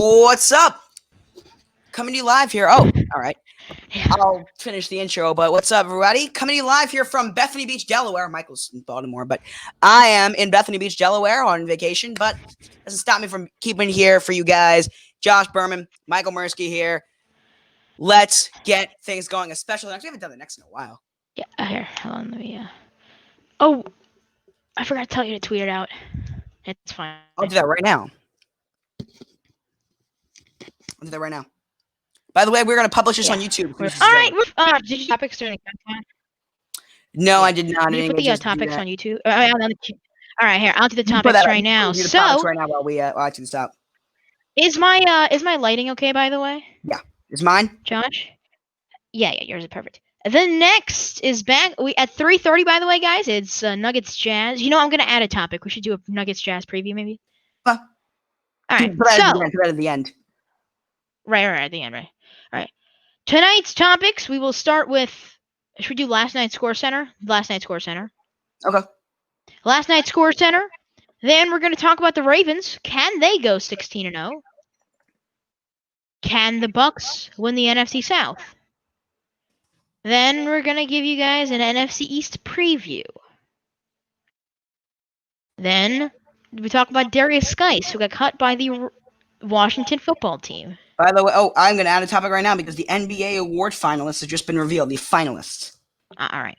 What's up? Coming to you live here. Oh, all right. I'll finish the intro, but what's up, everybody? Coming to you live here from Bethany Beach, Delaware. Michael's in Baltimore, but I am in Bethany Beach, Delaware on vacation, but doesn't stop me from keeping it here for you guys. Josh Berman, Michael Mursky here. Let's get things going, especially next. We haven't done the next in a while. Yeah, here, hold on, let me, Oh, I forgot to tell you to tweet it out. It's fine. I'll do that right now. By the way, we're going to publish this on YouTube. All right, did you topics during the countdown? No, I did not. Did you put the topics on YouTube? All right, here, I'll do the topics right now. Do the topics right now while I do this out. Is my lighting okay, by the way? Yeah. Is mine? Josh? Yeah, yours is perfect. The next is back at 3:30, by the way, guys. It's Nuggets Jazz. You know, I'm going to add a topic. We should do a Nuggets Jazz preview, maybe? All right, put that at the end. Right, at the end, right. All right. Tonight's topics, we will start with, should we do last night's score center? Okay. Last night's score center. Then we're going to talk about the Ravens. Can they go 16-0? Can the Bucks win the NFC South? Then we're going to give you guys an NFC East preview. Then we talk about Darrius, who got cut by the Washington football team. By the way, I'm going to add a topic right now because the NBA award finalists have just been revealed. The finalists. All right.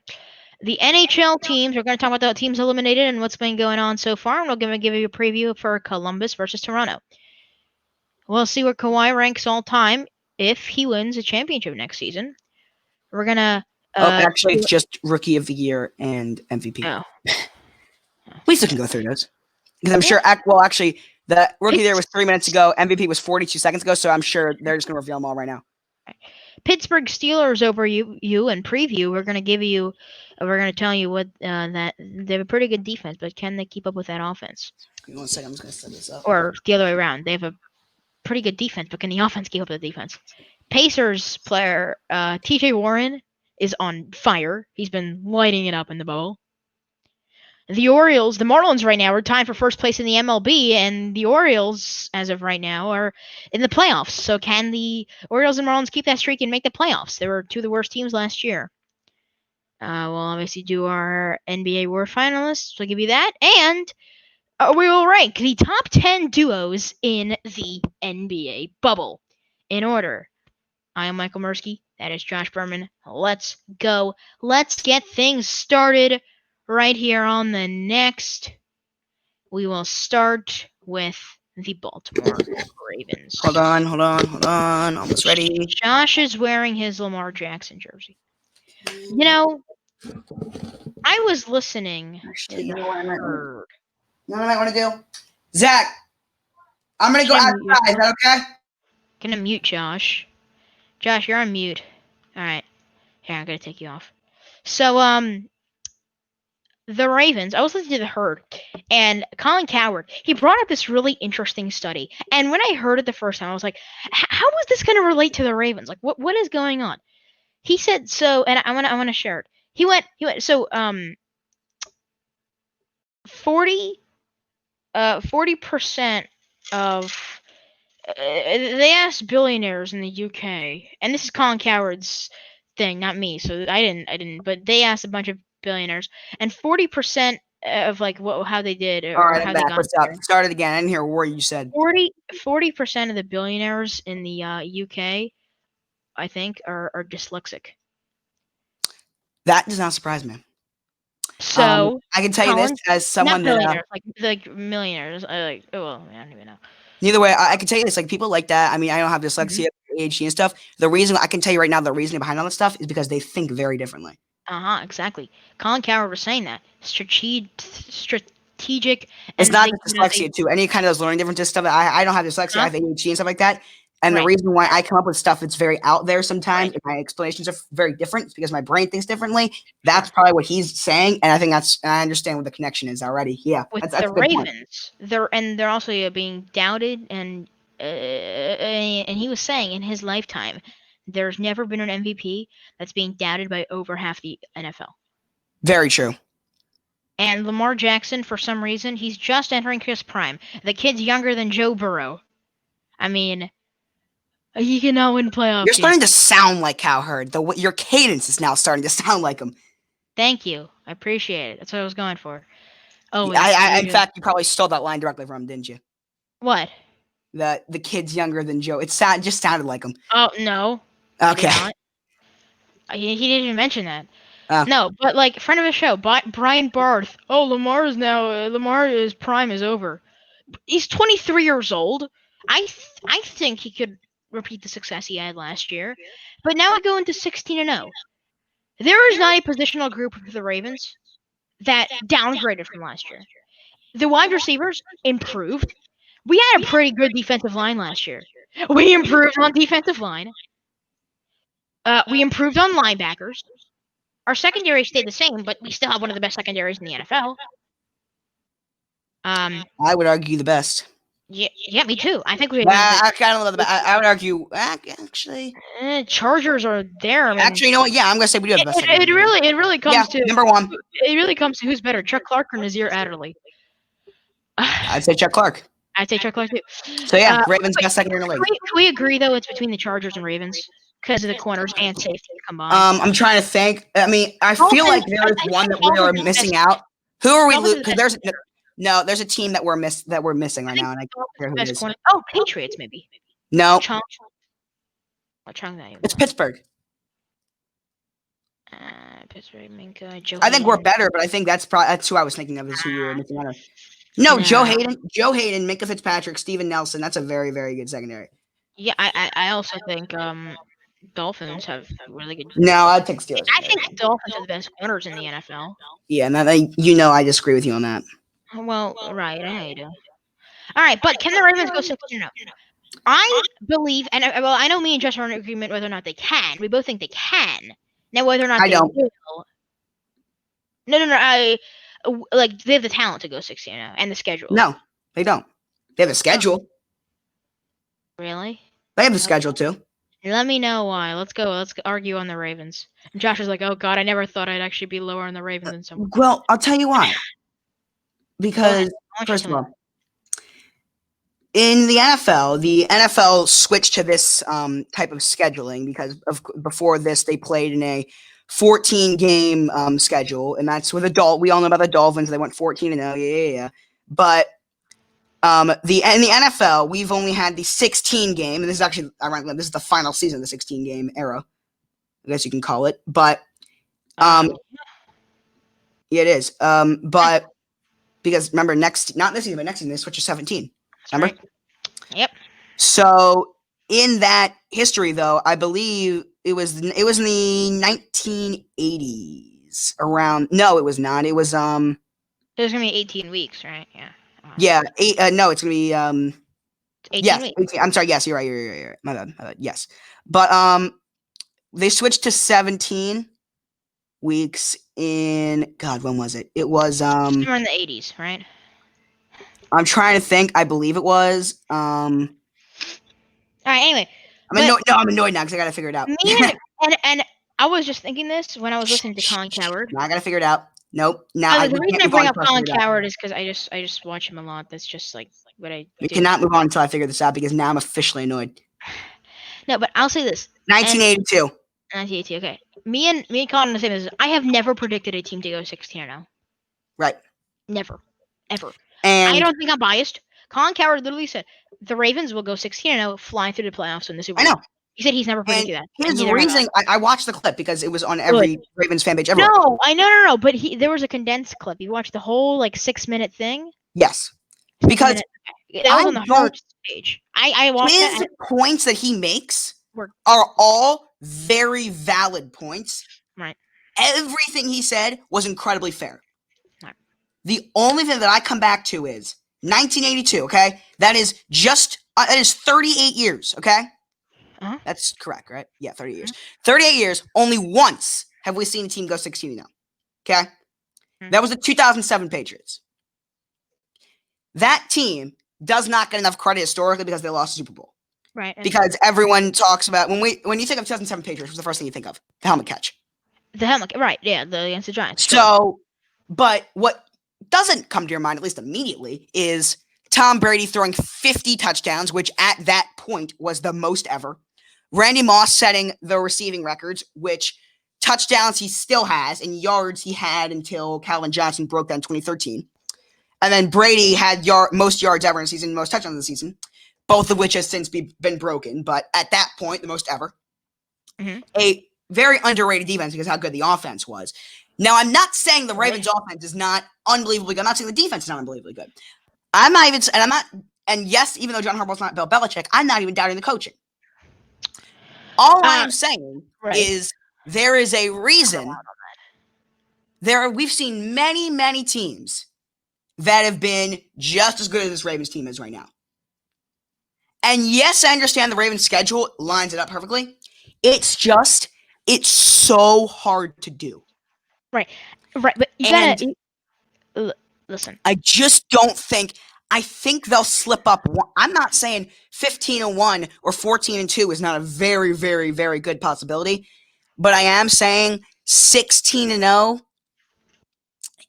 The NHL teams, we're going to talk about the teams eliminated and what's been going on so far. And we're going to give you a preview for Columbus versus Toronto. We'll see where Kawhi ranks all time if he wins a championship next season. We're going to... actually, it's just Rookie of the Year and MVP. Oh. We still can go through those. Because I'm sure... Well, actually... The Rookie there was 3 minutes ago. MVP was 42 seconds ago, so I'm sure they're just going to reveal them all right now. Pittsburgh Steelers over you and preview. We're going to tell you what that they have a pretty good defense, but can they keep up with that offense? Give me 1 second, I'm just going to set this up. Or the other way around. They have a pretty good defense, but can the offense keep up with the defense? Pacers player TJ Warren is on fire. He's been lighting it up in the bubble. The Marlins right now are tied for first place in the MLB, and the Orioles, as of right now, are in the playoffs. So can the Orioles and Marlins keep that streak and make the playoffs? They were two of the worst teams last year. We'll obviously do our NBA award finalists. We'll give you that. And we will rank the top 10 duos in the NBA bubble in order. I am Michael Mursky. That is Josh Berman. Let's go. Let's get things started. Right here on the next, we will start with the Baltimore Ravens. Hold on. Almost ready. Josh is wearing his Lamar Jackson jersey. You know, I was listening. Actually, you know what I might want to do? Zach, I'm going to go outside. Is that okay? Gonna mute Josh. Josh, you're on mute. All right. Here, I'm going to take you off. So, the Ravens, I was listening to The Herd, and Colin Cowherd, he brought up this really interesting study. And when I heard it the first time, I was like, how is this going to relate to the Ravens? Like, what is going on? He said, so, and I want to share it. He went, so, 40% of, they asked billionaires in the UK, and this is Colin Cowherd's thing, not me, so I didn't, but they asked a bunch of billionaires, and 40% of how they did. All right, I'm back. What's up? Start it again. I didn't hear a word you said. 40% of the billionaires in the UK, I think, are dyslexic. That does not surprise me. So I can tell you this as someone that like millionaires. I don't even know. Neither way, I can tell you this, people like that. I mean, I don't have dyslexia, ADHD and stuff. The reason I can tell you right now, the reasoning behind all that stuff is because they think very differently. Exactly. Colin Cowherd was saying that. Strategic. It's not dyslexia, too. Any kind of those learning differences stuff. I don't have dyslexia. I have ADHD and stuff like that. And the reason why I come up with stuff that's very out there sometimes, and my explanations are very different, is because my brain thinks differently. That's probably what he's saying, and I think I understand what the connection is already. Yeah. With the Ravens, they're also being doubted, and he was saying in his lifetime, there's never been an MVP that's being doubted by over half the NFL. Very true. And Lamar Jackson, for some reason, he's just entering his prime. The kid's younger than Joe Burrow. I mean, he cannot win playoff You're games. starting to sound like Cowherd. Your cadence is now starting to sound like him. Thank you. I appreciate it. That's what I was going for. Oh, In fact, you probably stole that line directly from him, didn't you? What? The kid's younger than Joe. It just sounded like him. Oh no. Okay. He didn't even mention that. Oh. No, but like friend of the show, Brian Barth. Oh, Lamar's prime is over. He's 23 years old. I think he could repeat the success he had last year. But now we go into 16-0. There is not a positional group for the Ravens that downgraded from last year. The wide receivers improved. We had a pretty good defensive line last year. We improved on defensive line. We improved on linebackers. Our secondary stayed the same, but we still have one of the best secondaries in the NFL. I would argue the best. Yeah, me too. I think we. I kind of love the best. I would argue actually. Chargers are there. I mean, actually, you know what? Yeah, I'm gonna say we do have the best. It really comes to number one. It really comes to who's better, Chuck Clark or Nazir Adderley. I'd say Chuck Clark. I'd say Chuck Clark too. So yeah, Ravens best secondary in the league. Can we agree though it's between the Chargers and Ravens because of the corners and safety combined? I'm trying to think. I mean, I feel like there is one that we are missing out. Who are we? Because there's a team that we're missing right now, and I can't remember who it is. Oh, Patriots maybe. No. It's Pittsburgh. Pittsburgh, Minka, Joe. I think we're better, but I think that's who I was thinking of is who you were missing out of. No, Joe Hayden, Minka Fitzpatrick, Steven Nelson. That's a very, very good secondary. Yeah, I also think Dolphins have really good. No, I'd take Steelers. I think Dolphins are the best corners in the NFL. Yeah, and I disagree with you on that. Well, right, I know you do. All right, but can the Ravens go 16-0? I believe, and I know me and Jess are in agreement whether or not they can. We both think they can. Now, whether or not they will. No. Like they have the talent to go 16-0 and the schedule. No, they don't. They have the schedule. Really? They have the schedule too. Let me know why. Let's go. Let's argue on the Ravens. And Josh is like, "Oh God, I never thought I'd actually be lower on the Ravens than someone." Well, I'll tell you why. Because first of all, in the NFL switched to this type of scheduling because before this they played in a 14-game schedule, and that's with we all know about the Dolphins. They went 14-0, yeah. But in the NFL, we've only had the 16-game, and this is actually ironically this is the final season of the 16-game era, I guess you can call it. But yeah, it is. But because remember not this season, but next season they switch to 17. Remember? Right. Yep. So in that history, though, I believe it was in the 1980s. Around no, it was not. It was There's gonna be 18 weeks, right? Yeah. Yeah. No, it's gonna be 18 weeks. 18, I'm sorry. Yes, you're right. You're right. My bad. Yes, but they switched to 17 weeks in when was it? It was somewhere in the 80s, right? I'm trying to think. I believe it was. All right. Anyway, I'm annoyed now because I gotta figure it out. and I was just thinking this when I was listening to Colin Cowherd. Now I gotta figure it out. Nope. Now the reason I bring up Colin Cowherd is because I just watch him a lot. That's just like what I. We cannot move on until I figure this out because now I'm officially annoyed. No, but I'll say this. 1982. 1982. Okay. Me and Colin are the same. I have never predicted a team to go 16-0. Right. Never, ever. And I don't think I'm biased. Colin Cowherd literally said the Ravens will go 16-0, flying through the playoffs in the Super Bowl. I know. He said he's never predicted that. His reasoning, I watched the clip because it was on every Ravens fan page ever. No, no. But there was a condensed clip. You watched the whole 6-minute thing. Yes, because that was on the first page. I watched his that. Points that he makes are all very valid points. Right. Everything he said was incredibly fair. Right. The only thing that I come back to is 1982. Okay, that is 38 years. Okay. Uh-huh. That's correct, right? Yeah, 30 years. 38 years, only once have we seen a team go 16-0. Okay? That was the 2007 Patriots. That team does not get enough credit historically because they lost the Super Bowl. Right. Because everyone talks about when you think of 2007 Patriots, what's the first thing you think of? The helmet catch. The helmet, right? Yeah, against the Giants. So, but what doesn't come to your mind, at least immediately, is Tom Brady throwing 50 touchdowns, which at that point was the most ever. Randy Moss setting the receiving records, which touchdowns he still has and yards he had until Calvin Johnson broke that in 2013. And then Brady had most yards ever in the season, most touchdowns in the season, both of which has since been broken. But at that point, the most ever. Mm-hmm. A very underrated defense because how good the offense was. Now, I'm not saying the Ravens' offense is not unbelievably good. I'm not saying the defense is not unbelievably good. And yes, even though John Harbaugh's not Bill Belichick, I'm not even doubting the coaching. All I am saying is there is a reason. We've seen many, many teams that have been just as good as this Ravens team is right now. And yes, I understand the Ravens schedule lines it up perfectly. It's so hard to do. Right. But you gotta listen. I just don't think. I think they'll slip up. I'm not saying 15-1 or 14-2 is not a very, very, very good possibility, but I am saying 16-0.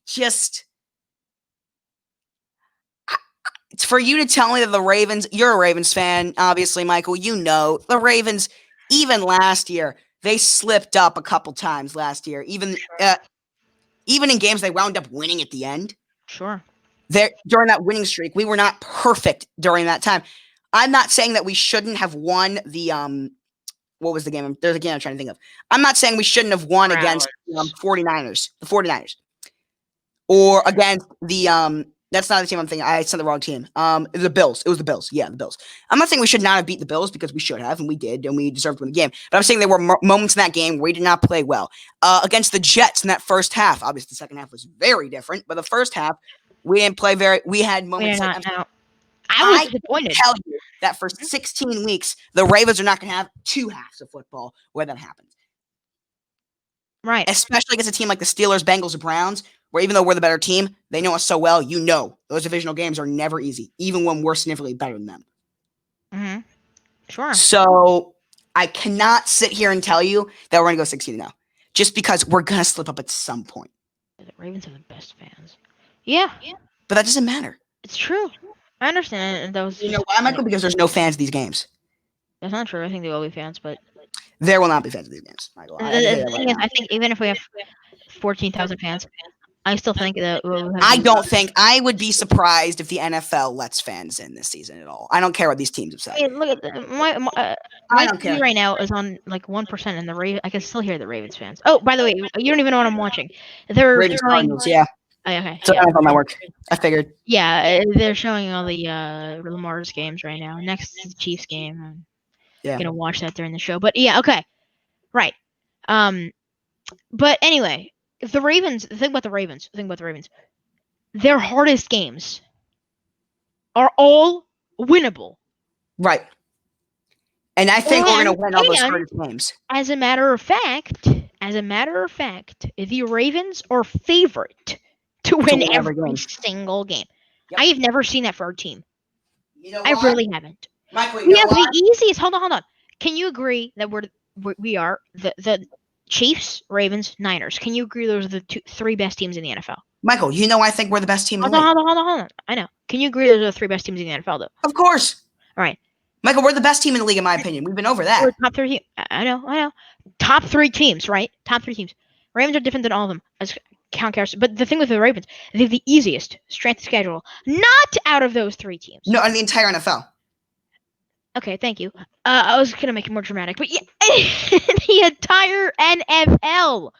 Just it's for you to tell me that the Ravens. You're a Ravens fan, obviously, Michael. You know the Ravens. Even last year, they slipped up a couple times. Last year, even in games they wound up winning at the end. Sure. During that winning streak, we were not perfect during that time. I'm not saying that we shouldn't have won the what was the game? There's a game I'm trying to think of. I'm not saying we shouldn't have won against the 49ers, or against the that's not the team I'm thinking. I said the wrong team. The Bills. It was the Bills. Yeah, the Bills. I'm not saying we should not have beat the Bills because we should have, and we did, and we deserved to win the game. But I'm saying there were moments in that game where we did not play well. Against the Jets in that first half, obviously the second half was very different, but the first half we didn't play we had moments like that. I was disappointed. I tell you that for 16 weeks, the Ravens are not going to have 2 halves of football where that happens. Right. Especially against a team like the Steelers, Bengals, or Browns, where even though we're the better team, they know us so well, those divisional games are never easy, even when we're significantly better than them. Mm-hmm. Sure. So I cannot sit here and tell you that we're going to go 16-0, just because we're going to slip up at some point. The Ravens are the best fans. Yeah. But that doesn't matter. It's true. I understand. You know why, Michael? Because there's no fans of these games. That's not true. I think there will be fans, but there will not be fans of these games, Michael. I think even if we have 14,000 fans, I still think that I would be surprised if the NFL lets fans in this season at all. I don't care what these teams have said. Hey, look at my TV right now is on like 1%, and I can still hear the Ravens fans. Oh, by the way, you don't even know what I'm watching. They're Ravens Cardinals, yeah. Oh, okay. So yeah. On my work. I figured. Yeah, they're showing all the Lamar's games right now. Next is the Chiefs game. I'm gonna watch that during the show. But yeah, okay. Right. But anyway, if the Ravens, think about the Ravens. Their hardest games are all winnable. Right. And I think we're gonna win all those hardest games. As a matter of fact, the Ravens are favorite to win every single game. Yep. I have never seen that for our team. You know I really haven't. Michael, we have the easiest. Hold on. Can you agree that we are the Chiefs, Ravens, Niners? Can you agree those are the 3 best teams in the NFL? Michael, I think we're the best team in the league. Hold on. I know. Can you agree those are the 3 best teams in the NFL, though? Of course. All right. Michael, we're the best team in the league, in my opinion. We've been over that. We're top 3. I know. Top 3 teams, right? Top 3 teams. Ravens are different than all of them. As count carries. But the thing with the Ravens, they have the easiest strength of schedule, not out of those 3 teams. No, in the entire NFL. Okay, thank you. I was gonna make it more dramatic, but yeah, the entire NFL.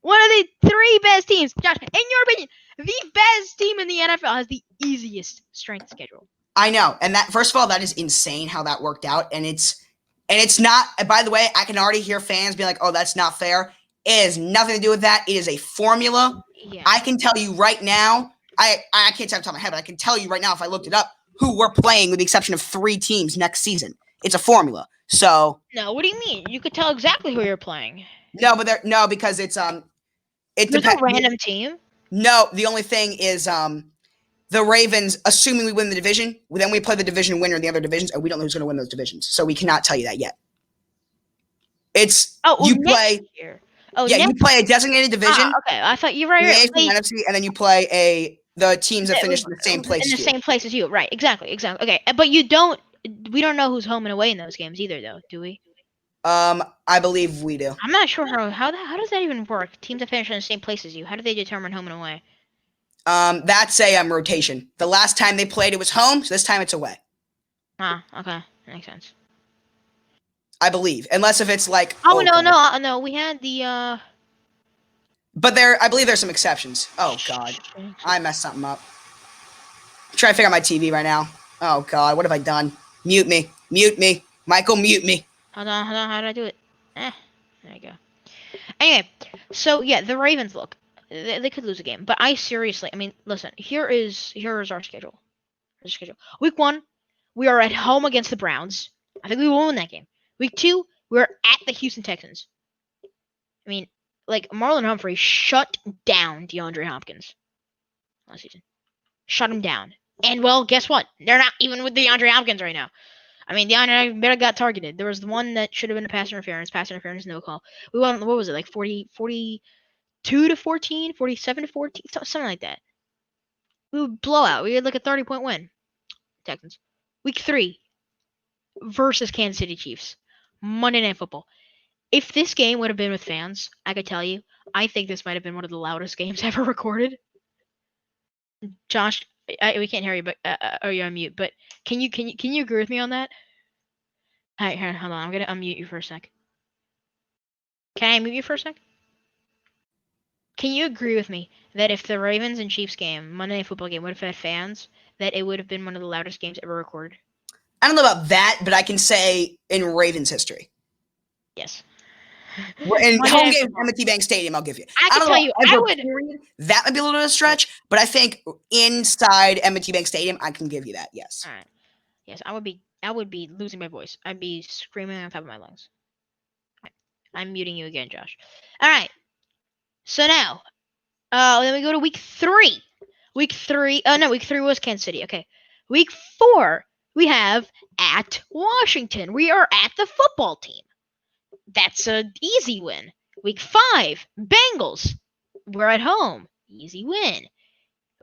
One of the 3 best teams. Josh, in your opinion, the best team in the NFL has the easiest strength schedule. I know, and that first of all, that is insane how that worked out, and it's not. By the way, I can already hear fans be like, "Oh, that's not fair." It has nothing to do with that. It is a formula. Yeah. I can tell you right now. I can't tell off the top of my head, but I can tell you right now if I looked it up who we're playing with the exception of 3 teams next season. It's a formula. So no, what do you mean? You could tell exactly who you're playing. No, because it's it depends. There's a random team. No, the only thing is the Ravens, assuming we win the division, then we play the division winner in the other divisions, and we don't know who's going to win those divisions. So we cannot tell you that yet. It's you play. Year. You play a designated division. Okay, I thought you were right. NFC, and then you play a the teams that finished in the same place in the as you. same place as you. Right? Exactly. Okay, but we don't know who's home and away in those games either, though, do we? I believe we do. I'm not sure how does that even work? Teams that finish in the same place as you. How do they determine home and away? That's a rotation. The last time they played, it was home. So this time it's away. Ah, okay, makes sense. I believe, unless if it's like. Oh no. We had the. But I believe there's some exceptions. Oh god, I messed something up. I'm trying to figure out my TV right now. Oh god, what have I done? Mute me, Michael, mute me. Hold on. How do I do it? There you go. Anyway, so yeah, the Ravens look. They could lose a game, but I mean, listen. Here is our schedule. Week 1, we are at home against the Browns. I think we will win that game. Week 2, we're at the Houston Texans. I mean, like, Marlon Humphrey shut down DeAndre Hopkins last season. Shut him down. And, well, guess what? They're not even with DeAndre Hopkins right now. I mean, DeAndre better got targeted. There was the one that should have been a pass interference, no call. We won, what was it, like 42 to 14, 47 to 14, something like that. We would blow out. We had like a 30-point win. Texans. Week 3 versus Kansas City Chiefs. Monday Night Football. If this game would have been with fans, I could tell you, I think this might have been one of the loudest games ever recorded. Josh, we can't hear you, but you're on mute. But can you agree with me on that? All right, hold on. I'm gonna unmute you for a sec. Can I mute you for a sec? Can you agree with me that if the Ravens and Chiefs game, Monday Night Football game, would have had fans, that it would have been one of the loudest games ever recorded? I don't know about that, but I can say in Ravens history. Yes. In home game at M&T Bank Stadium, I'll give you. I can tell you, I would. That might be a little bit of a stretch, but I think inside M&T Bank Stadium, I can give you that. Yes. All right. Yes, I would be losing my voice. I'd be screaming on top of my lungs. Right. I'm muting you again, Josh. All right. So now, then we go to week 3. Week 3 was Kansas City. Okay. Week 4, we have at Washington. We are at the football team. That's an easy win. Week 5, Bengals. We're at home. Easy win.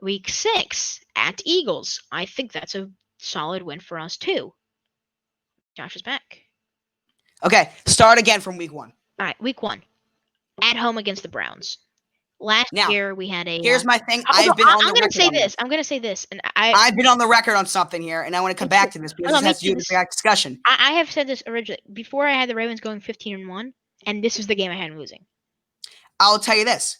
Week 6, at Eagles. I think that's a solid win for us too. Josh is back. Okay, start again from week 1. All right, week 1, at home against the Browns. Last year we had a. Here's my thing. I'm going to say this. I'm going to say this, and I've been on the record on something here, and I want to come back to this because it has to do with the exact discussion. I have said this originally before. I had the Ravens going 15-1, and this is the game I had them losing. I'll tell you this.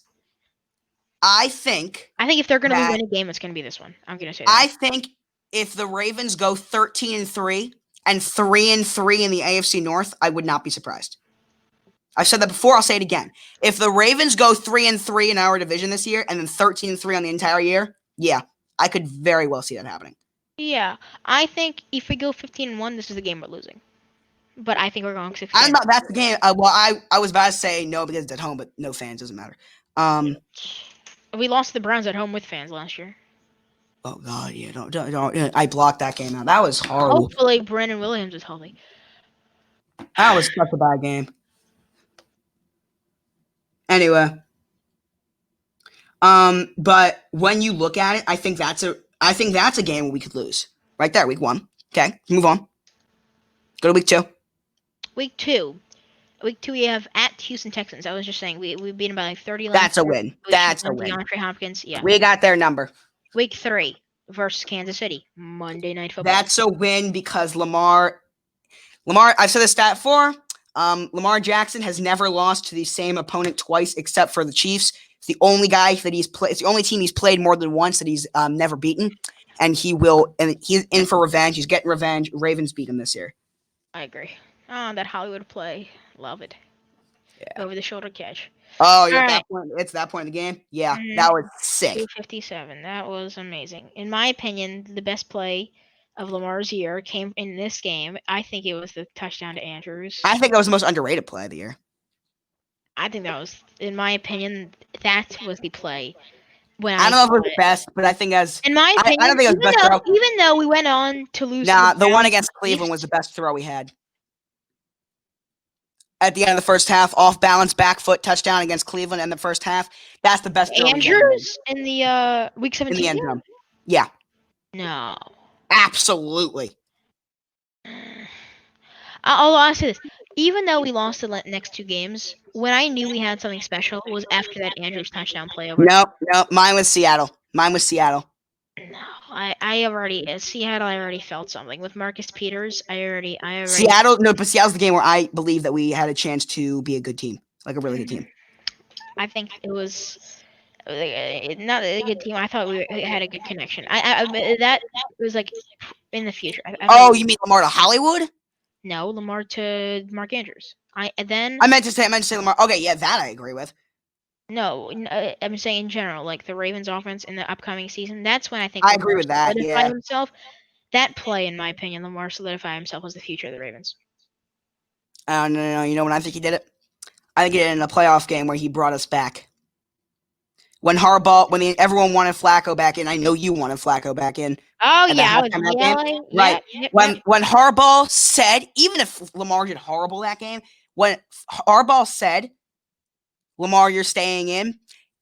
I think if they're going to win a game, it's going to be this one. I'm going to say that. I think if the Ravens go 13-3 and 3-3 in the AFC North, I would not be surprised. I've said that before. I'll say it again. If the Ravens go 3-3 in our division this year and then 13-3 on the entire year, yeah, I could very well see that happening. Yeah, I think if we go 15-1, this is the game we're losing. But I think we're going 16. That's the game. Well, I was about to say no because it's at home, but no fans doesn't matter. We lost the Browns at home with fans last year. Oh God, yeah, don't. I blocked that game out. That was horrible. Hopefully, Brandon Williams is healthy. That was such a bad game. Anyway, but when you look at it, I think that's a game we could lose right there. Week 1. Okay, move on. Go to week 2. Week 2, we have at Houston Texans. I was just saying we beat them by like 30. That's a win. That's a win. DeAndre Hopkins, yeah. We got their number. Week 3 versus Kansas City, Monday Night Football. That's a win because Lamar. I've said this stat before. Lamar Jackson has never lost to the same opponent twice except for the Chiefs. It's the only guy that he's played. It's the only team he's played more than once that he's never beaten, and he's in for revenge. He's getting revenge. Ravens beat him this year. I agree. Oh, that Hollywood play, love it. Yeah. Over the shoulder catch. Oh, yeah, that point. It's that point in the game. Yeah, that was sick. 257. That was amazing. In my opinion, the best play of Lamar's year came in this game. I think it was the touchdown to Andrews. I think that was the most underrated play of the year. I think that was, in my opinion, that was the play. I don't know if it was the best, but I think in my opinion, I don't think it was the best throw. Even though we went on to lose. Nah, the one against Cleveland was the best throw we had. at the end of the first half, off balance, back foot touchdown against Cleveland in the first half. That's the best throw we've ever made. Andrews in the week In 17 the end game? zone. Yeah, No. absolutely. Although I'll say this, even though we lost the next 2 games, when I knew we had something special was after that Andrews touchdown play over. Nope. Mine was Seattle. No, I already Seattle. I already felt something with Marcus Peters. I already. Seattle. No, but Seattle's the game where I believe that we had a chance to be a good team, like a really good team. I think it was not a good team. I thought we had a good connection. That was like in the future. Oh, you mean Lamar to Hollywood? No, Lamar to Mark Andrews. I meant to say Lamar. Okay, yeah, that I agree with. No, I'm saying in general, like the Ravens offense in the upcoming season. That's when I think I agree with that. Yeah. Himself. That play, in my opinion, Lamar solidified himself as the future of the Ravens. No. You know when I think he did it? I think he did it in a playoff game where he brought us back. When everyone wanted Flacco back in, I know you wanted Flacco back in. Oh yeah, I was yelling. Right. Yep. When Harbaugh said, even if Lamar did horrible that game, when Harbaugh said, Lamar, you're staying in,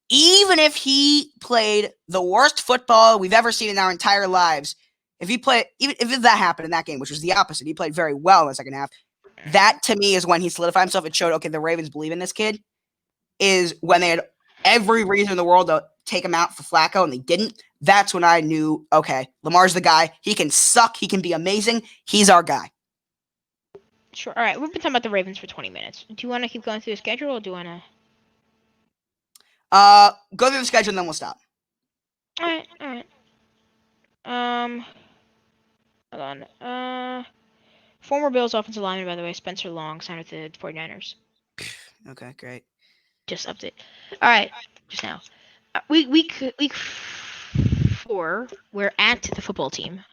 even if he played the worst football we've ever seen in our entire lives, even if that happened in that game, which was the opposite, he played very well in the second half. That to me is when he solidified himself. It showed, okay, the Ravens believe in this kid. Is when they had every reason in the world to take him out for Flacco and they didn't. That's when I knew, okay, Lamar's the guy. He can suck. He can be amazing. He's our guy. Sure. All right. We've been talking about the Ravens for 20 minutes. Do you want to keep going through the schedule or do you want to? Go through the schedule and then we'll stop. All right. Hold on. Former Bills offensive lineman, by the way, Spencer Long, signed with the 49ers. Okay, great. Just update. All right, just now. Week 4, we're at the football team.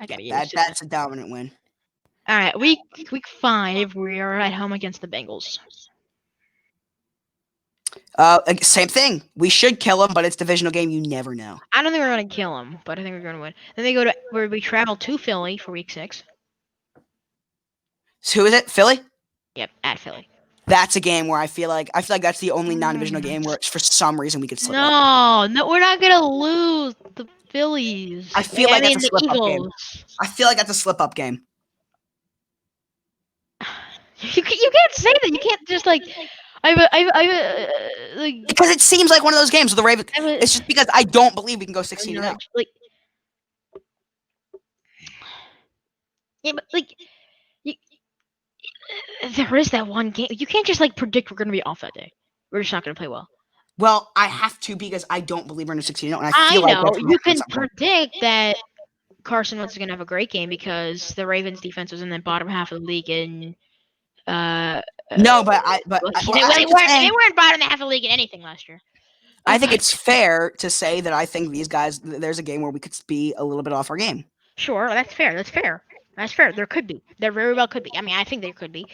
That's a dominant win. All right, week 5, we are at home against the Bengals. Same thing. We should kill them, but it's a divisional game. You never know. I don't think we're gonna kill them, but I think we're gonna win. Then they go to where we travel to Philly for week 6. So who is it? Philly? Yep, at Philly. That's a game where I feel like that's the only non-divisional game where for some reason we could slip up. No, we're not gonna lose the Phillies. I feel like that's a slip-up game. I feel like that's a slip-up game. You can't say that. You can't just like. Because it seems like one of those games with the Ravens. It's just because I don't believe we can go 16-0. Yeah, but there is that one game. You can't just predict we're gonna be off that day. We're just not gonna play well. Well, I have to because I don't believe we're in a 16-0, and I feel like you can predict that Carson Wentz is gonna have a great game because the Ravens defense was in the bottom half of the league and. No, but they weren't bottom half of the league in anything last year. I think it's fair to say that I think these guys. There's a game where we could be a little bit off our game. Sure, that's fair. There could be. There very well could be. I mean, I think there could be,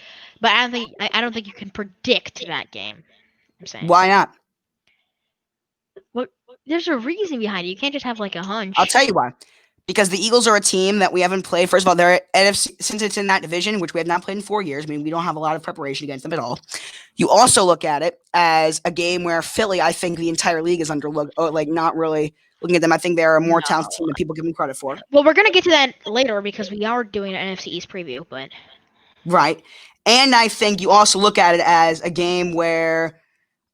but I don't think you can predict that game. I'm saying. Why not? Well, there's a reason behind it. You can't just have a hunch. I'll tell you why. Because the Eagles are a team that we haven't played. First of all, they're NFC, since it's in that division, which we have not played in 4 years. I mean, we don't have a lot of preparation against them at all. You also look at it as a game where Philly, I think the entire league is underlooked, not really looking at them. I think they're a more talented team than people give them credit for. Well, we're going to get to that later because we are doing an NFC East preview, but... Right. And I think you also look at it as a game where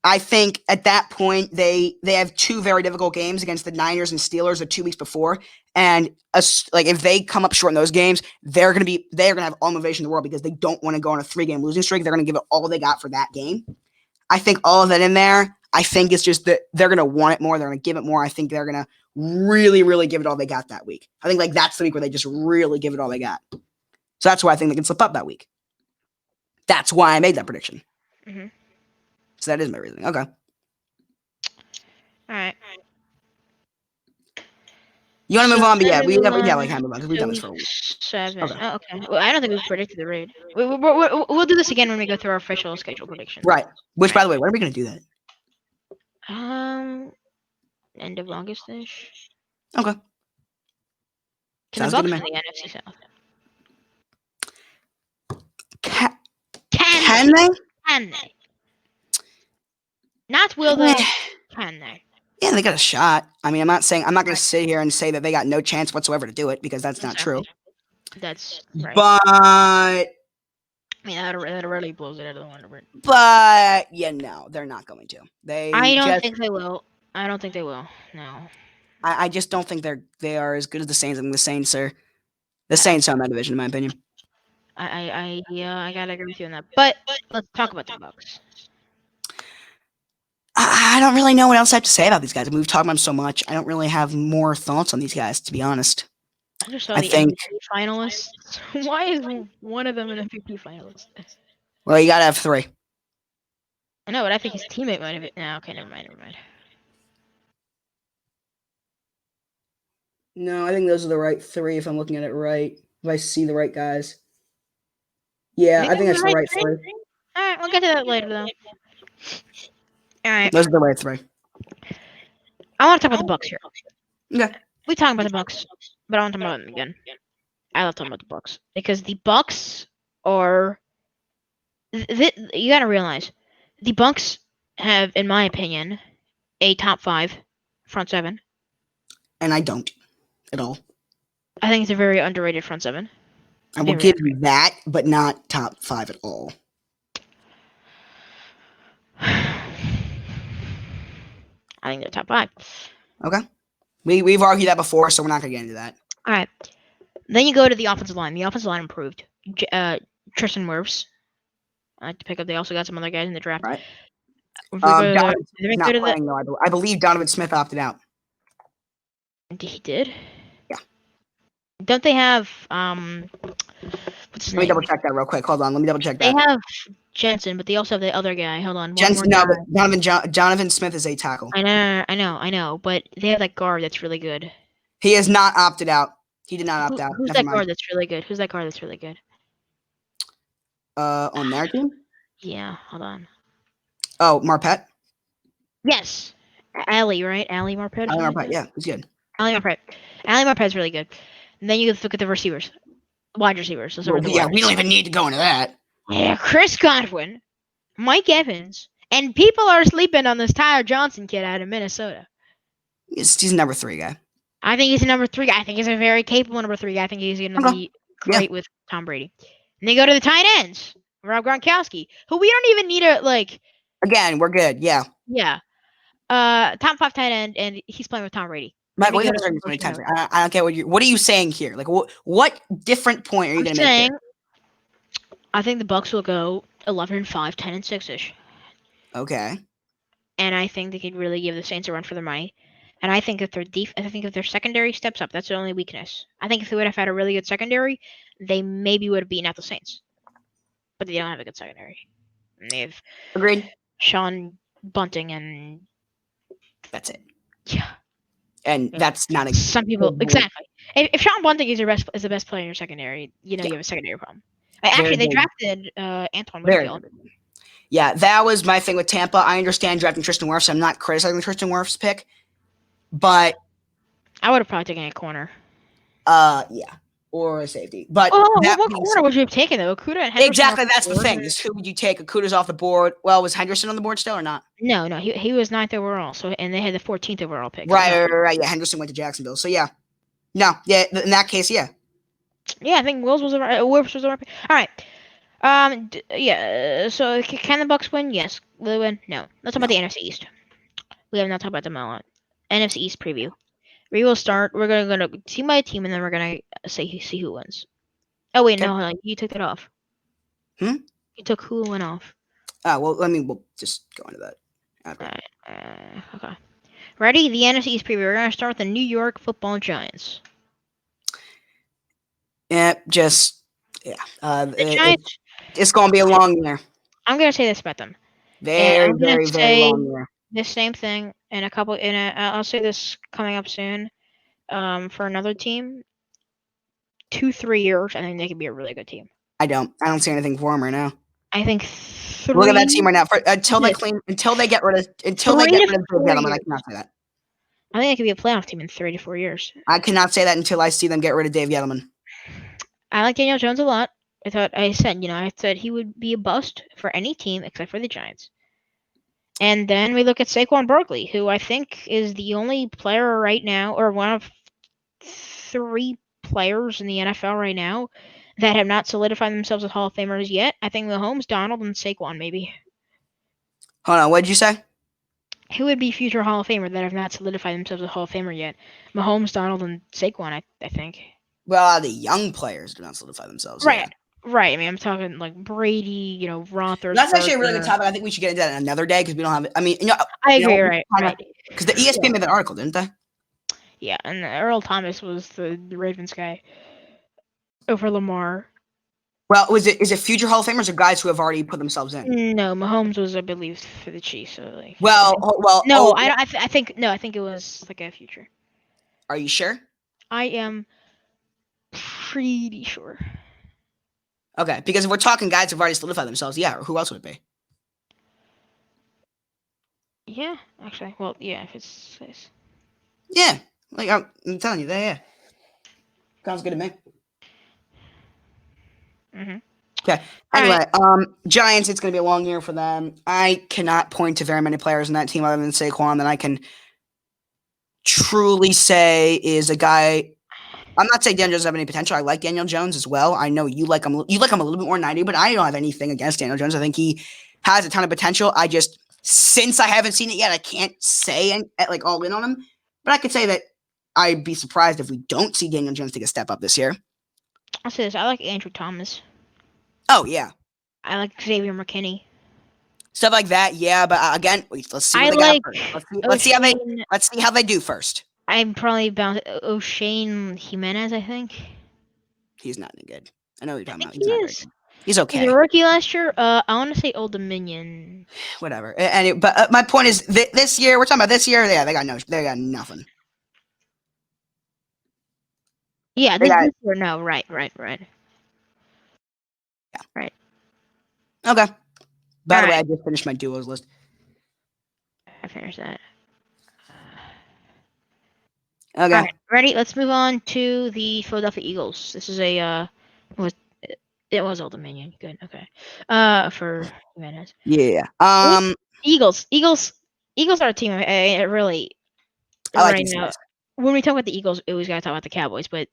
I think at that point they have 2 very difficult games against the Niners and Steelers the 2 weeks before. And if they come up short in those games, they're gonna have all motivation in the world because they don't want to go on a 3-game losing streak. They're gonna give it all they got for that game. I think all of that in there. I think it's just that they're gonna want it more. They're gonna give it more. I think they're gonna really, really give it all they got that week. I think that's the week where they just really give it all they got. So that's why I think they can slip up that week. That's why I made that prediction. Mm-hmm. So that is my reasoning. Okay. All right. You want to move on? But yeah, we have time to move on because we've done this for a week. 7. Okay. Oh, okay. Well, I don't think we've predicted the raid. We'll do this again when we go through our official schedule predictions. Right. Which, by the way, when are we going to do that? End of August-ish. Okay. Because the Bucks in the NFC South. Can Can they? Can they? Not will they? Can they? Yeah, they got a shot. I mean, I'm not going to sit here and say that they got no chance whatsoever to do it because that's not true. That's right. But I mean, that really blows it out of the water. But they're not going to. I don't think they will. I don't think they will. No. I just don't think they are as good as the Saints. I think the Saints are in that division, in my opinion. I gotta agree with you on that. But let's talk about the Bucks. I don't really know what else I have to say about these guys. I mean, we've talked about them so much. I don't really have more thoughts on these guys, to be honest. I just saw the MVP finalists. Why is one of them an MVP finalist? Well, you gotta have 3. I know, but I think his teammate might have it. No, okay, never mind. No, I think those are the right 3 if I'm looking at it right. If I see the right guys. Yeah, I think that's the right 3. Alright, we'll get to that later, though. Alright. Those are the right 3. I want to talk about the Bucks here. Okay. We talk about the Bucks, but I want to talk about them again. I love talking about the Bucks because the Bucks are. You gotta realize, the Bucks have, in my opinion, a top 5 front 7. And I don't at all. I think it's a very underrated front 7. I will give you that, but not top 5 at all. I think they're top 5. Okay. We've argued that before, so we're not gonna get into that. All right. Then you go to the offensive line. The offensive line improved. Tristan Wirfs. I like to pick up. They also got some other guys in the draft. Right. Donovan Smith's not playing, though. I believe Donovan Smith opted out. He did? Yeah. Don't they have what's his name? Let me double check that real quick. Hold on. Let me double check that. They have Jensen, but they also have the other guy. Hold on. Jensen, no, but Donovan Smith is a tackle. I know. But they have that guard that's really good. He has not opted out. He did not opt out. Who's that guard that's really good? On their team? Yeah, hold on. Oh, Marpet? Yes. Ali, right? Ali Marpet? Ali Marpet, yeah, he's good. Ali Marpet's really good. And then you look at the receivers. Wide receivers. We don't even need to go into that. Yeah, Chris Godwin, Mike Evans, and people are sleeping on this Tyler Johnson kid out of Minnesota. He's number 3 guy. I think he's a number 3 guy. I think he's a very capable number 3 guy. I think he's going to be great with Tom Brady. And they go to the tight ends. Rob Gronkowski, who we don't even need to, Again, we're good, yeah. Yeah. Top 5 tight end, and he's playing with Tom Brady. I don't get what are you saying here? What different point are you going to make? I think the Bucks will go 11-5, 10-6ish. Okay. And I think they could really give the Saints a run for their money. And I think if their secondary steps up, that's the only weakness. I think if they would have had a really good secondary, they maybe would have beaten out the Saints. But they don't have a good secondary. And they have Agreed. Sean Bunting and that's it. Yeah. And that's not some people exactly. If Sean Bunting is the best player in your secondary, you have a secondary problem. Actually, they drafted Antoine Winfield. Yeah, that was my thing with Tampa. I understand drafting Tristan Wirfs. I'm not criticizing the Tristan Wirfs pick, but I would have probably taken a corner. Yeah, or a safety. But what corner would you have taken though? Okudah and Henderson. Exactly, that's the thing. Is who would you take? Okudah's off the board. Well, was Henderson on the board still or not? No, he was 9th overall. So and they had the 14th overall pick. Right. Yeah, Henderson went to Jacksonville. So yeah, in that case, yeah. Yeah, I think Wirfs was the right pick. All right. Yeah. So can the Bucks win? Yes. Will they win? No. Let's talk about the NFC East. We have not talked about them a lot. NFC East preview. We will start. We're gonna go team by team, and then we're gonna see who wins. Oh wait, no, you took that off. You took who went off. Well, we'll just go into that. Okay. Ready? The NFC East preview. We're gonna start with the New York Football Giants. The Giants. It's gonna be a long year. I'm gonna say this about them. Very long year. The same thing I'll say this coming up soon. For another team, 2-3 years, I think they could be a really good team. I don't see anything for them right now. I think look at that team right now. Until they get rid of Dave Gettleman, I cannot say that. I think it could be a playoff team in 3 to 4 years. I cannot say that until I see them get rid of Dave Gettleman. I like Daniel Jones a lot. I said he would be a bust for any team except for the Giants. And then we look at Saquon Barkley, who I think is the only player right now, or one of 3 players in the NFL right now that have not solidified themselves as Hall of Famers yet. I think Mahomes, Donald, and Saquon maybe. Hold on, what did you say? Who would be future Hall of Famer that have not solidified themselves as Hall of Famer yet? Mahomes, Donald, and Saquon, I think. Well, the young players do not solidify themselves. Right. Yeah. Right. I mean, I'm talking like Brady, Roethlisberger. That's actually a really good topic. I think we should get into that another day because we don't have. I mean, I agree. Right. Because the ESPN made that article, didn't they? Yeah, and Earl Thomas was the Ravens guy over Lamar. Well, is it future Hall of Famers or guys who have already put themselves in? No, Mahomes was, I believe, for the Chiefs. So like. I think it was like a future. Are you sure? I am pretty sure. Okay, because if we're talking guys who've already solidified themselves, yeah, who else would it be? Yeah, actually. Well, yeah, if it's. Yeah, like I'm telling you, yeah. Sounds good to me. Mm-hmm. Okay. Anyway, Giants, it's going to be a long year for them. I cannot point to very many players in that team other than Saquon that I can truly say is a guy. I'm not saying Daniel Jones doesn't have any potential. I like Daniel Jones as well. I know you like him. You like him a little bit more than I do, but I don't have anything against Daniel Jones. I think he has a ton of potential. Since I haven't seen it yet, I can't say like all in on him. But I could say that I'd be surprised if we don't see Daniel Jones take a step up this year. I'll say this. I like Andrew Thomas. Oh, yeah. I like Xavier McKinney. Stuff like that, yeah. But again, let's see what they got first. Let's see how they do first. I'm probably about O'Shane Jimenez, I think. He's not any good. I know what you're talking about. He is. He's okay. He's a rookie last year. I want to say Old Dominion. Whatever. But my point is, this year we're talking about this year. Yeah, they got nothing. Yeah, this year. No, right. Yeah. Right. Okay. By the way, I just finished my duos list. I finished that. Okay. All right, ready? Let's move on to the Philadelphia Eagles. This is it was Old Dominion. Good. Okay. For Jimenez. Yeah. Eagles are a team. I really. I like right now, when we talk about the Eagles, we always gotta talk about the Cowboys. But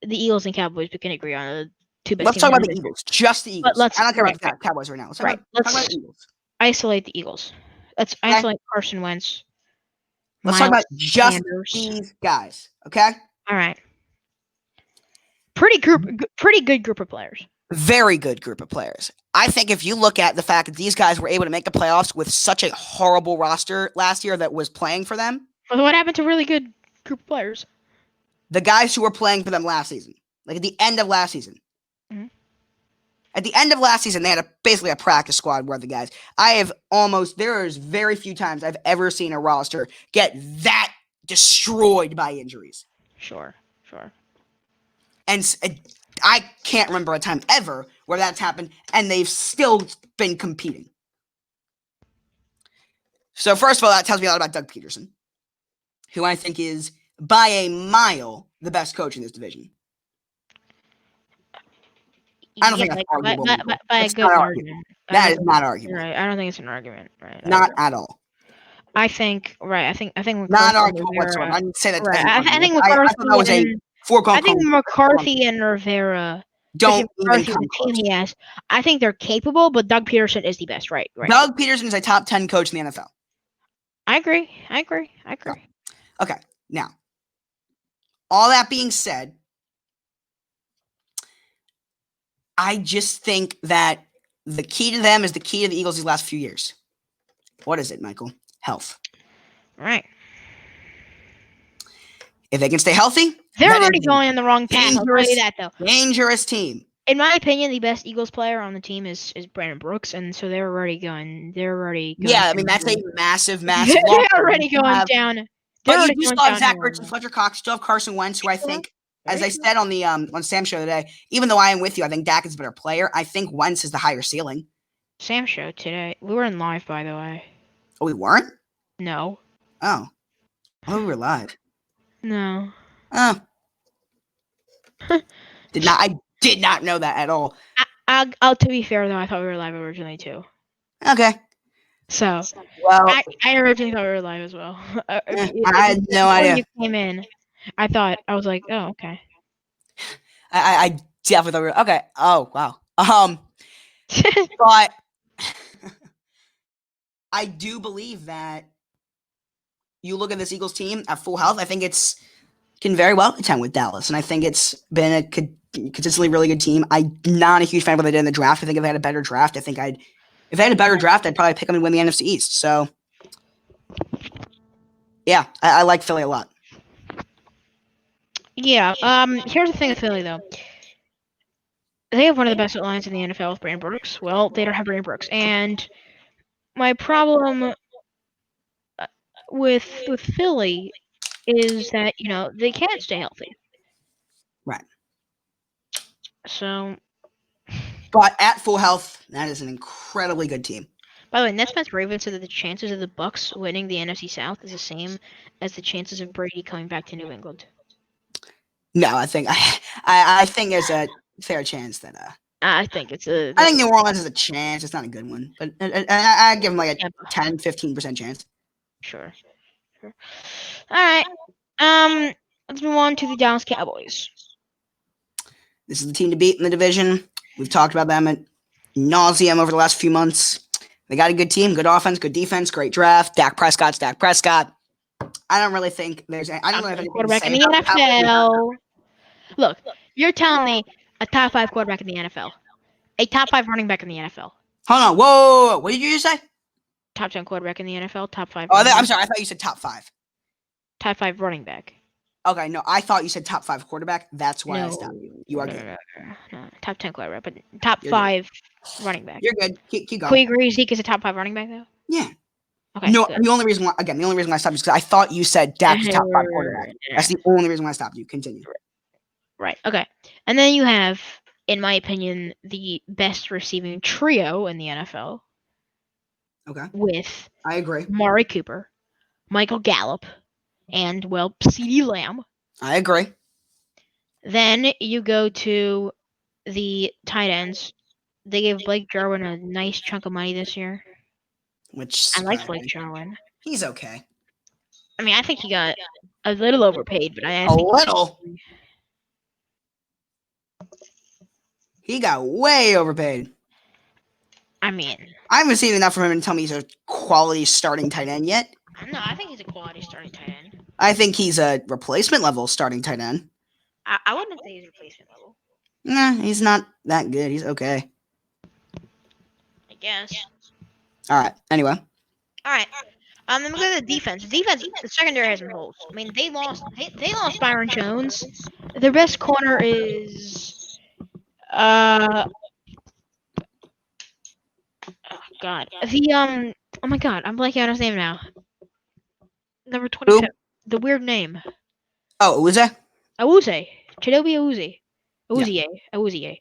the Eagles and Cowboys, we can agree on the two best. Let's talk about the Eagles. Just the Eagles. I don't care about the Cowboys right now. Let's talk about the Eagles. Isolate the Eagles. Let's isolate Carson Wentz. Let's talk about just these guys. Okay. All right. Pretty good group of players. Very good group of players. I think if you look at the fact that these guys were able to make the playoffs with such a horrible roster last year that was playing for them. Well, what happened to really good group of players? The guys who were playing for them last season. Like at the end of last season. Mm-hmm. At the end of last season, they had basically a practice squad worth of guys. There's very few times I've ever seen a roster get that destroyed by injuries. Sure. And I can't remember a time ever where that's happened, and they've still been competing. So first of all, that tells me a lot about Doug Peterson, who I think is, by a mile, the best coach in this division. I don't think that's arguable. By a good margin. That is not arguable. Right. I don't think it's an argument. Right. Not at all. I think. Right. I think. Not arguable whatsoever. I didn't say that. Right. I think McCarthy. I was a foregone. I think McCarthy and Rivera don't even come close. The team he has. I think they're capable, but Doug Peterson is the best. Right. Doug Peterson is a top 10 coach in the NFL. I agree. Okay. Now, all that being said, I just think that the key to them is the key to the Eagles these last few years. What is it, Michael? Health. Right. If they can stay healthy, they're already going in the wrong path. I'll tell you that, though. Dangerous team. In my opinion, the best Eagles player on the team is Brandon Brooks, and so they're already going. Yeah, I mean that's a massive. They're already going down. But you do still have Zach Ertz and Fletcher Cox. Still have Carson Wentz, who I think, as I said on the on Sam's show today, even though I am with you, I think Dak is a better player. I think Wentz is the higher ceiling. Sam's show today. We were in live, by the way. Oh, we weren't? No. Oh. Oh, we were live. No. Oh. I did not know that at all. I'll to be fair though, I thought we were live originally too. Okay. So Well, I originally thought we were live as well. I had no Before idea. you came in, I was like, oh okay. I definitely thought we were okay. Oh wow. But I do believe that you look at this Eagles team at full health. I think it's can very well contend with Dallas, and I think it's been a consistently really good team. I'm not a huge fan of what they did in the draft. I think if they had a better draft, if they had a better draft, I'd probably pick them and win the NFC East. So yeah, I like Philly a lot. Yeah. Here's the thing with Philly though. They have one of the best lines in the NFL with Brandon Brooks. Well, they don't have Brandon Brooks, and my problem with Philly is that they can't stay healthy. Right. So, But at full health, that is an incredibly good team. by the way, Nets Ravens said that the chances of the Bucks winning the NFC South is the same as the chances of Brady coming back to New England. No, I think I think there's a fair chance that I think it's I think New Orleans has a chance. It's not a good one, but I give them like a Tampa. 10-15% chance. Sure. All right. Let's move on to the Dallas Cowboys. This is the team to beat in the division. We've talked about them at nauseum over the last few months. They got a good team, good offense, good defense, great draft. Dak Prescott's Dak Prescott. I don't really think there's. I don't know if anything quarterback in the NFL. Look, you're telling me a top 5 quarterback in the NFL, a top 5 running back in the NFL. Hold on, whoa! What did you just say? Top 10 quarterback in the NFL, top 5. Oh, I'm sorry. I thought you said top 5. Top 5 running back. Okay, no, I thought you said top 5 quarterback. That's why No. I stopped you. You are good. No, top 10 quarterback, but top You're 5 running back. You're good. Keep Can we going. agree Zeke is a top 5 running back though? Yeah. Okay. No, good. the only reason why I stopped is because I thought you said Dak was top 5 quarterback. That's the only reason why I stopped you. Continue. Right. Okay. And then you have, in my opinion, the best receiving trio in the NFL. Okay. With I agree. Amari Cooper, Michael Gallup, and CeeDee Lamb. I agree. Then you go to the tight ends. They gave Blake Jarwin a nice chunk of money this year. Which I like Blake Jarwin. He's okay. I mean, I think he got a little overpaid, but I a think little. He got way overpaid. I mean, I haven't seen enough from him to tell me he's a quality starting tight end yet. No, I think he's a quality starting tight end. I think he's a replacement level starting tight end. I wouldn't say he's replacement level. Nah, he's not that good. He's okay. I guess. All right. Anyway. All right. Then we go to the defense. The secondary has some holes. I mean, they lost Byron Jones. Their best corner is oh God. Oh my God, I'm blanking on his name now. Number 27. The weird name. Oh, Uze? Chidobe Awuzie. Awuzie.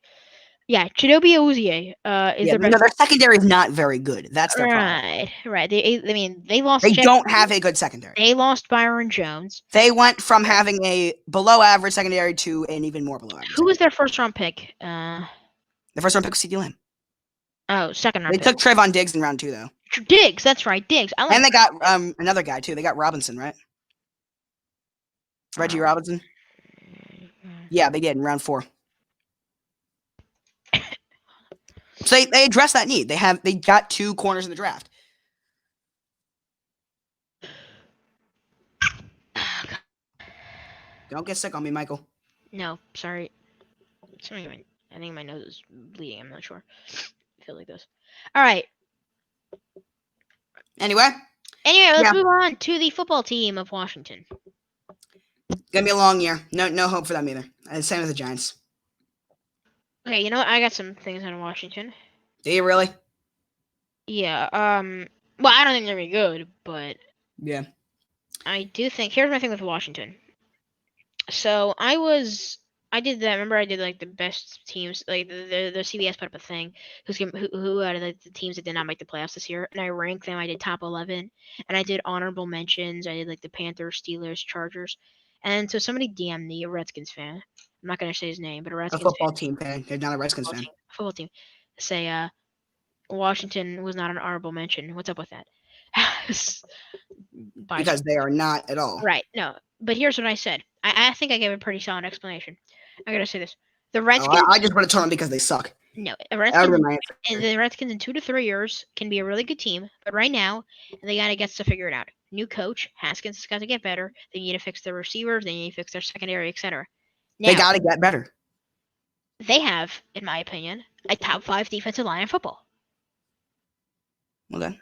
Yeah, Chidobe Awuzie is their best. No, their secondary is not very good. That's their problem. Right. They lost. They don't have a good secondary. They lost Byron Jones. They went from having a below average secondary to an even more below average. Who was their first round pick? The first round pick was CeeDee Lamb. Oh, second round pick. They took Trayvon Diggs in round 2, though. Diggs, that's right, Diggs. And they got another guy, too. They got Robinson, right? Reggie Robinson? Yeah, they did in round 4. So they addressed that need. They got 2 corners in the draft. Don't get sick on me, Michael. No, sorry. I think my nose is bleeding. I'm not sure. I feel like this. All right. Anyway, let's move on to the football team of Washington. Gonna be a long year. No hope for them either. Same with the Giants. Okay, you know what? I got some things on Washington. Do you really? Yeah. Well, I don't think they're very good, but yeah, I do think. Here's my thing with Washington. So I did that. Remember, I did like the best teams. Like the CBS put up a thing who out of the teams that did not make the playoffs this year, and I ranked them. I did top 11, and I did honorable mentions. I did like the Panthers, Steelers, Chargers, and so somebody DM'd me, a Redskins fan, I'm not gonna say his name, but a A Redskins football team fan. They're not a Redskins fan. football team, say Washington was not an honorable mention. What's up with that? Because they are not at all. Right. No. But here's what I said. I think I gave a pretty solid explanation. I gotta say this. The Oh, Redskins. I just want to tell them because they suck. No, That would be my answer. the Redskins in 2 to 3 years can be a really good team, but right now they gotta get to figure it out. New coach, Haskins has got to get better. They need to fix their receivers. They need to fix their secondary, etc. They Now got to get better. they have, in my opinion, a top 5 defensive line in football. Well then,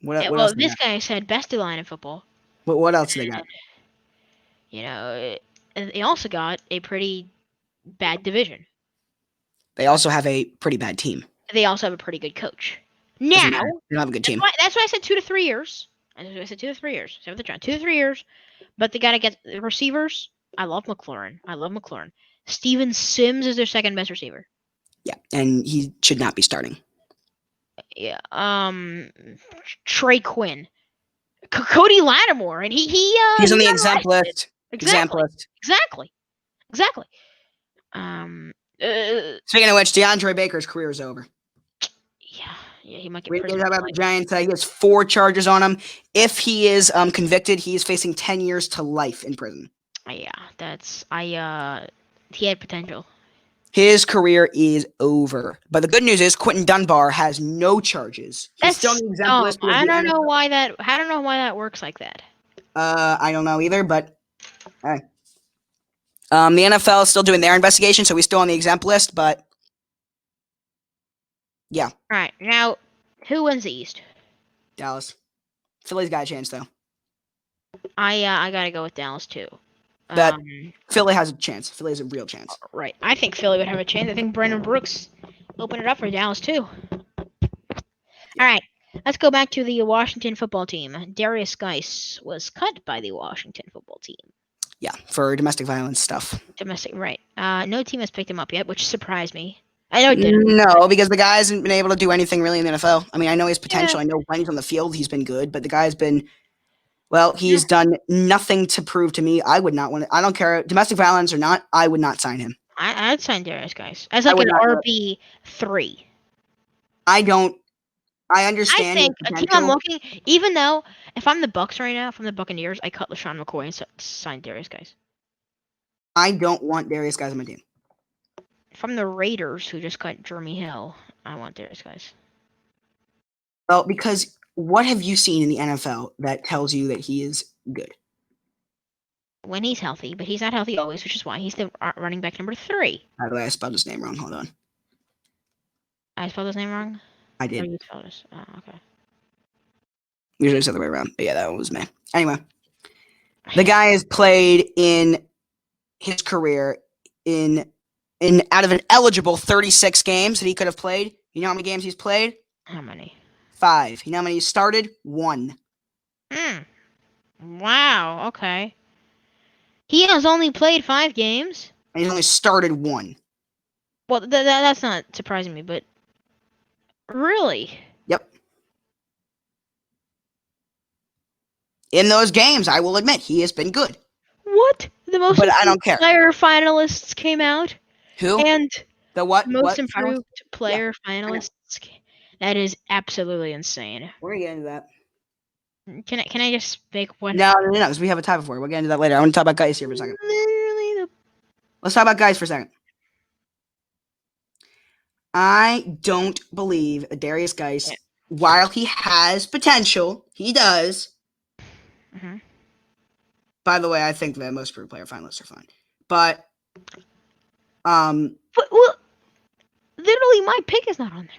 what Well, else? this guy said best line in football. What else do they got? You know, they also got a pretty bad division. They also have a pretty bad team. They also have a pretty good coach. Doesn't Now, matter. They don't have a good team. that's why I said 2 to 3 years. That's why I said 2 to 3 years. Same with the Giants. 2 to 3 years. But they got to get the receivers. I love McLaurin. Steven Sims is their second best receiver. Yeah, and he should not be starting. Yeah. Trey Quinn. Cody Lattimore. And he's on the exempt list. Exactly. Exactly. Speaking of which, DeAndre Baker's career is over. Yeah, he might get We pretty talk about the Giants. He has 4 charges on him. If he is convicted, he is facing 10 years to life in prison. Yeah, he had potential. His career is over. But the good news is Quentin Dunbar has no charges. He's still on the exempt list. I don't know why that works like that. I don't know either, but hey. The NFL is still doing their investigation, so he's still on the exempt list, but yeah. All right, now, who wins the East? Dallas. Philly's got a chance, though. I gotta go with Dallas, too. Philly has a chance. Philly has a real chance. Right. I think Philly would have a chance. I think Brandon Brooks opened it up for Dallas, too. Yeah. All right, let's go back to the Washington football team. Darrius Guice was cut by the Washington football team. Yeah, for domestic violence stuff. Right. No team has picked him up yet, which surprised me. I know it didn't. No, because the guy hasn't been able to do anything really in the NFL. I mean, I know his potential. Yeah. I know when he's on the field, he's been good, but the guy's been, he's done nothing to prove to me. I would not want to. I don't care, domestic violence or not, I would not sign him. I'd sign Darrius, guys. As like an RB3. I understand. I think a team I'm looking, even though if I'm the Bucs right now, if I'm the Buccaneers, I cut LaShawn McCoy and sign Darrius, guys. I don't want Darrius guys on my team. From the Raiders, who just cut Jeremy Hill, I want Darrius guys. Well, because what have you seen in the NFL that tells you that he is good? When he's healthy, but he's not healthy always, which is why he's the running back number 3. By the way, I spelled his name wrong. Hold on. I spelled his name wrong? I did. Oh, you spelled it. Oh, okay. Usually it's the other way around, but yeah, that one was me. Anyway, the guy has played in his career in out of an eligible 36 games that he could have played. You know how many games he's played? How many? 5. You know how many he started? 1. Wow, okay. He has only played 5 games? And he's only started 1. Well, that's not surprising me, but really? Yep. In those games, I will admit, he has been good. What? The most but I don't care. Player finalists came out? Who? And the what? Most improved player finalists. That is absolutely insane. We're gonna get into that. Can I just make one? No, because we have a tie before. We'll get into that later. I want to talk about Guice here for a second. Let's talk about Guice for a second. I don't believe Darrius Guice, while he has potential, he does. Mm-hmm. By the way, I think that most improved player finalists are fine. But literally, my pick is not on there.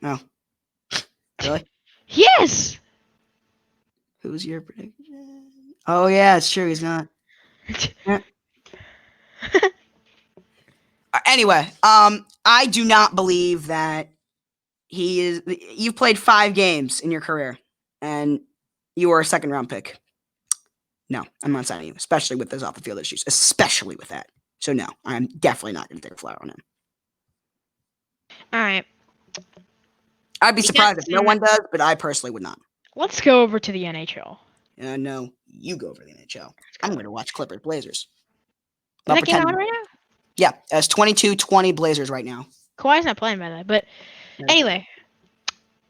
No. Really? Yes. Who's your prediction? Oh yeah, it's true. He's not. Anyway, I do not believe that he is. You've played 5 games in your career, and you were a 2nd-round pick. No, I'm not signing you, especially with those off-the-field issues, especially with that. So no, I'm definitely not going to take a flyer on him. All right. I'd be surprised if no one does, but I personally would not. Let's go over to the NHL. No, you go over to the NHL. I'm going to watch Clippers Blazers. Is that game on right now? Yeah, it's 22-20 Blazers right now. Kawhi's not playing by that, but anyway,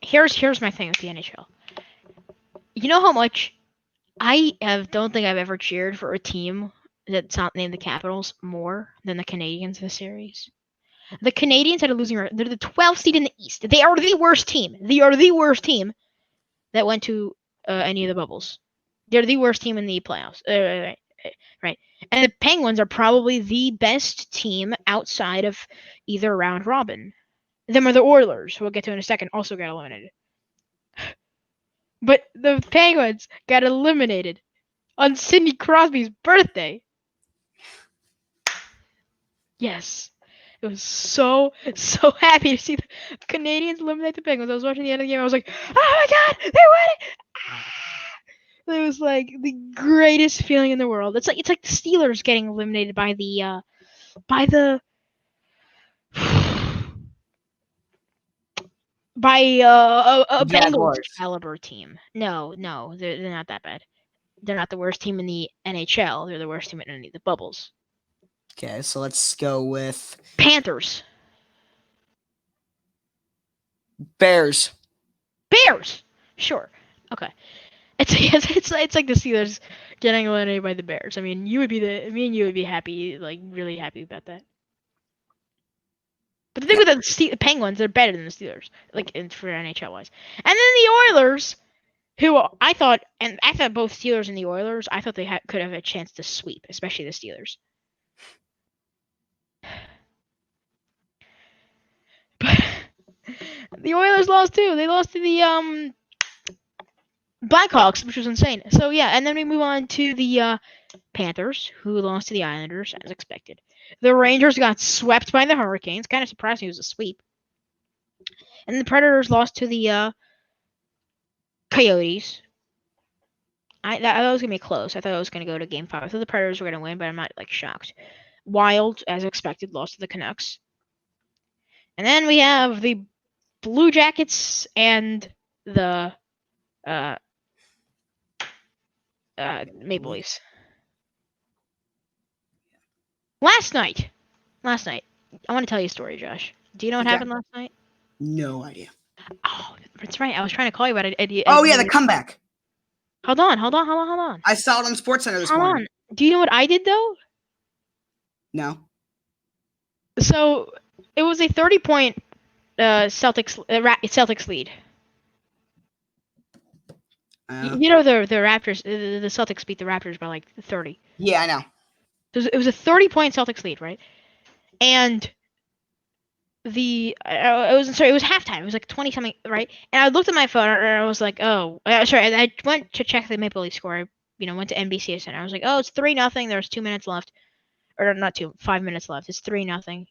here's my thing with the NHL. You know how much don't think I've ever cheered for a team that's not named the Capitals more than the Canadiens this series. The Canadiens had a losing record. They're the 12th seed in the East. They are the worst team. They are the worst team that went to any of the bubbles. They're the worst team in the playoffs. Right. And the Penguins are probably the best team outside of either round robin. Them are the Oilers, who we'll get to in a second, also got eliminated. But the Penguins got eliminated on Sidney Crosby's birthday. Yes. It was so happy to see the Canadiens eliminate the Penguins. I was watching the end of the game. I was like, oh my God, they're winning! It was like the greatest feeling in the world. It's like the Steelers getting eliminated by the a Bengals caliber team. No, they're not that bad. They're not the worst team in the NHL. They're the worst team in any of the bubbles. Okay, so let's go with Panthers. Bears. Sure. Okay. It's like the Steelers getting eliminated by the Bears. I mean, me and you would be happy, like really happy about that. But the thing with the Penguins, they're better than the Steelers, like for NHL wise. And then the Oilers, who I thought both Steelers and the Oilers, I thought they could have a chance to sweep, especially the Steelers. But the Oilers lost too. They lost to the Blackhawks, which was insane. So yeah, and then we move on to the Panthers, who lost to the Islanders as expected. The Rangers got swept by the Hurricanes. Kind of surprising it was a sweep. And the Predators lost to the Coyotes. I thought it was gonna be close. I thought it was gonna go to Game 5. I thought the Predators were gonna win, but I'm not like shocked. Wild, as expected, lost to the Canucks. And then we have the Blue Jackets and the Maple Leafs. Last night, I want to tell you a story, Josh. Do you know what happened last night? No idea. Oh, that's right. I was trying to call you about it. The comeback. Hold on. I saw it on SportsCenter this morning. Do you know what I did though? No. So it was a 30-point Celtics lead. You know the Raptors. The Celtics beat the Raptors by like 30. Yeah, I know. It was a 30-point Celtics lead, right? And it was halftime. It was like 20-something, right? And I looked at my phone and I was like, oh, sorry. I went to check the Maple Leaf score. I went to NBC Center. I was like, oh, it's 3-0. There's 2 minutes left, or not 5 minutes left. It's 3-0.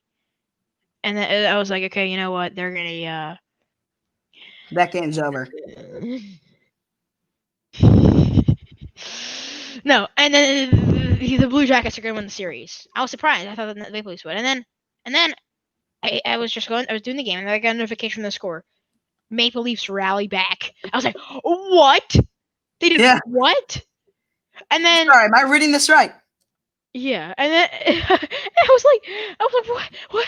And then I was like, okay, you know what? They're gonna that game's over. No, and then the Blue Jackets are gonna win the series. I was surprised. I thought the Maple Leafs would. And then I was doing the game, and I got a notification from the score. Maple Leafs rally back. I was like, what? They did what? And then sorry, am I reading this right? Yeah, and then I was like, what?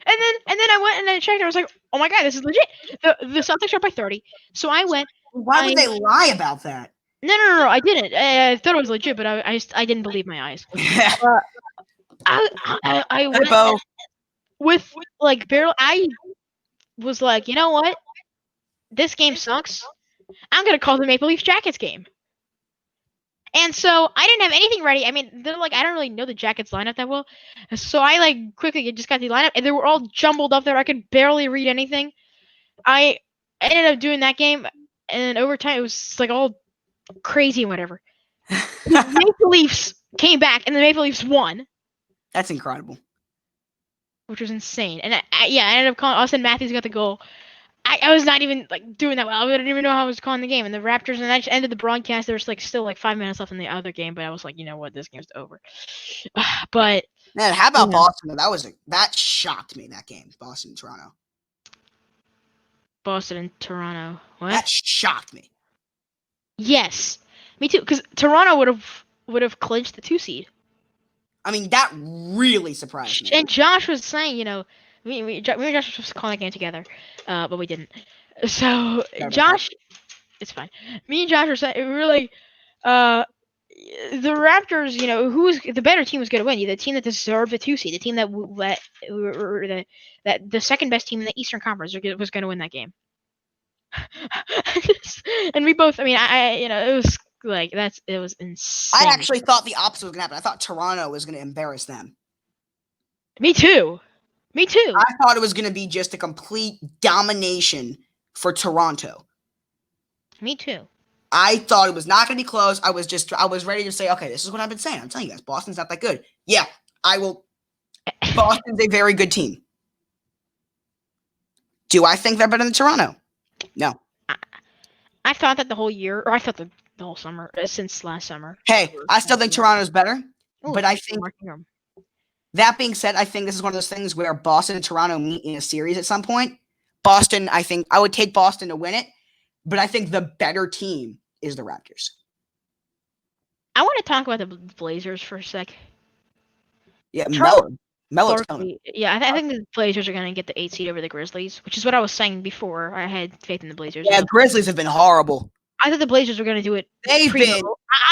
And then I went and I checked. And I was like, oh my God, this is legit. The Celtics are up by 30. So I went. Why would they lie about that? No, I didn't. I thought it was legit, but I didn't believe my eyes. I went with like barely. I was like, you know what? This game sucks. I'm gonna call the Maple Leafs Jackets game. And so I didn't have anything ready. I mean, they're like, I don't really know the Jackets lineup that well. So I like quickly just got the lineup, and they were all jumbled up there. I could barely read anything. I ended up doing that game, and over time it was like all crazy and whatever. The Maple Leafs came back, and the Maple Leafs won. That's incredible. Which was insane. And I ended up calling. Austin Matthews got the goal. I was not even like doing that well. I didn't even know how I was calling the game. And the Raptors, and I just ended the broadcast. There was like still like 5 minutes left in the other game, but I was like, you know what, this game's over. But man, how about Boston? That shocked me. That game, Boston and Toronto. Boston and Toronto. What? That shocked me. Yes, me too. Because Toronto would have clinched the 2 seed. I mean, that really surprised me. And Josh was saying, me and Josh were supposed to call that game together, but we didn't. So Josh, it's fine. Me and Josh were saying, we were like, the Raptors, who's the better team was going to win? The team that deserved the 2 seed, the team that the second best team in the Eastern Conference was going to win that game. And we both, I mean, it was like it was insane. I actually thought the opposite was going to happen. I thought Toronto was going to embarrass them. Me too. I thought it was going to be just a complete domination for Toronto. Me too. I thought it was not going to be close. I was ready to say, okay, this is what I've been saying. I'm telling you guys, Boston's not that good. Yeah, I will. Boston's a very good team. Do I think they're better than Toronto? No. I thought that the whole year, or I thought the whole summer, since last summer. Hey, I still think Toronto's better, but I think, room. That being said, I think this is one of those things where Boston and Toronto meet in a series at some point. Boston, I think, I would take Boston to win it, but I think the better team is the Raptors. I want to talk about the Blazers for a sec. Yeah, Melo's yeah, I think the Blazers are going to get the 8 seed over the Grizzlies, which is what I was saying before. I had faith in the Blazers. Yeah, Grizzlies have been horrible. I thought the Blazers were going to do it. They've been.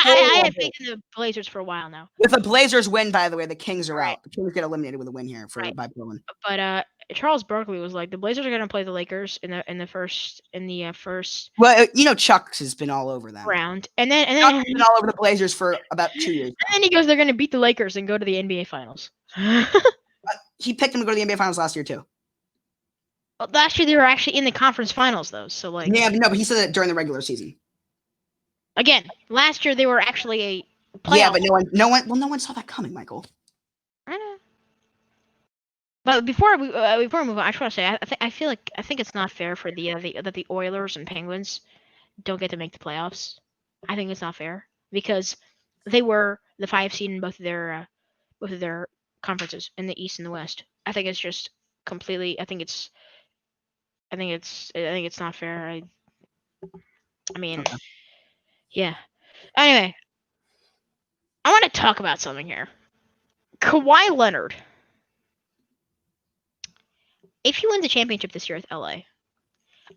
I had faith in the Blazers for a while now. With the Blazers win, by the way, the Kings are out. The Kings get eliminated with a win here by Portland. But Charles Barkley was like, the Blazers are going to play the Lakers in the first. Well, Chuck has been all over them round, and then Chuck's been all over the Blazers for about 2 years. And then he goes, they're going to beat the Lakers and go to the NBA Finals. He picked them to go to the NBA Finals last year too. Well, last year they were actually in the conference finals though, so like. Yeah, but he said that during the regular season. Again, last year they were actually a playoff. Yeah, but no one saw that coming, Michael. I know. But before we move on, I just want to say I think it's not fair for the Oilers and Penguins don't get to make the playoffs. I think it's not fair because they were the 5 seed in both of their conferences in the East and the West. I think it's just completely. I think it's not fair. I mean, okay. Yeah. Anyway, I want to talk about something here. Kawhi Leonard. If he wins a championship this year with LA,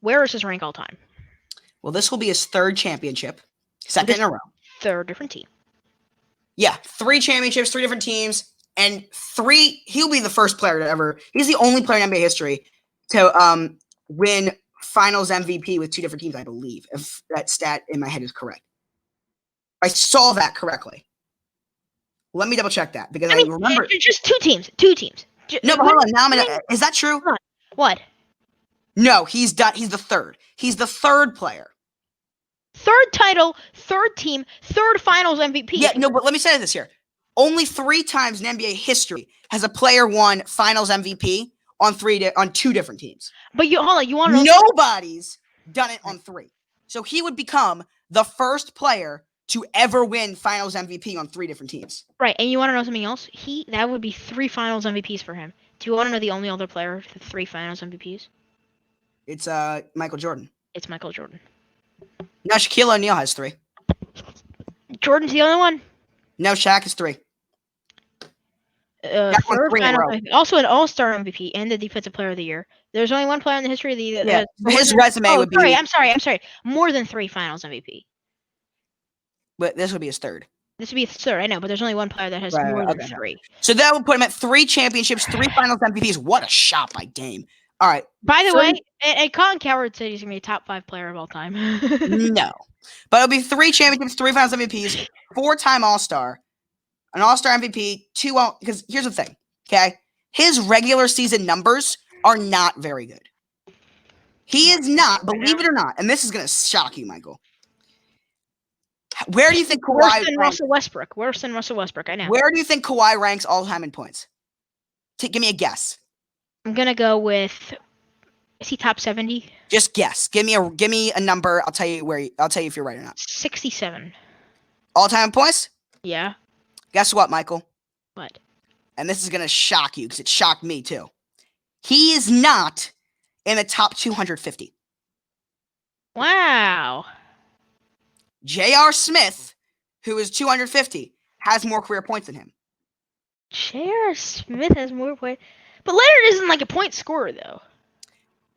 where is his rank all time? Well, this will be his 3rd championship, 2nd in a row. 3rd different team. Yeah, 3 championships, 3 different teams, and he'll be the first player to ever. He's the only player in NBA history to win Finals MVP with 2 different teams, I believe, if that stat in my head is correct. I saw that correctly. Let me double check that because I remember just 2 teams. No, but hold on. Now is that true? What? No, he's done. He's the 3rd. He's the 3rd player. 3rd title, 3rd team, 3rd Finals MVP. Yeah, no, but let me say this here. Only 3 times in NBA history has a player won Finals MVP on 2 different teams. But hold on, you want to know Nobody's done it on 3. So he would become the first player to ever win Finals MVP on 3 different teams. Right, and you want to know something else? That would be 3 Finals MVPs for him. Do you want to know the only other player with 3 Finals MVPs? It's Michael Jordan. It's Michael Jordan. No, Shaquille O'Neal has 3. Jordan's the only one? No, Shaq is 3. 3rd Finals MVP. Also an All-Star MVP and the Defensive Player of the Year. There's only one player in the history of the his resume would be. I'm sorry. More than 3 Finals MVP. But this would be his 3rd. This would be his 3rd, I know, but there's only one player that has more than 3. So that would put him at 3 championships, 3 Finals MVPs. What a shot by Dame. All right. By the way, Colin Cowherd said he's going to be a top 5 player of all time. No. But it'll be 3 championships, 3 Finals MVPs, 4-time All-Star, an All-Star MVP, 2 all. Because here's the thing, okay? His regular season numbers are not very good. He is not, believe it or not, and this is going to shock you, Michael. Where do you think Kawhi Worse than Russell Westbrook. Worse than Russell Westbrook, I know. Where do you think Kawhi ranks all time in points? Give me a guess. I'm gonna go with. Is he top 70? Just guess. Give me a number. I'll tell you if you're right or not. 67. All time in points? Yeah. Guess what, Michael? What? And this is gonna shock you because it shocked me too. He is not in the top 250. Wow. J.R. Smith, who is 250, has more career points than him. J.R. Smith has more points. But Leonard isn't like a point scorer, though.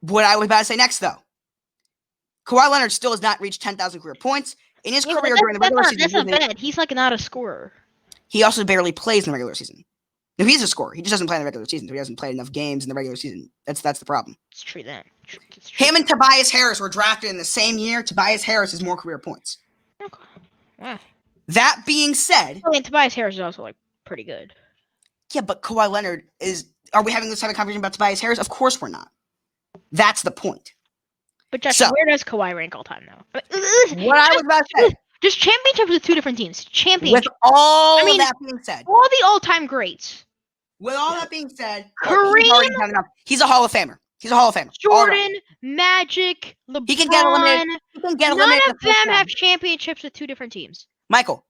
What I was about to say next, though. Kawhi Leonard still has not reached 10,000 career points. In his career during the regular season, that's not bad. He's like not a scorer. He also barely plays in the regular season. No, he's a scorer. He just doesn't play in the regular season. So he hasn't played enough games in the regular season. That's the problem. It's true then. Him and Tobias Harris were drafted in the same year. Tobias Harris has more career points. Okay. Yeah. That being said, I mean, Tobias Harris is also like pretty good. Yeah, but Kawhi Leonard is. Are we having this type of conversation about Tobias Harris? Of course we're not. That's the point. But Josh, where does Kawhi rank all time though? What I was about to say. Just championships with two different teams. Championship. With all that being said, all the all-time greats. With all that being said, Kareem, he's a Hall of Famer. He's a Hall of Famer. Jordan, Magic, LeBron. He can get eliminated. None of them have championships with two different teams. Michael,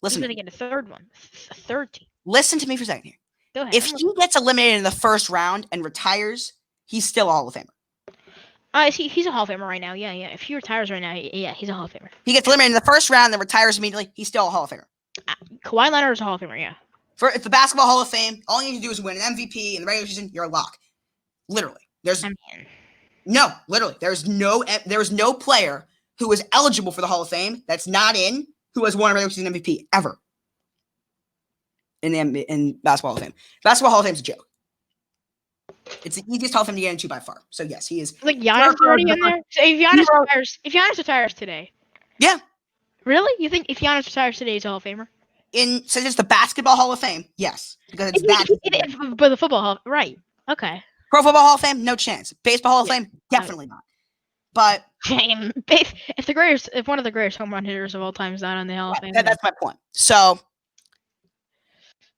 listen. He's gonna get a third one, a third team. Listen to me for a second here. Go ahead. If he gets eliminated in the first round and retires, he's still a Hall of Famer. He's a Hall of Famer right now. Yeah. If he retires right now, yeah, he's a Hall of Famer. He gets eliminated in the first round, then retires immediately. He's still a Hall of Famer. Kawhi Leonard is a Hall of Famer. Yeah. If the Basketball Hall of Fame, all you need to do is win an MVP in the regular season, you're a lock. Literally, there's no player who is eligible for the Hall of Fame that's not in who has won a regular season MVP ever in Basketball Hall of Fame. Basketball Hall of Fame is a joke. It's the easiest Hall of Fame to get into by far. So yes, he is. Like Giannis already in there. So if Giannis retires today, yeah. Really? You think if Giannis retires today, he's a Hall of Famer? Since it's the Basketball Hall of Fame, yes, because it's but the Football Hall, right? Okay. Pro Football Hall of Fame, no chance. Baseball Hall of Fame, definitely not. But if one of the greatest home run hitters of all time is not on the Hall of Fame, that's my point. So,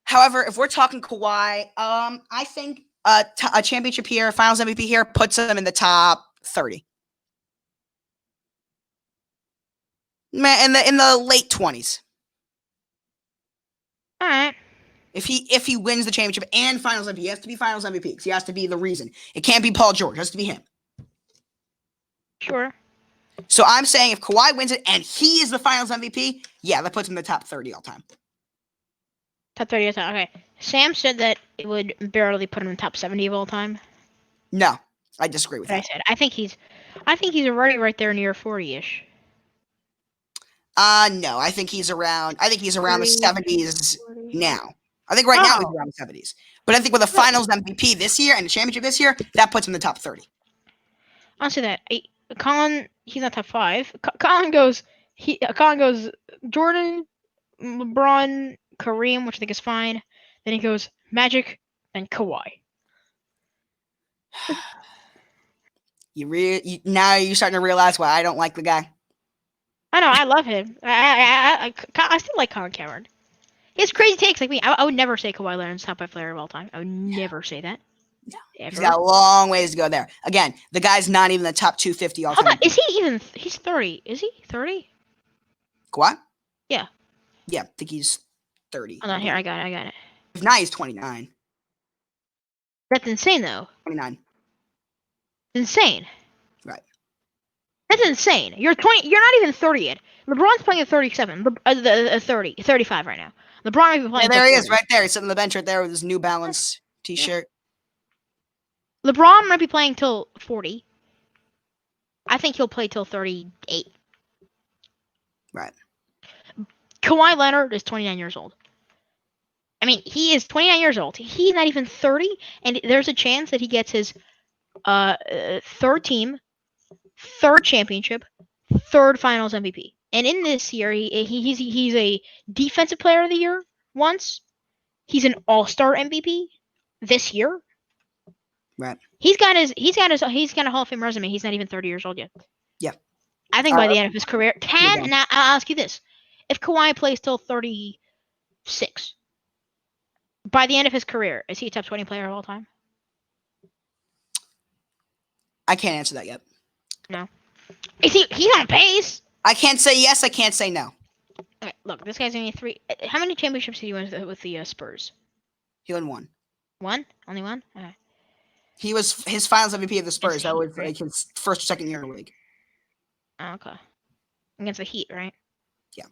however, if we're talking Kawhi, I think a championship here, Finals MVP here, puts him in the top 30. Man, in the late 20s. All right. If he wins the championship and Finals MVP, he has to be Finals MVP because he has to be the reason. It can't be Paul George. It has to be him. Sure. So I'm saying if Kawhi wins it and he is the Finals MVP, yeah, that puts him in the top 30 all time. Top 30 all time. Okay. Sam said that it would barely put him in the top 70 of all time. No, I disagree with that. I think he's already right there near 40-ish. No, I think he's around the 70s now. I think right now he's around the 70s. But I think with a Finals MVP this year and a championship this year, that puts him in the top 30. I'll say that. Colin, he's not top 5. Colin goes Jordan, LeBron, Kareem, which I think is fine. Then he goes Magic and Kawhi. Now you're starting to realize why I don't like the guy. I know, I love him. I still like Colin Coward. He has crazy takes like me. I would never say Kawhi Leonard's top 5 player of all time. I would never say that. No. He's got a long ways to go there. Again, the guy's not even the top 250 all time. Is he even? He's 30. Is he 30? Kawhi? Yeah. Yeah, I think he's 30. Hold on, here, I got it. If not, he's 29. That's insane, though. 29. Insane. Right. That's insane. You're 20. You're not even 30 yet. LeBron's playing at 37. 35 right now. LeBron might be playing. Yeah, there he is, right there. He's sitting on the bench right there with his New Balance T-shirt. Yeah. LeBron might be playing till 40. I think he'll play till 38. Right. Kawhi Leonard is 29 years old. I mean, he is 29 years old. He's not even 30, and there's a chance that he gets his third team, third championship, third Finals MVP. And in this year, he's a Defensive Player of the Year once. He's an All-Star MVP this year. Right. He's got a Hall of Fame resume. He's not even 30 years old yet. Yeah. I think by the end of his career, now I'll ask you this: if Kawhi plays till 36, by the end of his career, is he a top 20 player of all time? I can't answer that yet. No. Is he's on pace? I can't say yes. I can't say no. Okay, look, this guy's only 3. How many championships did he win with the Spurs? He won one. One? Only one? Okay. He was his Finals MVP of the Spurs. That was like his first or second year in the league. Oh, okay. Against the Heat, right? Yeah.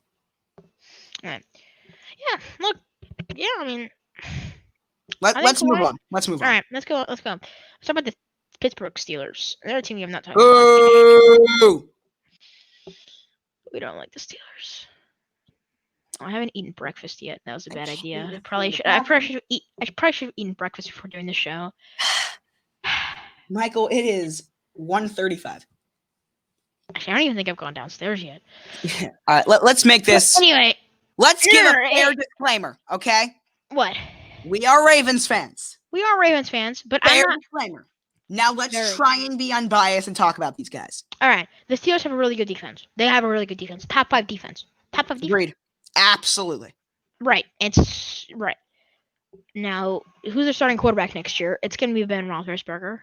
All right. Yeah. Look. Yeah. I mean, Let's move on. Let's move All on. right, let's go. Let's talk about the Pittsburgh Steelers. They're a team we have not talked about. Boo! We don't like the Steelers. I haven't eaten breakfast yet. That was a bad idea. can't I probably get should. through the I probably should have eaten breakfast before doing the show. Michael, it is 1:35. Actually, I don't even think I've gone downstairs yet. All right, let's make this. Anyway, Let's give a fair disclaimer, okay? what? We are Ravens fans. We are Ravens fans, but Fair I'm not. disclaimer. Now let's Very- try and be unbiased and talk about these guys. All right, the Steelers have a really good defense. They have a really good defense. Top 5 defense. Top 5 defense. Agreed. Absolutely. Right. It's right. Now, who's their starting quarterback next year? It's gonna be Ben Roethlisberger.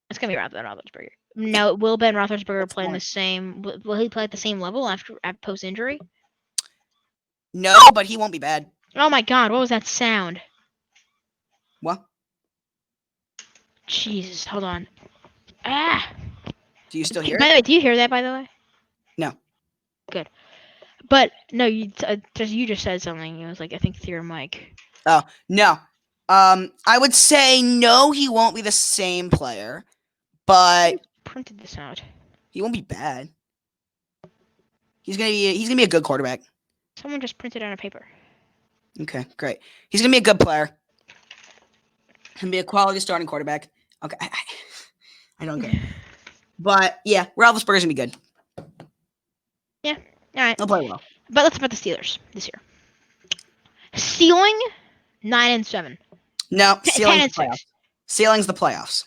It's gonna be Ben Roethlisberger. Now, will Ben Roethlisberger play in the same? Will he play at the same level after post injury? No, but he won't be bad. Oh my God! What was that sound? What? Jesus! Hold on. Ah! Do you still hear By it? the way, do you hear that? By the way. No. Good. But no, you just said something. It was like I think through your mic. Oh no. I would say no. He won't be the same player, but Printed this out. he won't be bad. He's gonna be a good quarterback. Someone just printed out a paper. Okay, great. He's gonna be a good player. He'll be a quality starting quarterback. Okay, I don't get it. But yeah, Roethlisberger's gonna be good. Yeah. All right. He'll play well. But let's talk about the Steelers this year. Ceiling 9-7. No, 10-6. Ceiling's the playoffs.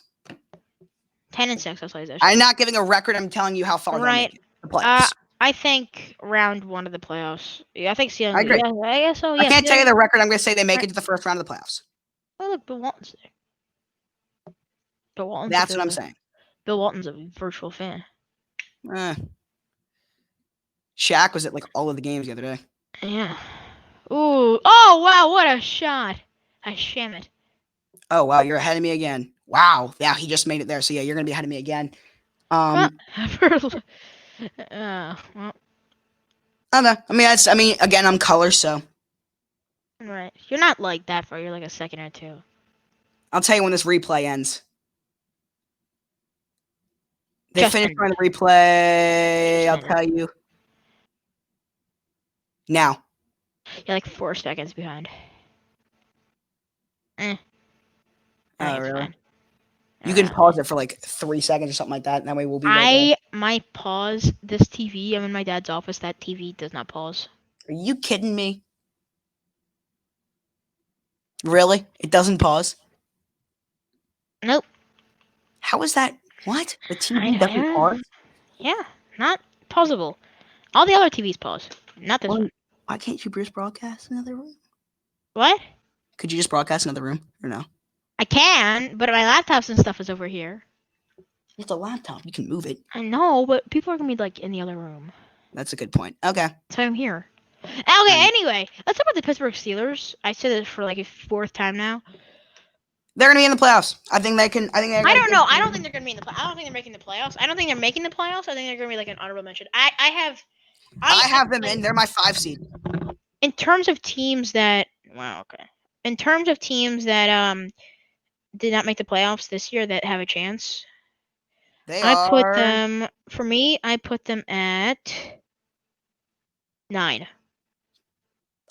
10-6. That's what I said. I'm not giving a record. I'm telling you how far they'll Right. make it. The playoffs. I think round 1 of the playoffs. Yeah, I think ceiling. I agree. Yeah, I guess so. Yeah, I can't tell you ceiling- the record. I'm gonna say they make it to the first round of the playoffs. Oh, look, Bill Walton's there. Bill Walton's. That's what I'm saying. Bill Walton's a virtual fan. Shaq was at like all of the games the other day. Yeah. Ooh. Oh wow! What a shot! I sham it. Oh wow, you're ahead of me again. Wow. Yeah, he just made it there. So yeah, you're gonna be ahead of me again. Well. I don't know. I mean, again, I'm color, so Right. You're not like that far. You're like a second or two. I'll tell you when this replay ends. They Just finished ended. on the replay. Just I'll ended. tell you. Now. You're like 4 seconds behind. I think it's Really? fine. You can pause it for like 3 seconds or something like that. And that way we'll be right there. might pause this TV. I'm in my dad's office. That TV does not pause. Are you kidding me? Really? It doesn't pause? Nope. How is that? What? The I TV doesn't know. pause? Yeah, not pausable. All the other TVs pause. Not this Well, one. why can't you just broadcast another room? What? Could you just broadcast another room or no? I can, but my laptops and stuff is over here. It's a laptop. You can move it. I know, but people are gonna be like in the other room. That's a good point. Okay. So I'm here. Okay, anyway, let's talk about the Pittsburgh Steelers. I said this for like a 4th time now. They're gonna be in the playoffs. I think they can. I don't know. I don't think they're gonna be in the. I don't think they're making the playoffs. I don't think they're making the playoffs. I think they're gonna be like an honorable mention. I have them in. They're my 5 seed. In terms of teams that. Wow. Okay. In terms of teams that did not make the playoffs this year that have a chance, I put them. For me, I put them at 9.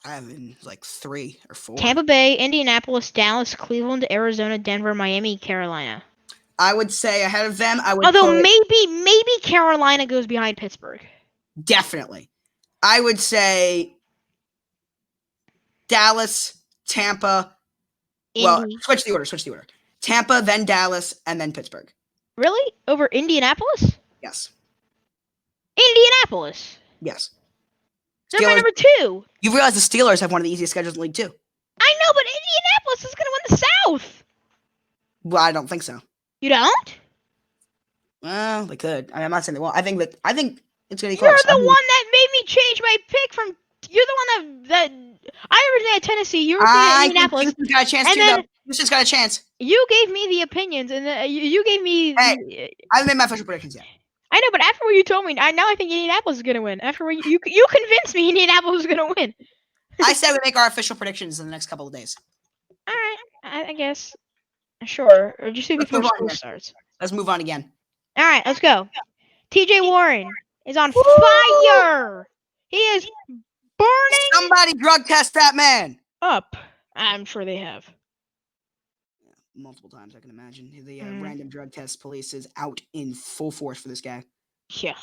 I have in like 3 or 4. Tampa Bay, Indianapolis, Dallas, Cleveland, Arizona, Denver, Miami, Carolina. I would say ahead of them. I would. Although maybe Carolina goes behind Pittsburgh. Definitely. I would say Dallas, Tampa. Well, switch the order. Tampa, then Dallas, and then Pittsburgh. Really? Over Indianapolis? Yes. Indianapolis. Yes. They're my number 2. You realize the Steelers have one of the easiest schedules in the league too. I know, but Indianapolis is going to win the South. Well, I don't think so. You don't? Well, they could. I'm not saying they won't. I think it's going to be You're close. the one that made me change my pick from. You're the one that I originally had Tennessee. You were saying Indianapolis. Houston's got a chance and too, then though. Houston's got a chance. You gave me the opinions, and you gave me. Hey, I haven't made my official predictions yet. I know, but after what you told me, now I think Indianapolis is going to win. After what you convinced me Indianapolis is going to win. I said we make our official predictions in the next couple of days. All right, I guess. Sure. Or just do Let's before move on school here. starts. Let's move on again. All right, let's go. TJ Warren is on Woo! fire. He is burning Somebody drug test that man. up. I'm sure they have. Multiple times, I can imagine. The Mm. random drug test police is out in full force for this guy. Yeah.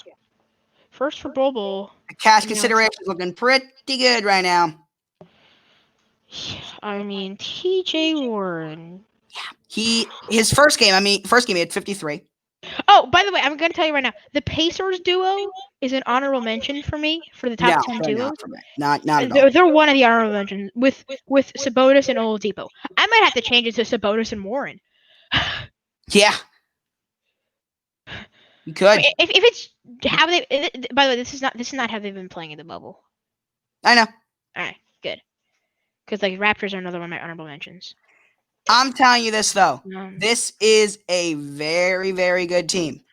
First for Bobo. The cash No. consideration is looking pretty good right now. I mean, TJ Warren. His first game he had 53. Oh, by the way, I'm gonna tell you right now, the Pacers duo is an honorable mention for me for the top 10 they're duos. not for me. Not at all. They're one of the honorable mentions with Sabonis and Oladipo. I might have to change it to Sabonis and Warren. Yeah. You could. If it's how they. By the way, this is not how they've been playing in the bubble. I know. All right, good. Because like Raptors are another one of my honorable mentions. I'm telling you this though. This is a very, very good team.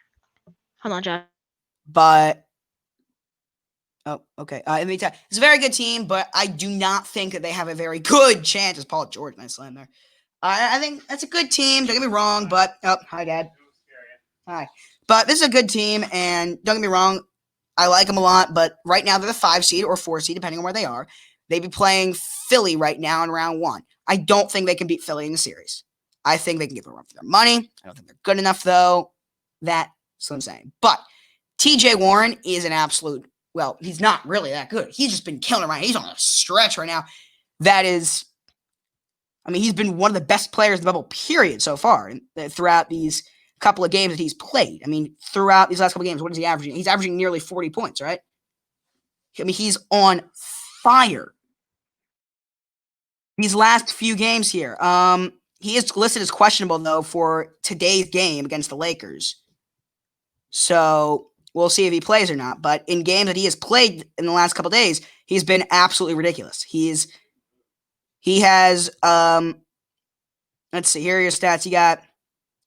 Hold on, John. But okay. Let me tell you, it's a very good team, but I do not think that they have a very good chance. As Paul George, nice slam there. I think that's a good team. Don't get me wrong, but hi, Dad. Hi. But this is a good team, and don't get me wrong, I like them a lot. But right now they're the 5 seed or 4 seed, depending on where they are. They'd be playing Philly right now in round 1. I don't think they can beat Philly in the series. I think they can give a run for their money. I don't think they're good enough, though. That's what I'm saying. But TJ Warren is an absolute, well, he's not really that good. He's just been killing it right now. He's on a stretch right now. That is, I mean, he's been one of the best players in the bubble, period, so far, throughout these couple of games that he's played. I mean, throughout these last couple of games, what is he averaging? He's averaging nearly 40 points, right? I mean, he's on fire. These last few games here. He is listed as questionable, though, for today's game against the Lakers. So we'll see if he plays or not. But in games that he has played in the last couple of days, he's been absolutely ridiculous. He has, let's see, here are your stats. You got,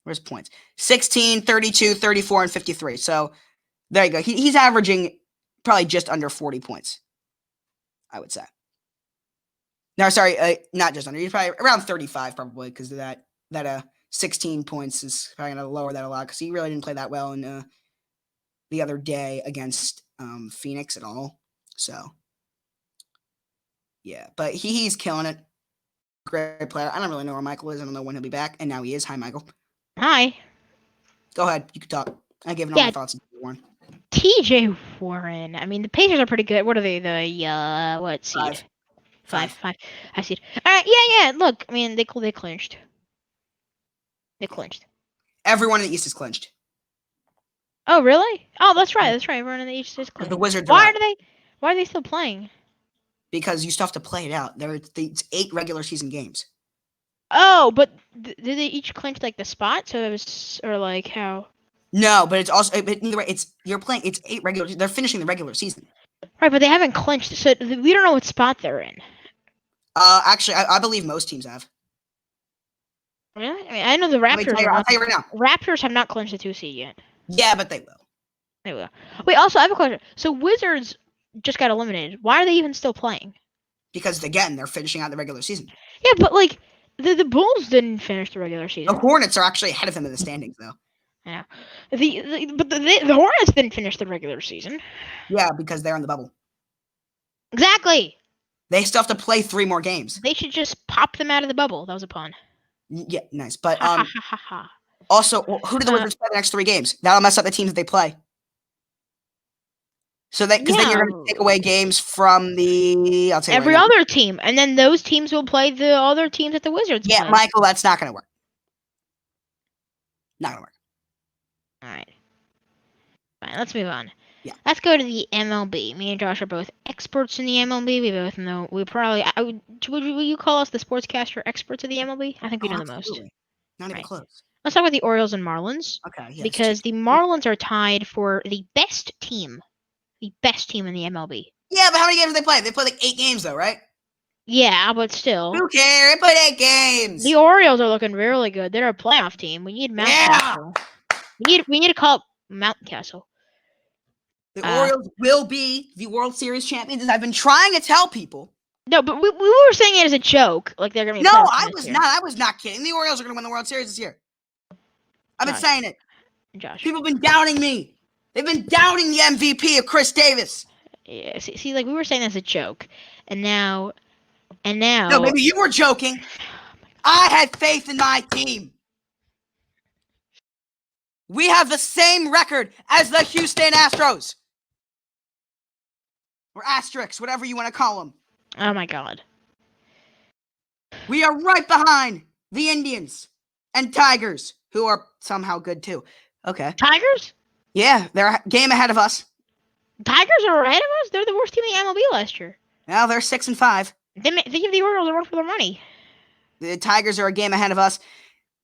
where's points? 16, 32, 34, and 53. So there you go. He's averaging probably just under 40 points, I would say. No, sorry, not just under. He's probably around 35, probably, because of that 16 points is probably going to lower that a lot because he really didn't play that well in the other day against Phoenix at all. So, yeah, but he's killing it. Great player. I don't really know where Michael is. I don't know when he'll be back, and now he is. Hi, Michael. Hi. Go ahead. You can talk. I gave all my thoughts on Warren. TJ Warren. I mean, the Pacers are pretty good. What are they? The what seed? Five. I see. All right. Yeah. Look, I mean, they clinched. They clinched. Everyone in the East is clinched. Oh, really? Oh, that's right. Everyone in the East is clinched. The Wizards. Why are they still playing? Because you still have to play it out. It's 8 regular season games. Oh, but did they each clinch like the spot? So it was, or like how? No, but it's also either way. You're playing. It's 8 regular. They're finishing the regular season. Right, but they haven't clinched, so we don't know what spot they're in. Actually, I believe most teams have. Really? I mean, I know the Raptors. I'll tell you right now. Raptors have not clinched the 2 seed yet. Yeah, but they will. They will. Wait, also, I have a question. So Wizards just got eliminated. Why are they even still playing? Because again, they're finishing out the regular season. Yeah, but like the Bulls didn't finish the regular season. The Hornets are actually ahead of them in the standings, though. Yeah. The Hornets didn't finish the regular season. Yeah, because they're in the bubble. Exactly. They still have to play 3 more games. They should just pop them out of the bubble. That was a pun. Yeah, nice. But also, who do the Wizards play the next 3 games? That'll mess up the teams that they play. So then you're going to take away games from the every other team, and then those teams will play the other teams that the Wizards play. Michael, that's not going to work. Not going to work. All right. Fine, let's move on. Yeah. Let's go to the MLB. Me and Josh are both experts in the MLB. We both know. We probably. Would you call us the sportscaster experts of the MLB? I think we know the most. Not even close. Let's talk about the Orioles and Marlins. Okay. Yes. Because the Marlins are tied for the best team. The best team in the MLB. Yeah, but how many games do they play? They play like 8 games, though, right? Yeah, but still. Who cares? They played 8 games. The Orioles are looking really good. They're a playoff team. We need Mountcastle. We need to call it Mountcastle. The Orioles will be the World Series champions. I've been trying to tell people No, but we were saying it as a joke. Like they're gonna be. No, playoff I team this was year. not. I was not kidding. The Orioles are going to win the World Series this year. I've been Josh. saying it. Josh. People have been doubting me. They've been doubting the MVP of Chris Davis. Yeah, see, like we were saying that as a joke, and now. No, maybe you were joking. I had faith in my team. We have the same record as the Houston Astros. Or Asterix, whatever you want to call them. Oh my God. We are right behind the Indians and Tigers, who are somehow good too. Okay. Tigers? Yeah, they're a game ahead of us. Tigers are ahead of us? They're the worst team in the MLB last year. Well, they're 6-5. They give the Orioles a run for their money. The Tigers are a game ahead of us.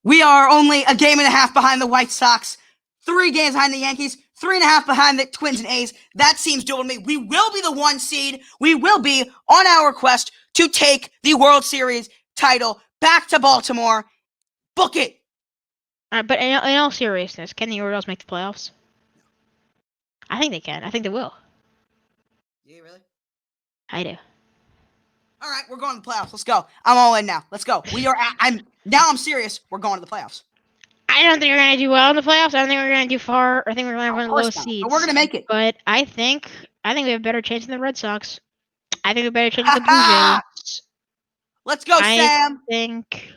We are only a game and a half behind the White Sox, 3 games behind the Yankees, 3.5 behind the Twins and A's. That seems doable to me. We will be the 1 seed. We will be on our quest to take the World Series title back to Baltimore. Book it. But in all seriousness, can the Orioles make the playoffs? I think they can. I think they will. Do you really? I do. All right, we're going to the playoffs. Let's go. I'm all in now. Let's go. I'm serious. We're going to the playoffs. I don't think we're gonna do well in the playoffs. I don't think we're gonna do far. I think we're gonna have one of the lowest seeds. But we're gonna make it. But I think we have a better chance than the Red Sox. I think we have a better chance than the Blue Jays. Let's go, Sam. I think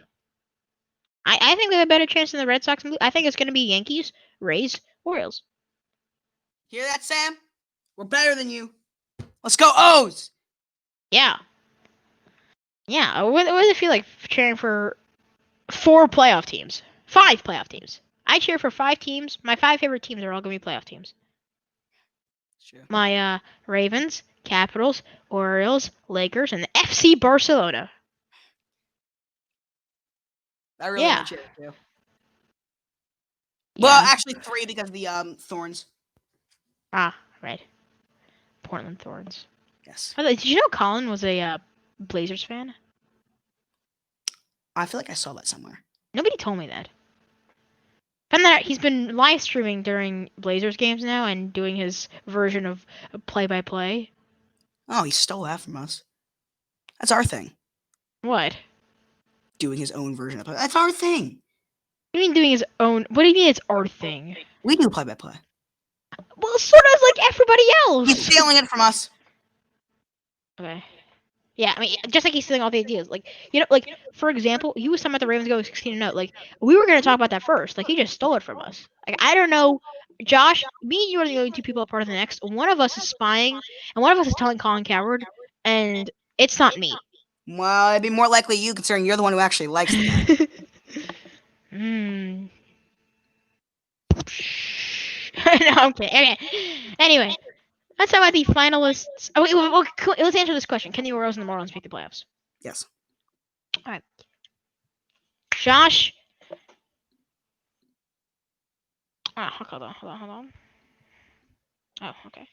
we have a better chance than the Red Sox. I think it's gonna be Yankees, Rays, Orioles. Hear that, Sam? We're better than you. Let's go, O's. Yeah. Yeah. What does it feel like cheering for 4 playoff teams? 5 playoff teams. I cheer for 5 teams. My 5 favorite teams are all going to be playoff teams. Sure. My Ravens, Capitals, Orioles, Lakers, and the FC Barcelona. I really want to cheer for 2. Yeah. Well, actually 3 because of the Thorns. Ah, right. Portland Thorns. Yes. By the way, did you know Colin was a Blazers fan? I feel like I saw that somewhere. Nobody told me that. Found that he's been live streaming during Blazers games now and doing his version of play-by-play. Oh, he stole that from us. That's our thing. What? Doing his own version of play. That's our thing. What do you mean doing his own? What do you mean it's our thing? We do play-by-play. Well, sort of like everybody else. He's stealing it from us. Okay. Yeah, I mean, just like he's stealing all the ideas. Like, for example, he was talking about the Ravens go 16-0. Like, we were going to talk about that first. Like, he just stole it from us. Like, I don't know. Josh, me and you are the only 2 people a part of the next. One of us is spying, and one of us is telling Colin Coward, and it's not me. Well, it'd be more likely you, considering you're the one who actually likes the guy. No, I'm kidding. Okay. Anyway, let's talk about the finalists. Oh, wait, let's answer this question. Can the Orioles and the Marlins make the playoffs? Yes. All right. Josh. Oh, hold on. Oh, okay.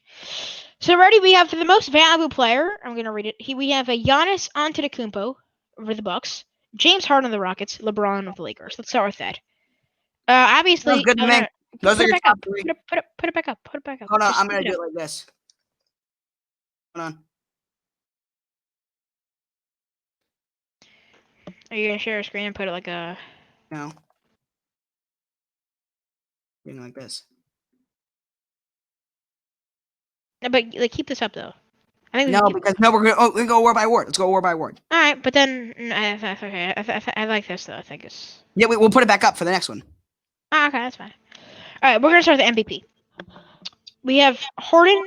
So ready, we have for the most valuable player. I'm gonna read it. We have a Giannis Antetokounmpo for the Bucks, James Harden of the Rockets, LeBron of the Lakers. Let's start with that. Obviously, good to me. Those are your top 3. Put it back up. Hold on, I'm gonna do it like this. Hold on. Are you gonna share a screen and put it like a? No. Doing like this. No, but like keep this up though. I think we're gonna go word by word. Let's go word by word. All right, but then okay. I like this though. I think it's. Yeah, we'll put it back up for the next one. Okay, that's fine. All right, we're gonna start with the MVP. We have Harden,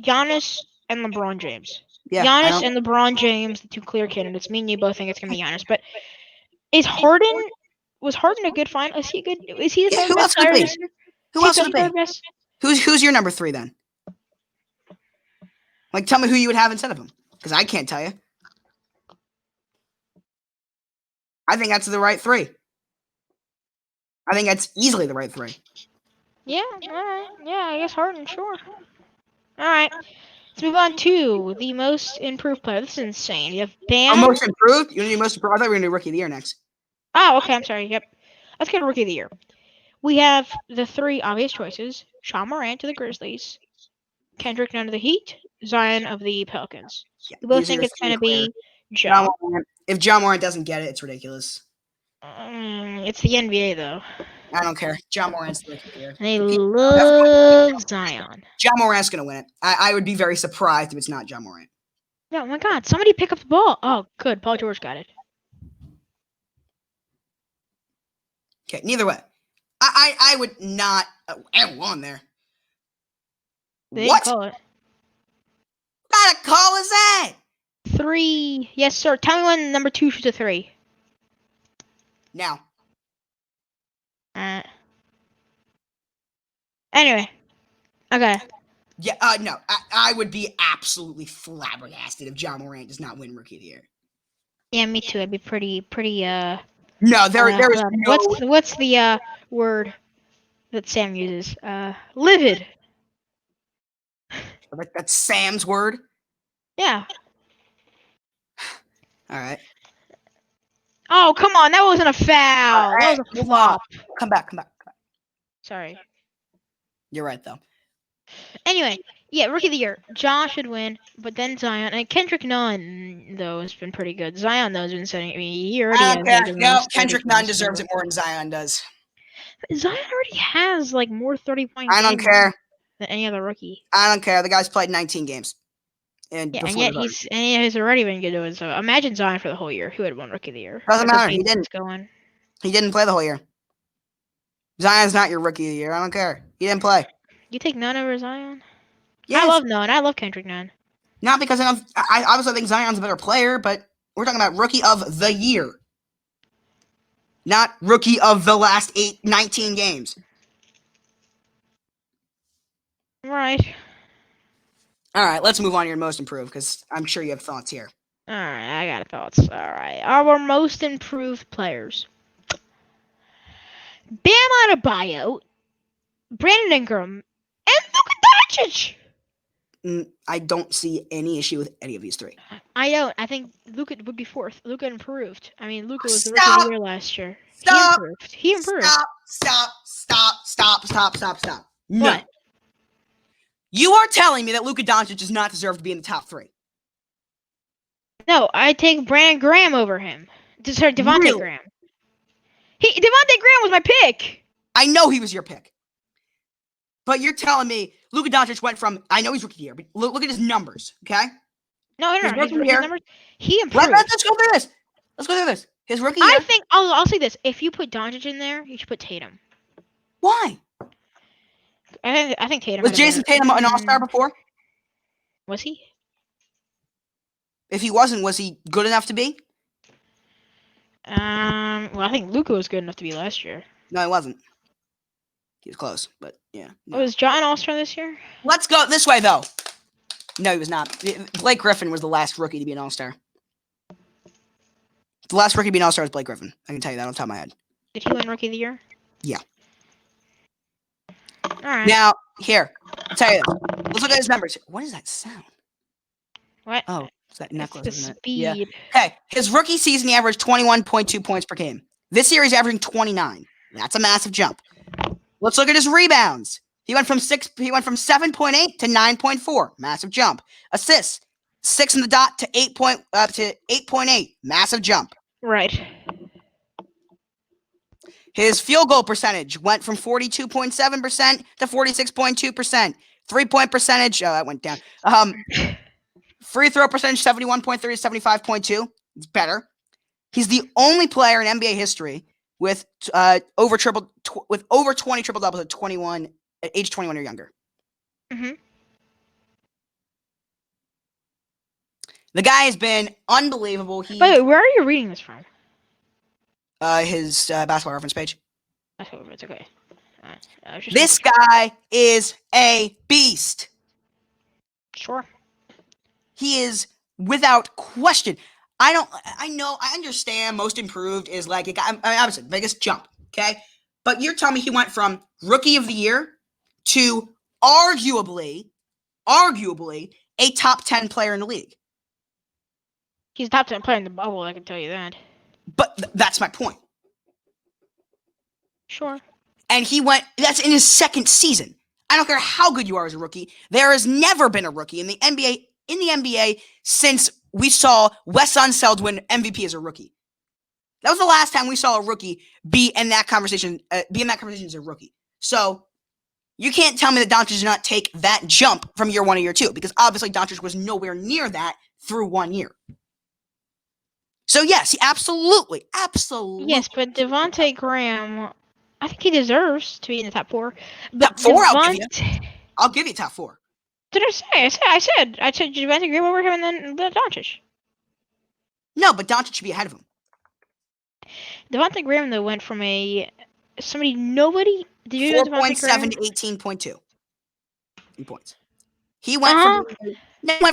Giannis, and LeBron James. Yeah, Giannis and LeBron James, the 2 clear candidates. Me and you both think it's gonna be Giannis, but was Harden a good final? Is he good? Is he the third best player this year? Who else would it be? Who's your number 3 then? Like, tell me who you would have instead of him, because I can't tell you. I think that's the right 3. I think that's easily the right 3. Yeah, all right. Yeah, I guess Harden, sure. All right. Let's move on to the most improved player. This is insane. You have Bam. Oh, most improved? You want to do most improved? I thought we were going to do Rookie of the Year next. Oh, okay. I'm sorry. Yep. Let's get a Rookie of the Year. We have the 3 obvious choices. Sean Morant to the Grizzlies. Kendrick Nunn to the Heat. Zion of the Pelicans. Yeah, We both these are think your it's going three to clear. be Ja. If John Morant doesn't get it, it's ridiculous. It's the NBA though. I don't care. John Morant's the rookie of the year. And they love Zion. John Morant's going to win it. I would be very surprised if it's not John Morant. Oh my God! Somebody pick up the ball. Oh, good. Paul George got it. Okay, neither way. I would not. And one there. They What? didn't call it. What kind of call is that? 3. Yes, sir. Tell me when number 2 shoots a 3. Now. Anyway. Okay. Yeah, no. I would be absolutely flabbergasted if John Morant does not win Rookie of the Year. Yeah, me too. I'd be pretty. No, there is no. What's the word that Sam uses? Livid. That's Sam's word. Yeah. All right. Oh, come on. That wasn't a foul. That was a flop. Come back. Sorry. You're right, though. Anyway, yeah, Rookie of the Year. Ja should win, but then Zion. And Kendrick Nunn, though, has been pretty good. Zion, though, has been setting. I mean, he already has. Like, No, Kendrick Nunn deserves it more than Zion does. Zion already has, like, more 30-point I don't care. Than any other rookie. I don't care. The guy's played 19 games. And yet he's already been good doing it. So imagine Zion for the whole year. Who had won Rookie of the Year? Doesn't matter. He didn't. He didn't play the whole year. Zion's not your Rookie of the Year. I don't care. He didn't play. You take Nunn over Zion? Yes. I love Nunn. I love Kendrick Nunn. Not because I obviously think Zion's a better player, but we're talking about Rookie of the Year. Not Rookie of the last 19 games. Right. All right, let's move on to your most improved, because I'm sure you have thoughts here. All right, I got thoughts. All right. Our most improved players. Bam Adebayo, Brandon Ingram, and Luka Doncic. I don't see any issue with any of these three. I don't. I think Luka would be fourth. Luka improved. I mean, Luka was the Rookie of the Year last year. He improved. Stop. No. What? You are telling me that Luka Doncic does not deserve to be in the top 3. No, I take Brandon Graham over him. Sorry, Devontae Really? Graham. Devontae Graham was my pick. I know he was your pick. But you're telling me Luka Doncic went from, I know he's Rookie of the Year, but look at his numbers, okay? No. His numbers, he improved. Let's go through this. His Rookie Year. I think, I'll say this. If you put Doncic in there, you should put Tatum. Why? I think Tatum. Was Jason Tatum an All-Star before? Was he? If he wasn't, was he good enough to be? Well, I think Luka was good enough to be last year. No, he wasn't. He was close, but yeah. No. Was Ja an All-Star this year? Let's go this way, though. No, he was not. Blake Griffin was the last rookie to be an All-Star. The last rookie to be an All-Star was Blake Griffin. I can tell you that on top of my head. Did he win Rookie of the Year? Yeah. All right. Now, here. I'll tell you this. Let's look at his numbers. What is that sound? What? Oh, it's that necklace, it's the isn't speed. it? Yeah. Okay. His rookie season, he averaged 21.2 points per game. This year, he's averaging 29. That's a massive jump. Let's look at his rebounds. He went from 7.8 to 9.4. Massive jump. Assists. 6 in the dot to 8.8. Massive jump. Right. His field goal percentage went from 42.7% to 46.2%. 3-point percentage, that went down. Free throw percentage, 71.3 to 75.2. It's better. He's the only player in NBA history with over 20 triple doubles at age 21 or younger. Mm-hmm. The guy has been unbelievable. By the way, where are you reading this from? His basketball reference page. That's over. It's okay. This guy is a beast. Sure. He is without question. I understand most improved is like obviously biggest jump. Okay, but you're telling me he went from Rookie of the Year to arguably a top 10 player in the league. He's a top 10 player in the bubble. I can tell you that. But that's my point. Sure. And that's in his second season. I don't care how good you are as a rookie. There has never been a rookie in the NBA since we saw Wes Unseld win MVP as a rookie. That was the last time we saw a rookie be in that conversation as a rookie. So you can't tell me that Doncic did not take that jump from year 1 to year 2, because obviously Doncic was nowhere near that through 1 year. So yes, he absolutely. Yes, but Devontae Graham, I think he deserves to be in the top 4. But top 4, I'll give you top 4. Did I say? I said Devontae Graham over him and then Doncic. No, but Doncic should be ahead of him. Devontae Graham though went from nobody. Did you 4.7 to 18.2 in points. He went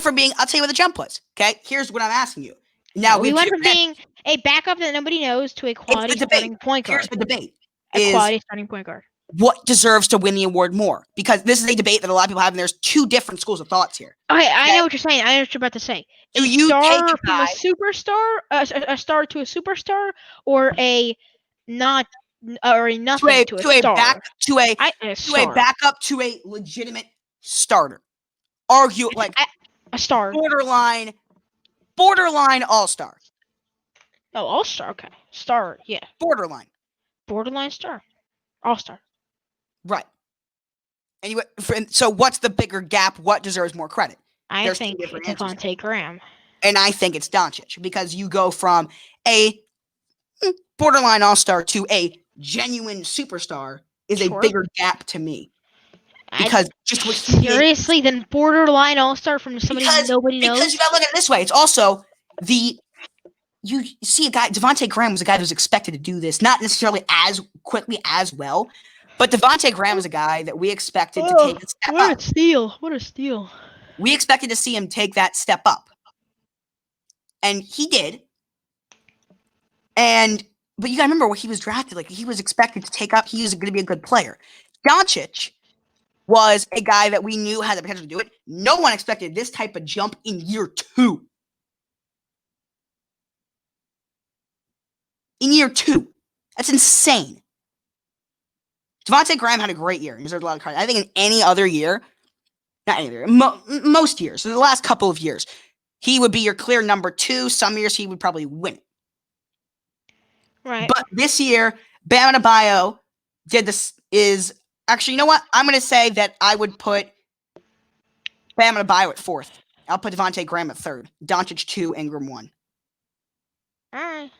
from being. I'll tell you what the jump was. Okay, here's what I'm asking you. Now we went from being a backup that nobody knows to a quality starting point guard. Here's the debate: quality starting point guard. What deserves to win the award more? Because this is a debate that a lot of people have, and there's 2 different schools of thoughts here. Okay, I know what you're saying. I know what you're about to say. Do you star take from a superstar, a star to a superstar, or a nothing to a star? To a backup to a legitimate starter. Argue like a star. Borderline all-star. Oh, all-star. Okay. Star, yeah. Borderline star. All-star. Right. Anyway, so what's the bigger gap? What deserves more credit? I think it's Devontae Graham. And I think it's Doncic, because you go from a borderline all-star to a genuine superstar is a bigger gap to me. Because seriously, then borderline all-star from somebody nobody knows. Because you gotta look at it this way. It's also you see a guy, Devontae Graham was a guy that was expected to do this, not necessarily as quickly as well, but Devontae Graham was a guy that we expected to take a step up. What a steal. We expected to see him take that step up. And he did. But you gotta remember where he was drafted. Like, he was expected to take up. He was going to be a good player. Doncic was a guy that we knew had the potential to do it. No one expected this type of jump in year 2. In year 2. That's insane. Devontae Graham had a great year. He deserved a lot of credit. I think in any other year, not any other year, most years, so the last couple of years, he would be your clear number 2. Some years he would probably win it. Right. But this year, Bam Adebayo did this. Actually, you know what? I'm going to say that I would put Bam Adebayo at 4th. I'll put Devontae Graham at 3rd. Doncic 2, Ingram 1. All right.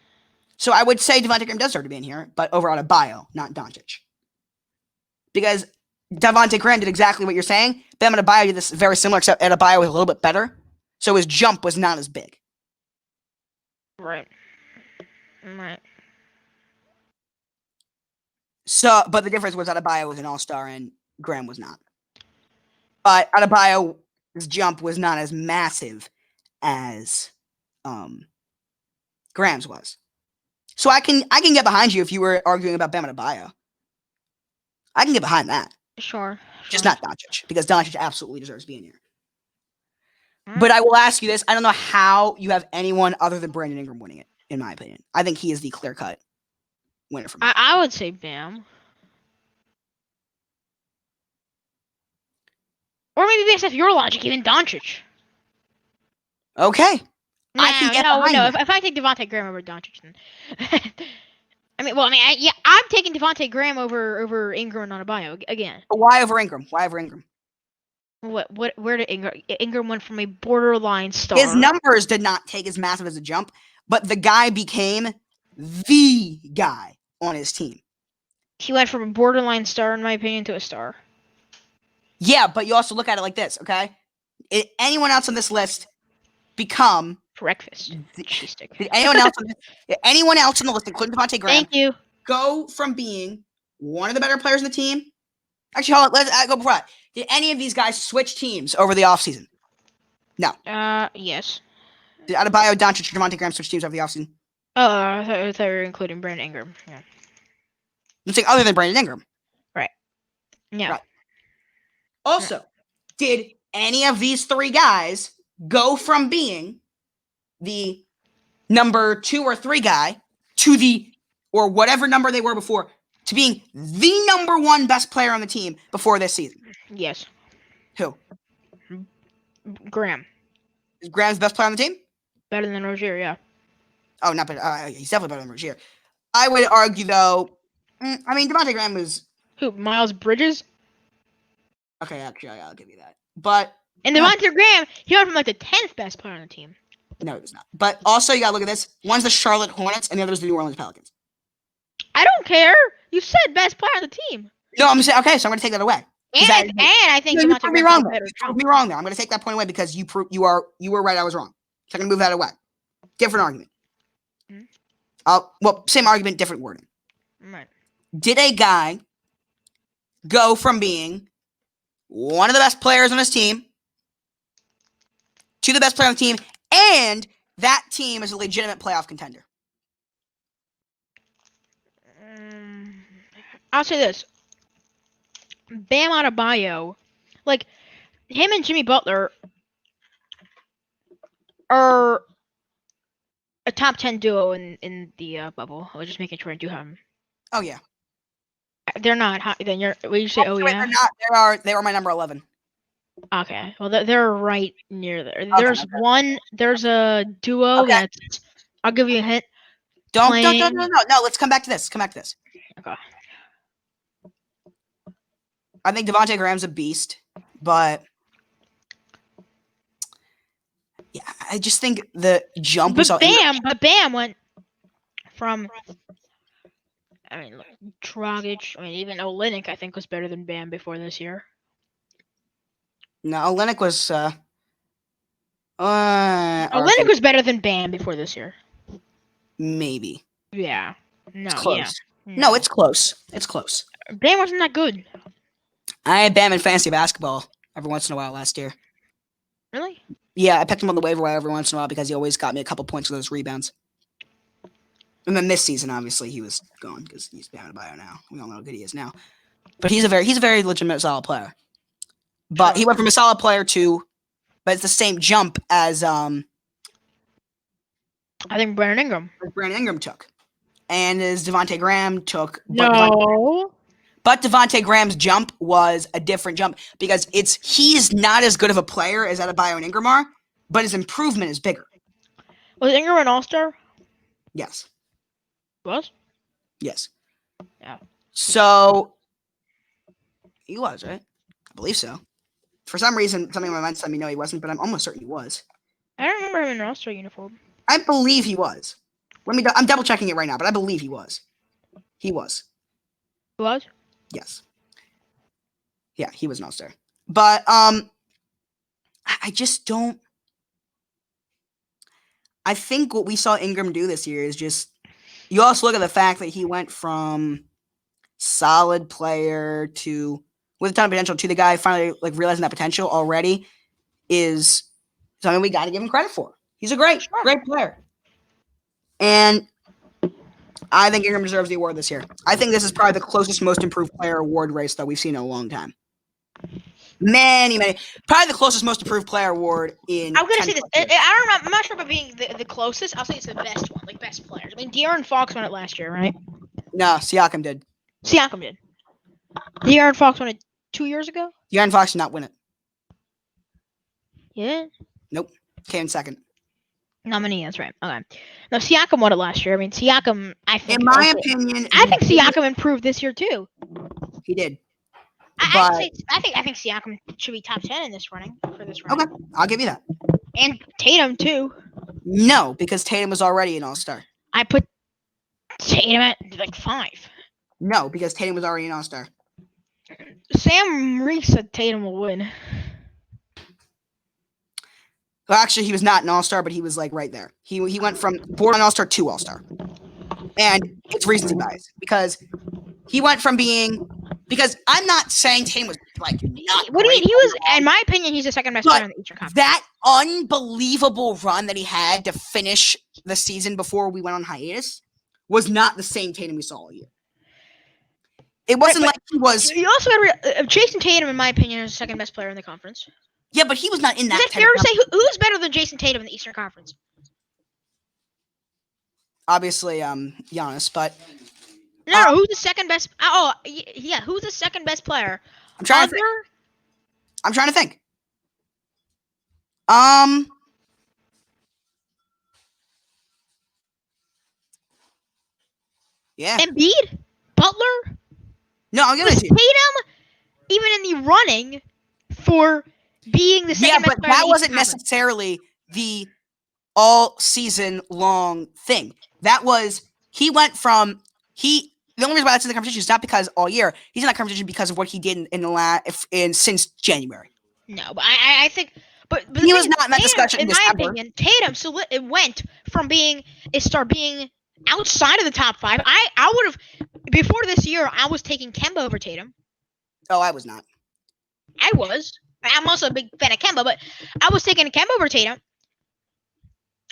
So I would say Devontae Graham does deserve to be in here, but over Adebayo, not Doncic. Because Devontae Graham did exactly what you're saying. Bam Adebayo did this very similar, except Adebayo was a little bit better. So his jump was not as big. Right. So, but the difference was Adebayo was an all-star and Graham was not. But Adebayo's jump was not as massive as Graham's was. So I can get behind you if you were arguing about Bam Adebayo. I can get behind that. Sure. Just not Doncic, because Doncic absolutely deserves to be in here. But I will ask you this. I don't know how you have anyone other than Brandon Ingram winning it, in my opinion. I think he is the clear-cut winner for me. I would say Bam. Or maybe based off your logic, even Doncic. Okay. I can get behind that. If I take Devontae Graham over Doncic, then... I'm taking Devontae Graham over Ingram and Adebayo again. But why over Ingram? Where did Ingram went from a borderline star? His numbers did not take as massive as a jump, but the guy became the guy on his team. He went from a borderline star, in my opinion, to a star. Yeah, but you also look at it like this, okay? Did anyone else on this list become breakfast? Did anyone else on the list, including Devontae Graham, thank you, go from being one of the better players in the team? Actually, hold on. Let's go before that. Did any of these guys switch teams over the offseason? No. Yes. Did Adebayo, Doncic, or Devontae Graham switch teams over the offseason? I thought you were including Brandon Ingram. Yeah. I'm saying other than Brandon Ingram. Right. Yeah. Right. Also, did any of these 3 guys go from being the number 2 or 3 guy to or whatever number they were before, to being the #1 best player on the team before this season? Yes. Who? Graham. Is Graham's best player on the team? Better than Rozier, yeah. Oh, not better. He's definitely better than Rozier. I would argue, though. I mean, Devontae Graham was. Who? Miles Bridges? Okay, actually, I'll give you that. But. And Devontae Graham, he went from like the 10th best player on the team. No, it was not. But also, you gotta look at this. One's the Charlotte Hornets, and the other's the New Orleans Pelicans. I don't care. You said best player on the team. No, I'm saying okay, so I'm gonna take that away. And I think you proved me wrong. You proved me wrong there. I'm gonna take that point away because you were right. I was wrong. So I'm gonna move that away. Different argument. Well, same argument, different wording. Right. Did a guy go from being one of the best players on his team to the best player on the team, and that team is a legitimate playoff contender? I'll say this. Bam Adebayo, like, him and Jimmy Butler are a top 10 duo in the bubble. I was just making sure I do have them. Oh, yeah. They're not high. Then you say, oh, yeah? They're not. They were my number 11. Okay. Well, they're right near there. There's a duo that's, I'll give you a hint. No. Let's come back to this. Okay. I think Devontae Graham's a beast, but yeah, I just think the jump was. But Bam went from. I mean, Dragic. I mean, even Olynyk, I think, was better than Bam before this year. No, Olynyk was. Olynyk was better than Bam before this year. Maybe. Yeah. No. It's close. Yeah. No, it's close. It's close. Bam wasn't that good. I had Bam in fantasy basketball every once in a while last year. Really? Yeah, I picked him on the waiver wire every once in a while because he always got me a couple points with those rebounds. And then this season, obviously, he was gone because he's Bam Adebayo now. We all know how good he is now. But he's a very legitimate solid player. But he went from a solid player to, but it's the same jump as I think Brandon Ingram took, and as Devontae Graham took. But Devontae Graham's jump was a different jump because he's not as good of a player as Adebayo and Ingram are, but his improvement is bigger. Was Ingram an All-Star? Yes. Was? Yes. Yeah. So he was, right? I believe so. For some reason, something in my mind's telling me no, he wasn't, but I'm almost certain he was. I don't remember him in an All-Star uniform. I believe he was. I'm double checking it right now, but I believe he was. He was. He was? Yes. Yeah, he was an All-Star. But I just don't. I think what we saw Ingram do this year is just. You also look at the fact that he went from solid player to with a ton of potential to the guy finally realizing that potential already is something we got to give him credit for. He's a great player. And I think Ingram deserves the award this year. I think this is probably the closest most improved player award race that we've seen in a long time. Many. Probably the closest most improved player award in. I'm going to say this. I'm not sure about being the closest. I'll say it's the best one, best players. I mean, De'Aaron Fox won it last year, right? No, Siakam did. De'Aaron Fox won it 2 years ago? De'Aaron Fox did not win it. Yeah? Nope. Came in second. Nominee, that's right. Okay. No, Siakam won it last year. I mean, Siakam, I think. In my opinion. I think Siakam improved this year, too. He did. I think Siakam should be top 10 in this running. Okay, I'll give you that. And Tatum, too. No, because Tatum was already an All-Star. I put Tatum at 5. No, because Tatum was already an All-Star. Sam Reese said Tatum will win. Well, actually, he was not an All-Star, but he was right there. He went from borderline All-Star to All-Star. And it's recency bias because he went from being. Because I'm not saying Tatum was not. What do you mean? He was, in my opinion, he's the second best player in the Eastern Conference. That unbelievable run that he had to finish the season before we went on hiatus was not the same Tatum we saw all year. It wasn't like he was. You also got Jason Tatum, in my opinion, is the second best player in the conference. Yeah, but he was not in that. Is it fair to say who's better than Jason Tatum in the Eastern Conference? Obviously, Giannis, but No, who's the second best? Oh, yeah, who's the second best player? I'm trying to think. I'm trying to think. Yeah. Embiid? Butler? No, I'm gonna Was do. Tatum even in the running for being the second best but player? that in the wasn't Eastern Conference? necessarily the all season long thing. That was he went from he. The only reason why that's in the competition is not because all year. He's in that competition because of what he did in the since January. No, but I think, but he was not in that discussion in in my December. opinion, Tatum it went from being outside of the top 5. I would have before this year. I was taking Kemba over Tatum. Oh, I was not. I was. I'm also a big fan of Kemba, but I was taking Kemba over Tatum.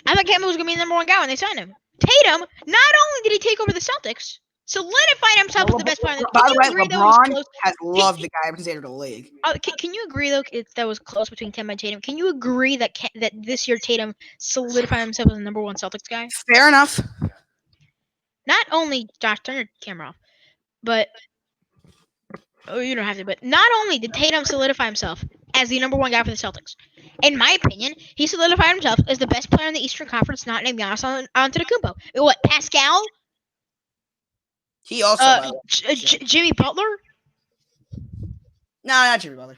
I thought Kemba was going to be the number 1 guy when they signed him. Tatum, not only did he take over the Celtics, solidified himself as the best player. By the way, LeBron has loved the guy since he entered the league. Can you agree though that was close between Kemba and Tatum? Can you agree that that this year Tatum solidified himself as the number 1 Celtics guy? Fair enough. Not only Josh, turn your camera off, but you don't have to. But not only did Tatum solidify himself as the number 1 guy for the Celtics, in my opinion, he solidified himself as the best player in the Eastern Conference, not named Giannis Antetokounmpo. What, Pascal? He also Jimmy Butler? No, not Jimmy Butler.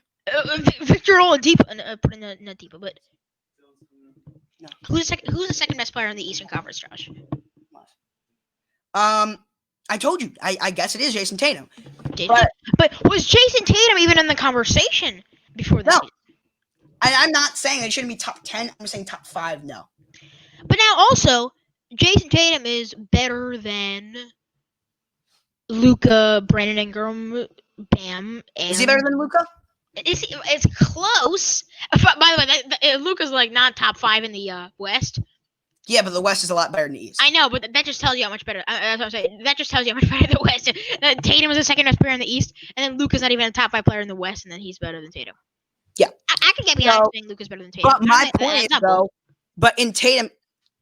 Victor Oladipo. Put in Oladipo, but no. Who's the second best player in the Eastern Conference, Josh? I told you. I guess it is Jason Tatum. But was Jason Tatum even in the conversation before that? No. I'm not saying it shouldn't be top 10. I'm saying top 5. No. But now also, Jason Tatum is better than Luka, Brandon Ingram, Bam. And is he better than Luka? It's close. By the way, Luka's like not top 5 in the West. Yeah, but the West is a lot better than the East. I know, but that just tells you how much better. That's what I'm saying. That just tells you how much better the West. Tatum is the second best player in the East, and then Luka's not even a top 5 player in the West, and then he's better than Tatum. Yeah, I can get behind saying Luka's better than Tatum. But my point is though, but in Tatum,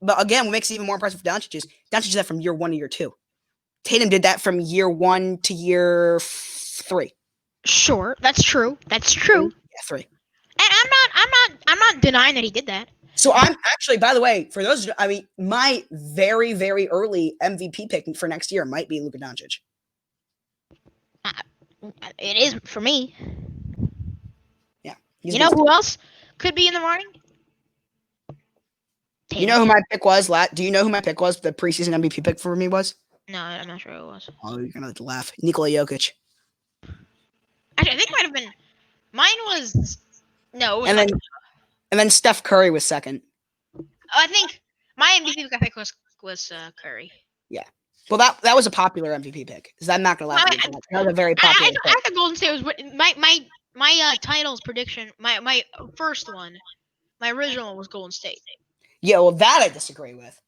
but again, what makes it even more impressive for Doncic is did that from year 1 to year 2. Tatum did that from year 1 to year 3. Sure, that's true. That's true. Yeah, 3. And I'm not denying that he did that. So I'm actually, by the way, for those, I mean, my very, very early MVP pick for next year might be Luka Doncic. It is for me. Yeah. You know who else could be in the running? Tatum. You know who my pick was? Do you know who my pick was? The preseason MVP pick for me was? No, I'm not sure who it was. Oh, you're gonna have to laugh. Nikola Jokic. Actually, I think it might have been. Mine was no. It was and then Steph Curry was second. I think my MVP pick was Curry. Yeah. Well, that was a popular MVP pick. Because I'm not gonna laugh. That was a very popular. I think Golden State was my titles prediction. My first one, my original was Golden State. Yeah, well, that I disagree with.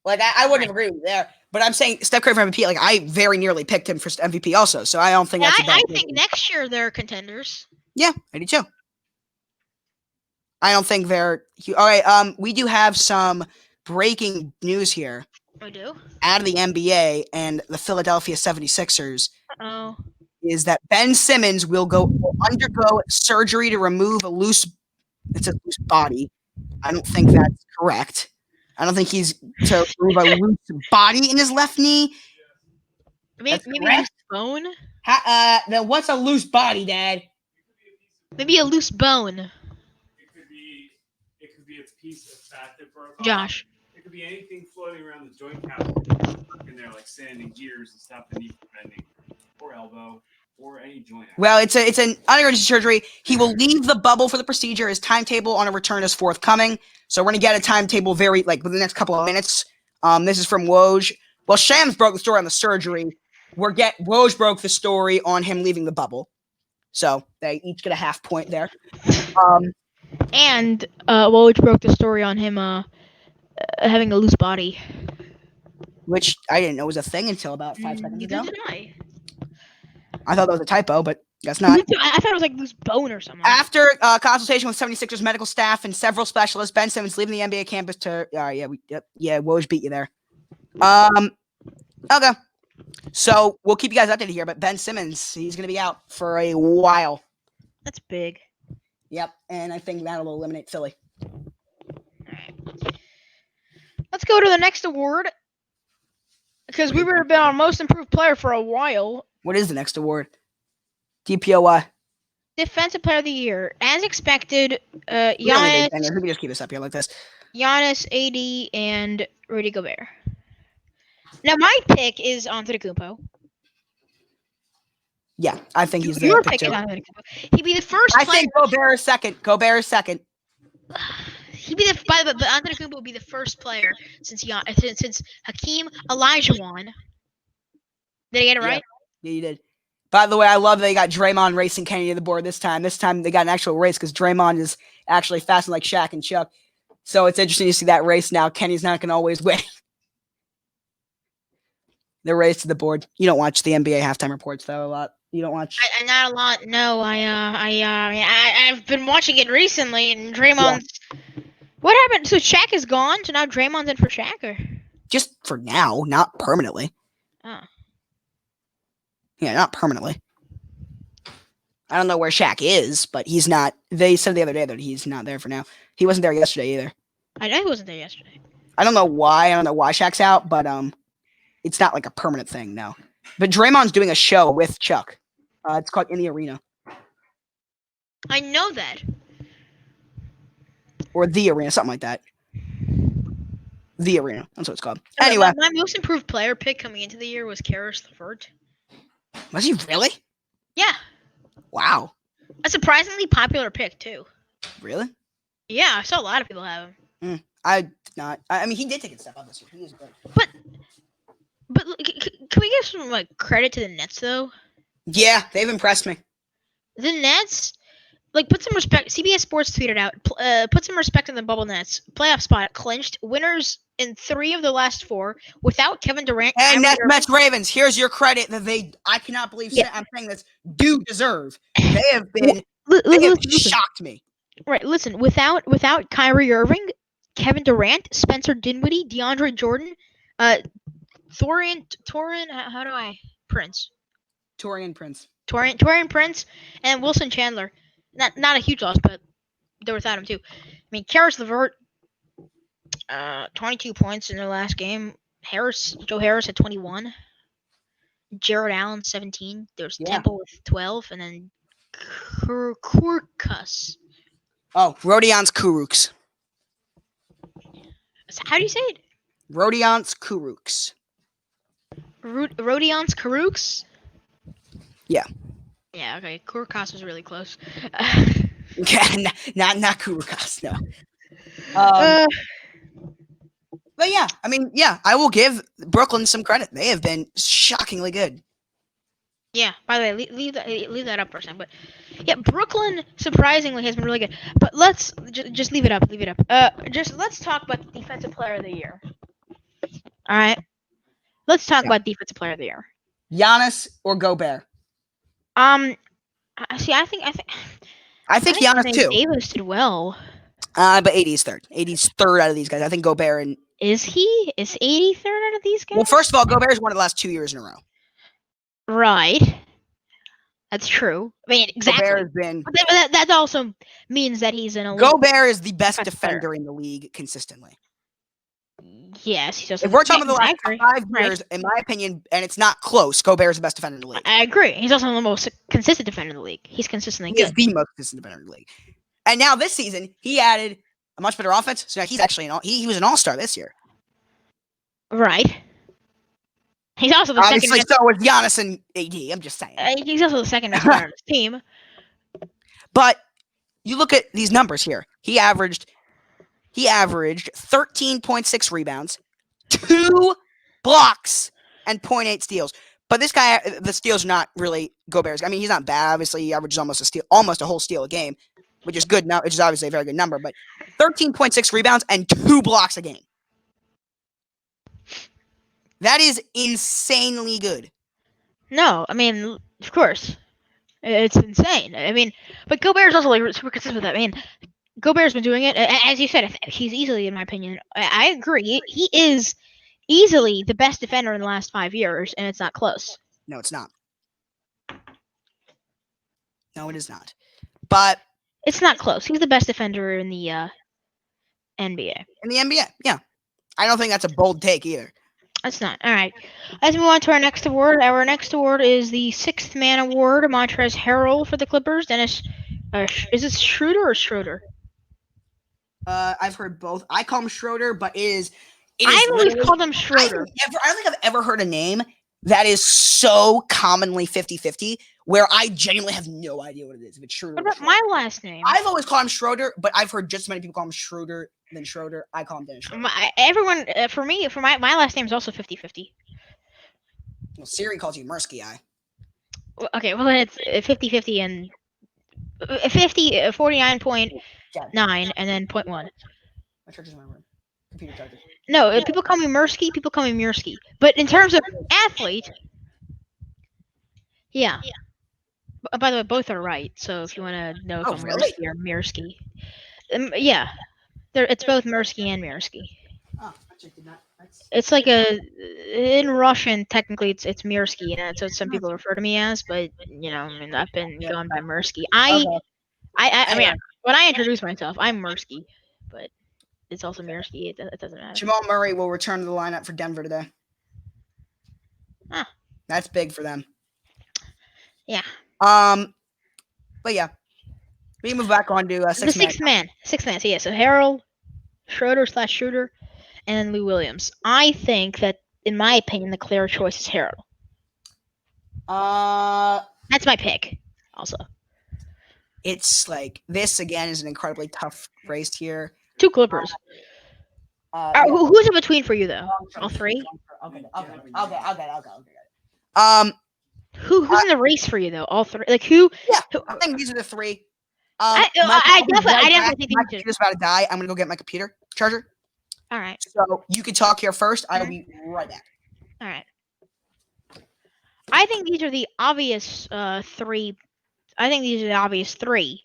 Like I wouldn't agree with you there, but I'm saying Steph Curry for MVP. Like I very nearly picked him for MVP also, so I don't think that's. I think next year they're contenders. Yeah, I do too. I don't think they're. All right, we do have some breaking news here. We do? Out of the NBA and the Philadelphia 76ers. Uh-oh. Is that Ben Simmons will undergo surgery to remove a loose body. I don't think that's correct. I don't think he's to remove a loose body in his left knee. Maybe a loose bone? Then what's a loose body, Dad? Maybe a loose bone. It could be a piece of fat that broke off. Josh. It could be anything floating around the joint cavity in there, like sand and gears and stuff that need bending, or elbow, or any joint. Well, it's an unemergency surgery. He will leave the bubble for the procedure. His timetable on a return is forthcoming. So we're gonna get a timetable within the next couple of minutes. This is from Woj. Well, Shams broke the story on the surgery. Woj broke the story on him leaving the bubble. So they each get a half point there. And Woj broke the story on him having a loose body. Which I didn't know was a thing until about 5 seconds ago. Did I? I thought that was a typo, but guess not. I thought it was like loose bone or something. After consultation with 76ers medical staff and several specialists, Ben Simmons leaving the NBA campus to Woj beat you there. Okay. So we'll keep you guys updated here. But Ben Simmons, he's going to be out for a while. That's big. Yep, and I think that'll eliminate Philly. Let's go to the next award because we've been on Most Improved Player for a while. What is the next award? DPOY. Defensive Player of the Year, as expected. Giannis. Giannis, Let me just keep this up here like this. Giannis, AD, and Rudy Gobert. Now my pick is Antetokounmpo. Yeah, I think he's Your the pick pick is too. Antetokounmpo. He'd be the first. I think Gobert is second. Gobert is second. He'd be but Antetokounmpo would be the first player since Hakeem Olajuwon. Did I get it right? Yeah, you did. By the way, I love they got Draymond racing Kenny to the board this time. This time they got an actual race because Draymond is actually fast like Shaq and Chuck. So it's interesting to see that race now. Kenny's not going to always win. The race to the board. You don't watch the NBA halftime reports though a lot. You don't watch. I not a lot. No, I've been watching it recently, and Draymond's. Yeah. What happened? So Shaq is gone, so now Draymond's in for Shaq, or just for now, not permanently. Oh. Yeah, not permanently. I don't know where Shaq is, but he's not. They said the other day that he's not there for now. He wasn't there yesterday either. I know he wasn't there yesterday. I don't know why. I don't know why Shaq's out, but it's not like a permanent thing, no. But Draymond's doing a show with Chuck. It's called In the Arena. I know that. Or The Arena, something like that. The Arena, that's what it's called. Anyway. My most improved player pick coming into the year was Karis LeVert. Was he really? Yeah. Wow. A surprisingly popular pick, too. Really? Yeah, I saw a lot of people have him. I did not. I mean, he did take a step up this year. He is good. But can we give some credit to the Nets, though? Yeah, they've impressed me. The Nets, put some respect. CBS Sports tweeted out, put some respect on the bubble Nets. Playoff spot clinched. Winners in 3 of the last 4 without Kevin Durant. And Mets Ravens. Here's your credit that I cannot believe I'm saying this. Do deserve. They have been. They have shocked me. Right. Listen. Without Kyrie Irving, Kevin Durant, Spencer Dinwiddie, DeAndre Jordan, Torian. How do I Prince? Torian Prince, and Wilson Chandler. Not a huge loss, but they're without him too. I mean, Karis LeVert, 22 points in their last game. Joe Harris had 21. Jared Allen 17. There's Temple with 12, and then Kurkus. Oh, Rodions Kurucs. How do you say it? Rodions Kurucs. Rodions Kurucs. Yeah. Yeah, okay. Kurkas was really close. not Kurukas, no. But yeah, I mean, I will give Brooklyn some credit. They have been shockingly good. Yeah, by the way, leave that up for a second. But yeah, Brooklyn surprisingly has been really good. But let's just leave it up. Let's talk about the Defensive Player of the Year. All right. Let's talk about Defensive Player of the Year. Giannis or Gobert? I think Giannis too. Davis did well. But AD's third. AD's third out of these guys. I think Gobert and is he? Is AD third out of these guys? Well, first of all, Gobert's won it the last 2 years in a row. Right. That's true. I mean, exactly. Gobert has been. But that also means that he's an elite. Gobert is the best defender in the league consistently. Yes, he's also. If we're talking the last 5 years, in my opinion, and it's not close, Gobert is the best defender in the league. I agree. He's also the most consistent defender in the league. He's consistently good. He's the most consistent defender in the league. And now this season, he added a much better offense. So now he's actually he was an all-star this year. Right. He's also the Obviously, second. So was Giannis and AD. I'm just saying. He's also the second best player on his team. But you look at these numbers here. He averaged 13.6 rebounds, 2 blocks, and 0.8 steals. But this guy, the steals are not really Gobert's. I mean, he's not bad. Obviously, he averages almost a whole steal a game, which is good. Which is obviously a very good number. But 13.6 rebounds and 2 blocks a game. That is insanely good. No, I mean, of course, it's insane. I mean, but Gobert's also super consistent with that. I mean, Gobert's been doing it, as you said. He's easily, in my opinion, I agree. He is easily the best defender in the last 5 years, and it's not close. No, it's not. No, it is not. But It's not close. He's the best defender in the NBA. in the NBA, yeah. I don't think that's a bold take either. That's not. All right. Let's move on to our next award. Our next award is the Sixth Man Award, Montrezl Harrell for the Clippers. Dennis, is it Schroeder or Schroeder? I've heard both. I call him Schroeder, but it is I've always called him Schroeder. I don't think I've ever heard a name that is so commonly 50-50 where I genuinely have no idea what it is. If it's Schroeder. What about my last name? I've always called him Schroeder, but I've heard just as many people call him Schroeder than Schroeder. I call him Dennis Schroeder. Everyone, for my last name is also 50-50. Well, Siri calls you Mursky. Okay, well then it's 50-50 and 49.9 and then 0.1. My charger's in my room. Computer charger. No, people call me Mursky, people call me Mursky. But in terms of athlete, yeah. By the way, both are right. So if you want to know if I'm really? Mursky or Mirsky, yeah, it's both Mursky and Mirsky. Oh, actually did not. It's like in Russian, technically it's Mirsky, and that's what some people refer to me as. But I've been going by Mursky. I mean, when I introduce myself, I'm Mursky, but it's also Mirsky. It doesn't matter. Jamal Murray will return to the lineup for Denver today. Huh. That's big for them. Yeah. But yeah, we move back on to the sixth man. So yeah, so Harrell, Schroeder/Shooter, and then Lou Williams. I think that, in my opinion, the clear choice is Harrell. That's my pick. Also, it's like this again is an incredibly tough race here. 2 Clippers. Who's in between for you though? All 3? Okay. Who's in the race for you though? All 3? Like who? Yeah, I think these are the 3. I definitely think my computer's about to die. I'm gonna go get my computer charger. All right. So you can talk here first. I'll be right back. All right. I think these are the obvious 3. I think these are the obvious 3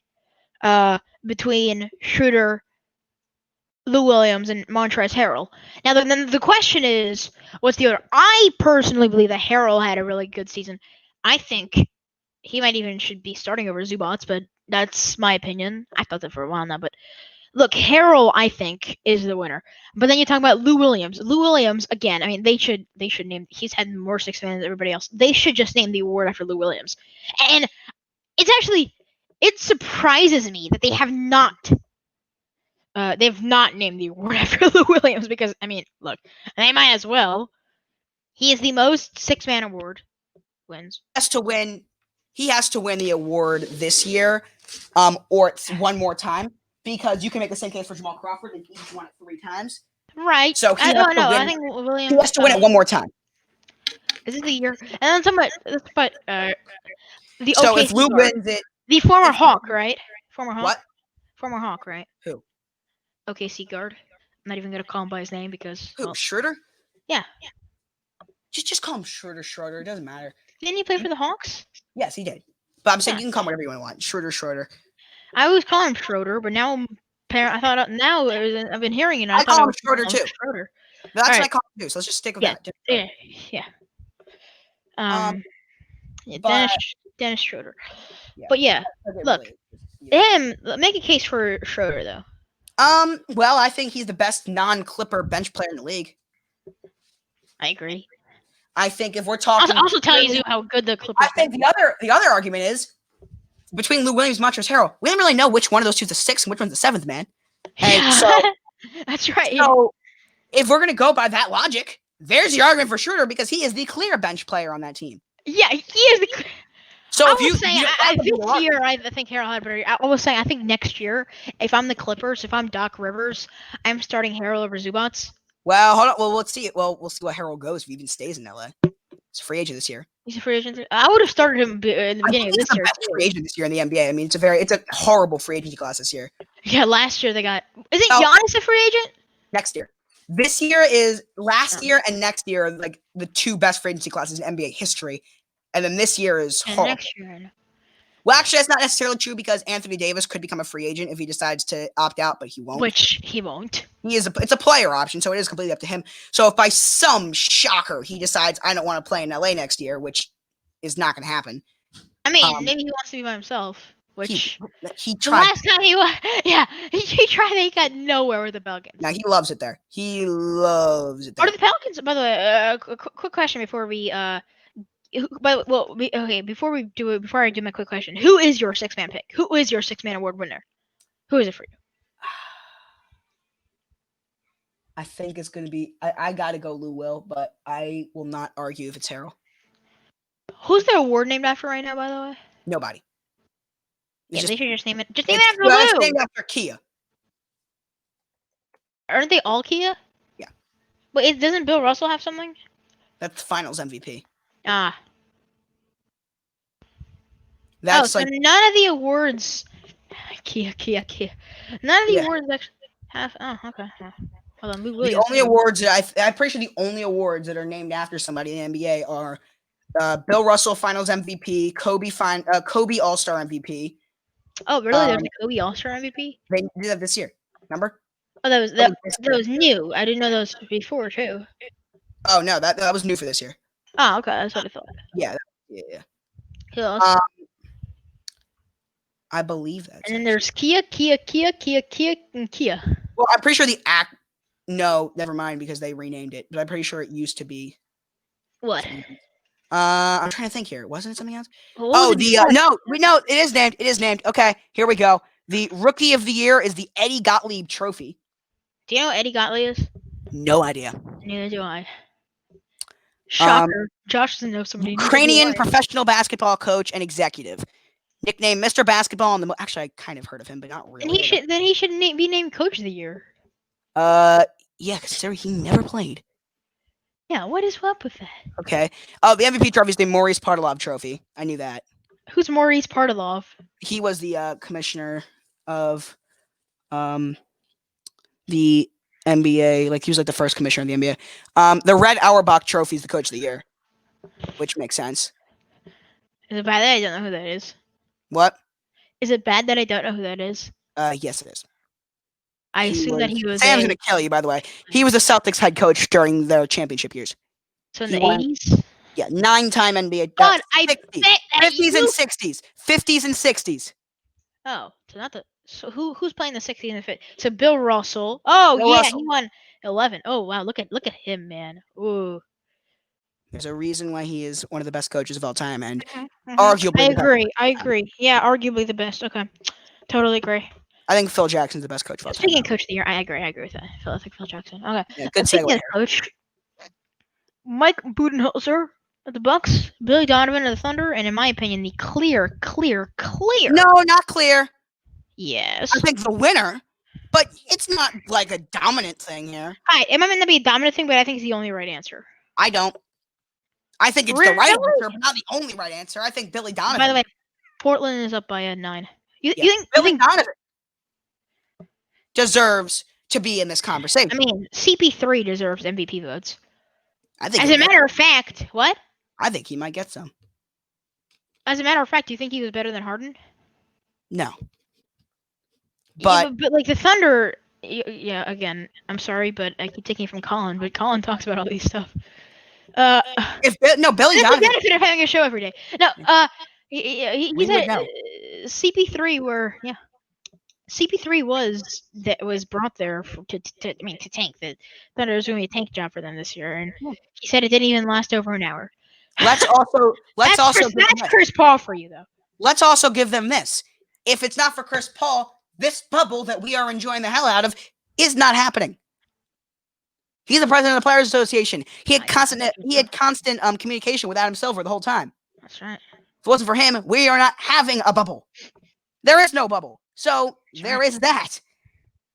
between Schroeder, Lou Williams, and Montrezl Harrell. Now, then the question is, what's the order? I personally believe that Harrell had a really good season. I think he might even should be starting over Zubats, but that's my opinion. I thought that for a while now, but look, Harrell, I think, is the winner. But then you talk about Lou Williams. Lou Williams, again, I mean, they should name. He's had more 6 man than everybody else. They should just name the award after Lou Williams. And it surprises me that they have not. They've not named the award after Lou Williams because, I mean, look, they might as well. He is the most 6 man award wins. He has to win the award this year, or it's one more time, because you can make the same case for Jamal Crawford and he's won it 3 times. Right. So I think Williams. He has to win it one more time. This is the year, and then somebody. But the so OKC if Lou wins it, the former Hawk, right? Former Hawk. What? Former Hawk, right? Who? OKC guard. I'm not even gonna call him by his name because. Who? Schroeder? Yeah. Just call him Schroeder. It doesn't matter. Didn't he play for the Hawks? Yes, he did. But I'm saying you can call him whatever you want. Schroeder. I always call him Schroeder, but now I've been hearing it. I call him Schroeder too. Schroeder. But that's what I call him too. So let's just stick with that. Yeah. Dennis Schroeder. Yeah. But yeah, look, make a case for Schroeder though. Well, I think he's the best non-Clipper bench player in the league. I agree. I think if we're talking, also tell you how good the Clippers. I think the other argument is between Lou Williams and Montrezl Harrell. We don't really know which one of those two is the 6th and which one's the 7th man. And so that's right. So if we're gonna go by that logic, there's your argument for Schroeder because he is the clear bench player on that team. Yeah, he is the. So I if you, was saying, this year, I think Harrell had better. I was saying, I think next year, if I'm the Clippers, if I'm Doc Rivers, I'm starting Harrell over Zubats. Well, hold on. Well, let's see. Well, we'll see what Harrell goes if he even stays in LA. He's a free agent this year. He's a free agent. I would have started him in the beginning of this year. He's the best free agent this year in the NBA. I mean, it's a horrible free agency class this year. Yeah, last year they got. Isn't Giannis a free agent? Next year. This year is last year and next year are like the 2 best free agency classes in NBA history, and then this year is horrible. Next year. Well, actually, that's not necessarily true because Anthony Davis could become a free agent if he decides to opt out, but he won't. Which he won't. It's a player option, so it is completely up to him. So if by some shocker he decides I don't want to play in LA next year, which is not going to happen. I mean, maybe he wants to be by himself. Which he the tried. last time he was, he tried. He got nowhere with the Pelicans. No, he loves it there. He loves it there. Are the Pelicans? By the way, quick question before we before we do it, before I do my quick question, who is your 6-man pick? Who is your 6-man award winner? Who is it for you? I think it's going to be. I got to go Lou Will, but I will not argue if it's Harrell. Who's the award named after right now? By the way, nobody. They should just name it. Just name it after Lou. Lou. It's named after Kia. Aren't they all Kia? Yeah. But doesn't Bill Russell have something? That's Finals MVP. Ah. That's so none of the awards. Kia. None of the awards actually have. Oh, okay. Hold on. The only awards that I'm pretty sure the only awards that are named after somebody in the NBA are Bill Russell Finals MVP, Kobe All-Star MVP. Oh, really? There's a Kobe All-Star MVP? They did that this year. Remember? Oh, that was new. I didn't know that was before too. Oh no, that was new for this year. Oh, okay. That's what I thought. Yeah. Cool. I believe that. And then there's Kia, and Kia. Well, I'm pretty sure the act. No, never mind because they renamed it. But I'm pretty sure it used to be. What? I'm trying to think here. Wasn't it something else? No, it is named. It is named. Okay, here we go. The Rookie of the Year is the Eddie Gottlieb Trophy. Do you know what Eddie Gottlieb is? No idea. Neither do I. Shocker. Josh doesn't know somebody. Ukrainian professional basketball coach and executive. Nicknamed Mr. Basketball on the actually I kind of heard of him, but not really. And he should be named Coach of the Year. Yeah, considering he never played. Yeah, what is up with that? Okay. Oh, the MVP trophy is the Maurice Partalov Trophy. I knew that. Who's Maurice Partalov? He was the commissioner of the NBA. Like he was like the first commissioner of the NBA. The Red Auerbach Trophy is the Coach of the Year, which makes sense. Is it bad that I don't know who that is? What? Is it bad that I don't know who that is? Yes, it is. I assume that he was. Sam's gonna kill you, by the way. He was the Celtics head coach during their championship years. So in the 80s? Yeah, 9-time NBA. God, I bet 50s and 60s. 50s and 60s. Oh, so not the. So who's playing the 60s and the 50s? So Bill Russell. Oh Bill yeah, Russell. he won 11. Oh wow, look at him, man. Ooh. There's a reason why he is one of the best coaches of all time, and arguably. I agree. Yeah, arguably the best. Okay, totally agree. I think Phil Jackson's the best coach of all time. Speaking of Coach of the Year, I agree with that. I think Phil Jackson. Okay. Yeah, good Speaking segue. of coach, Mike Budenholzer of the Bucks, Billy Donovan of the Thunder, and in my opinion, the clear. No, not clear. Yes. I think the winner, but it's not like a dominant thing here. Hi, it might not be a dominant thing, but I think it's the only right answer. I don't. I think it's the right answer, but not the only right answer. I think Billy Donovan. By the way, Portland is up by a 9. You think Billy Donovan deserves to be in this conversation? I mean, CP3 deserves MVP votes. I think. As a matter of fact, what? I think he might get some. As a matter of fact, do you think he was better than Harden? No. But like the Thunder, yeah. Again, I'm sorry, but I keep taking it from Colin. But Colin talks about all these stuff. Billy Donovan. The benefit of having a show every day. No, he said CP3 CP3 was brought there to tank. The Thunder was doing a tank job for them this year, and he said it didn't even last over an hour. Let's also that's Chris Paul for you though. Let's also give them this. If it's not for Chris Paul, this bubble that we are enjoying the hell out of is not happening. He's the president of the Players Association. He had constant communication with Adam Silver the whole time. That's right. If it wasn't for him, we are not having a bubble. There is no bubble. So there is that.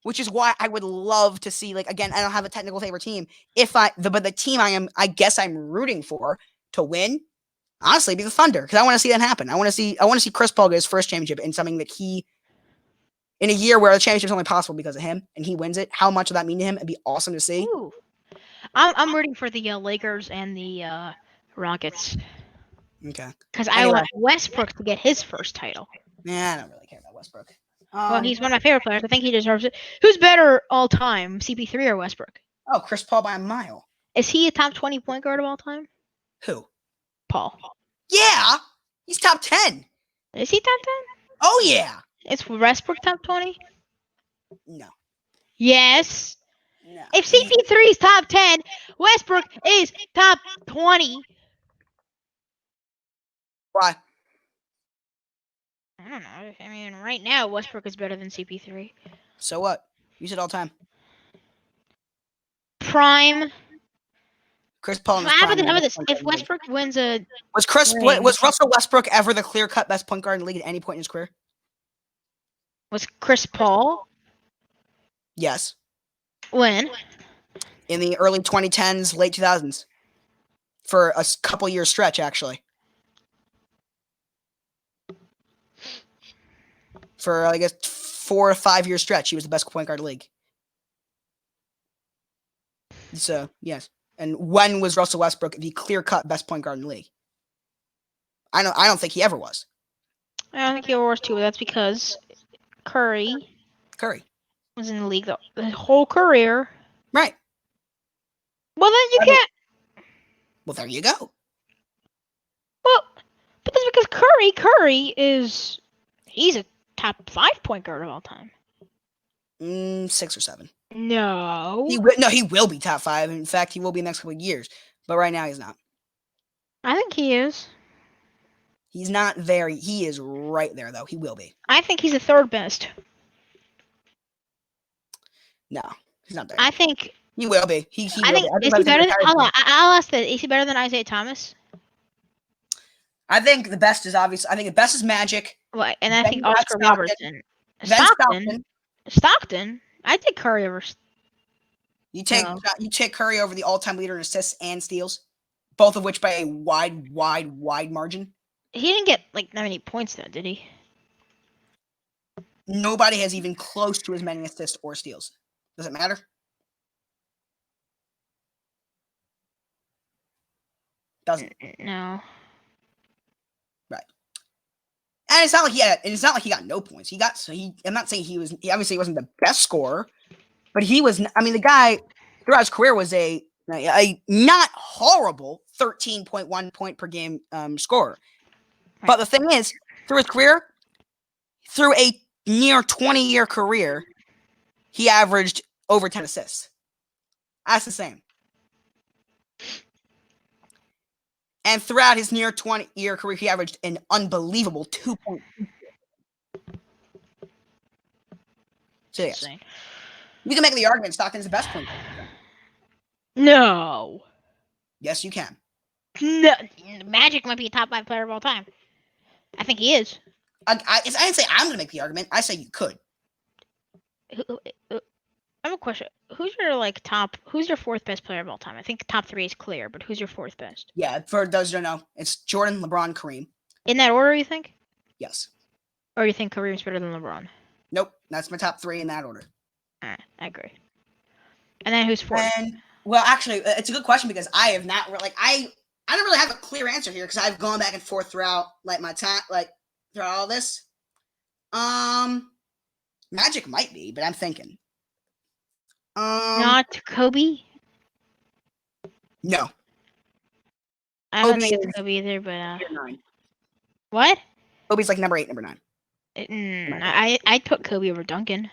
Which is why I would love to see, like, again, I don't have a technical favorite team. But the team I guess I'm rooting for to win, honestly, be the Thunder. Because I want to see that happen. I want to see Chris Paul get his first championship in something that in a year where the championship is only possible because of him, and he wins it. How much would that mean to him? It'd be awesome to see. Ooh. I'm rooting for the Lakers and the Rockets. Okay. Because I Anyway. want Westbrook to get his first title. Yeah, I don't really care about Westbrook. Well, he's one of my favorite players. I think he deserves it. Who's better all time, CP3 or Westbrook? Oh, Chris Paul by a mile. Is he a top 20 point guard of all time? Who? Paul. Yeah, he's top 10. Is he top 10? Oh yeah. Is Westbrook top 20? No. Yes. No. If CP3 is top 10, Westbrook is top 20. Why? I don't know. I mean, right now, Westbrook is better than CP3. So what? You said all time. Prime. Chris Paul in his How prime. about this? If Westbrook wins a ring, Was Russell Westbrook ever the clear-cut best point guard in the league at any point in his career? was Chris Paul? Yes. When? In the early 2010s, late 2000s. For a couple year stretch, actually. For, I guess, 4 or 5 year stretch, he was the best point guard in the league. So, yes. And when was Russell Westbrook the clear-cut best point guard in the league? I don't think he ever was. I don't think he was too, but that's because Curry was in the league the whole career. Right. Well, then you can't. Well, there you go. Well, but that's because Curry he's a top 5 point guard of all time. 6 or 7. No. He will be top 5. In fact, he will be in the next couple of years. But right now, he's not. I think he is. He's not there. He is right there, though. He will be. I think he's the third best. No, he's not there. I think he will be. He I will think be. is he better than? Hold on, I'll ask that. Is he better than Isaiah Thomas? I think the best is obvious. I think the best is Magic. What? And I think Oscar Robertson. Stockton. I take Curry over. You take Curry over the all-time leader in assists and steals, both of which by a wide margin. He didn't get like that many points though, did he? Nobody has even close to as many assists or steals. Does it matter? Doesn't. No. Right. And it's not like he got no points. I'm not saying he obviously wasn't the best scorer, but he was. I mean, the guy throughout his career was a not horrible 13.1 point per game scorer. Right. But the thing is, through his career, through a near 20-year career, he averaged over 10 assists. That's the same. And throughout his near 20-year career, he averaged an unbelievable 2.2. So yes. You can make the argument Stockton's the best point guard. No. Yes, you can. No. Magic might be a top 5 player of all time. I think he is. I didn't say I'm going to make the argument. I say you could. I have a question. Who's your 4th best player of all time? I think top 3 is clear, but who's your 4th best? Yeah, for those who don't know, it's Jordan, LeBron, Kareem. In that order, you think? Yes. Or you think Kareem's better than LeBron? Nope, that's my top 3 in that order. I agree. And then who's 4th? Well, actually, it's a good question because I have not I don't really have a clear answer here because I've gone back and forth throughout my time, throughout all this. Magic might be, but I'm thinking. Not Kobe? No. I don't think it's Kobe either, but 9. What? Kobe's like number 8, number 9. I took Kobe over Duncan.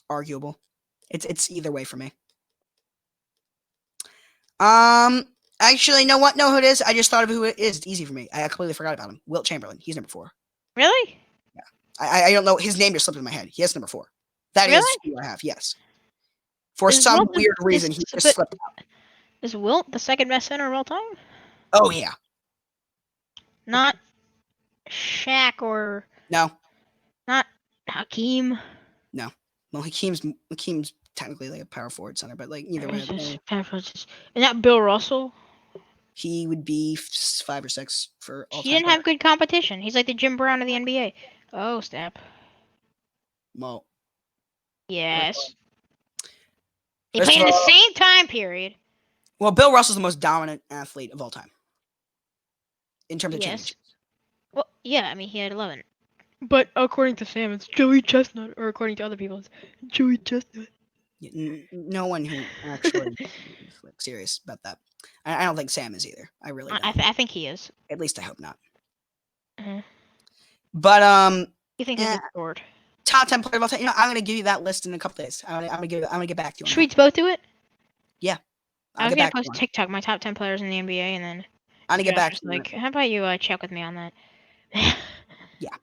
Arguable. It's either way for me. Actually, know what? Know who it is? I just thought of who it is. It's easy for me. I completely forgot about him. Wilt Chamberlain. He's number 4. Really? Yeah. I don't know. His name just slipped in my head. He has number 4. That is who I have. Yes. For some weird reason, he just slipped out. Is Wilt the 2nd best center of all time? Oh yeah. Not Shaq or no. Not Hakeem. No. Well, Hakeem's technically like a power forward center, but either way. Is that Bill Russell? He would be 5 or 6 for all time. He didn't have good competition. He's like the Jim Brown of the NBA. Oh, snap. Well. Yes. They First played of in the all- same time period. Well, Bill Russell's the most dominant athlete of all time in terms of Yes. championships. Well, yeah, I mean, he had 11. But according to Sam, it's Joey Chestnut. Or according to other people, it's Joey Chestnut. No one who actually is like serious about that. I don't think Sam is either. I really don't. I think he is. At least I hope not. Mhm. But You think he's a sword? top 10 player of all time. I'm gonna give you that list in a couple days. I'm gonna get back to you. On Should we both do it? I'll I was get gonna back to you post on it. TikTok, my top 10 players in the NBA, and then I'm gonna get back just to you. like, how about you check with me on that? Yeah.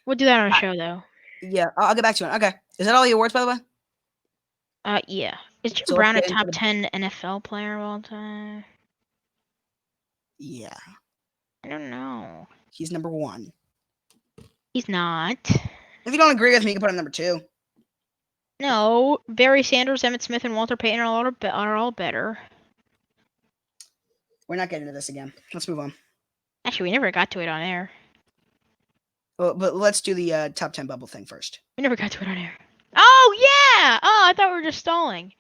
We'll do that on a show though. Yeah, I'll get back to you on it. Okay. Is that all your awards, by the way? Yeah. Is Jim So let's Brown a get into top the- 10 NFL player of all time? Yeah. I don't know. He's number 1. He's not. If you don't agree with me, you can put him number 2. No. Barry Sanders, Emmitt Smith, and Walter Payton are all better. We're not getting into this again. Let's move on. Actually, we never got to it on air. Well, but let's do the top 10 bubble thing first. We never got to it on air. Oh, yeah! Oh, I thought we were just stalling.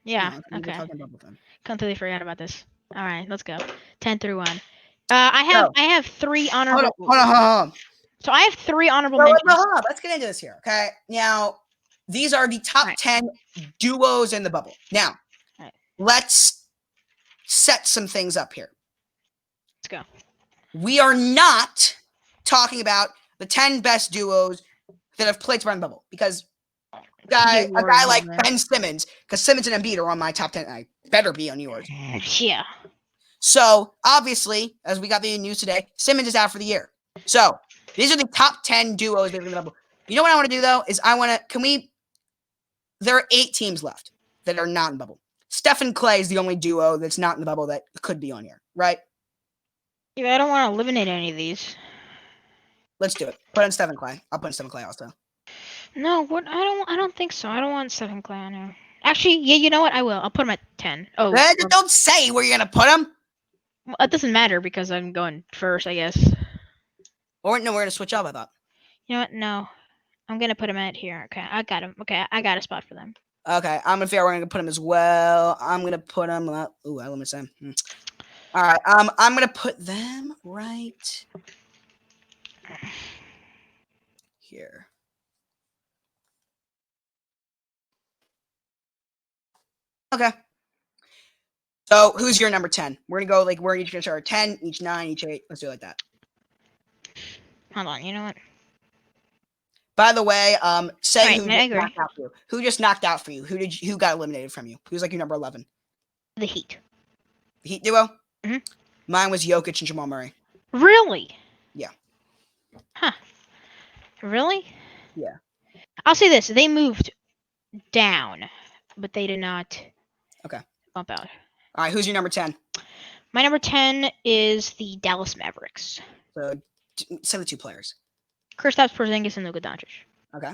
Yeah, No, it's the okay. top 10 bubble thing. Completely forgot about this. All right, let's go. 10 through 1. I have 3 honorable. Hold on. So I have 3 honorable Well, mentions. hold on. Let's get into this here. Okay. Now, these are the top Right. 10 duos in the bubble. Now, Right. let's set some things up here. Let's go. We are not talking about the 10 best duos that have played around the bubble because a guy like Ben Simmons, because Simmons and Embiid are on my top 10. I better be on yours. Yeah. So obviously, as we got the news today, Simmons is out for the year. So these are the top 10 duos that are in the bubble. You know what I want to do though is there are 8 teams left that are not in the bubble. Steph and Clay is the only duo that's not in the bubble that could be on here, right? Yeah, I don't want to eliminate any of these. Let's do it. Put in Steph and Clay. I'll put in Steph and Clay also. No, what? I don't think so. I don't want Stephen Clay on here. Actually, yeah, you know what? I will. I'll put him at 10. Oh, Don't say where you're gonna put him. well, it doesn't matter because I'm going first, I guess. Or no, we're gonna switch up. I thought. You know what? No, I'm gonna put him at here. Okay, I got him. Okay, I got a spot for them. Okay, I'm gonna figure out where I'm gonna put him as well. I'm gonna put him. Let me say. All right. I'm gonna put them right here. Okay. So who's your number 10? We're gonna go like we're each gonna start 10, each 9, each 8. Let's do it like that. Hold on. You know what? By the way, say Right, who I just agree. knocked out for you. Who just knocked out for you? Who got eliminated from you? Who's like your number 11? The Heat. The Heat duo? Mhm. Mine was Jokic and Jamal Murray. Really? Yeah. Huh. Really? Yeah. I'll say this: they moved down, but they did not. Okay. Bump out. All right, who's your number 10? My number 10 is the Dallas Mavericks. So say the 2 players. Kristaps Porzingis and Luka Doncic. Okay.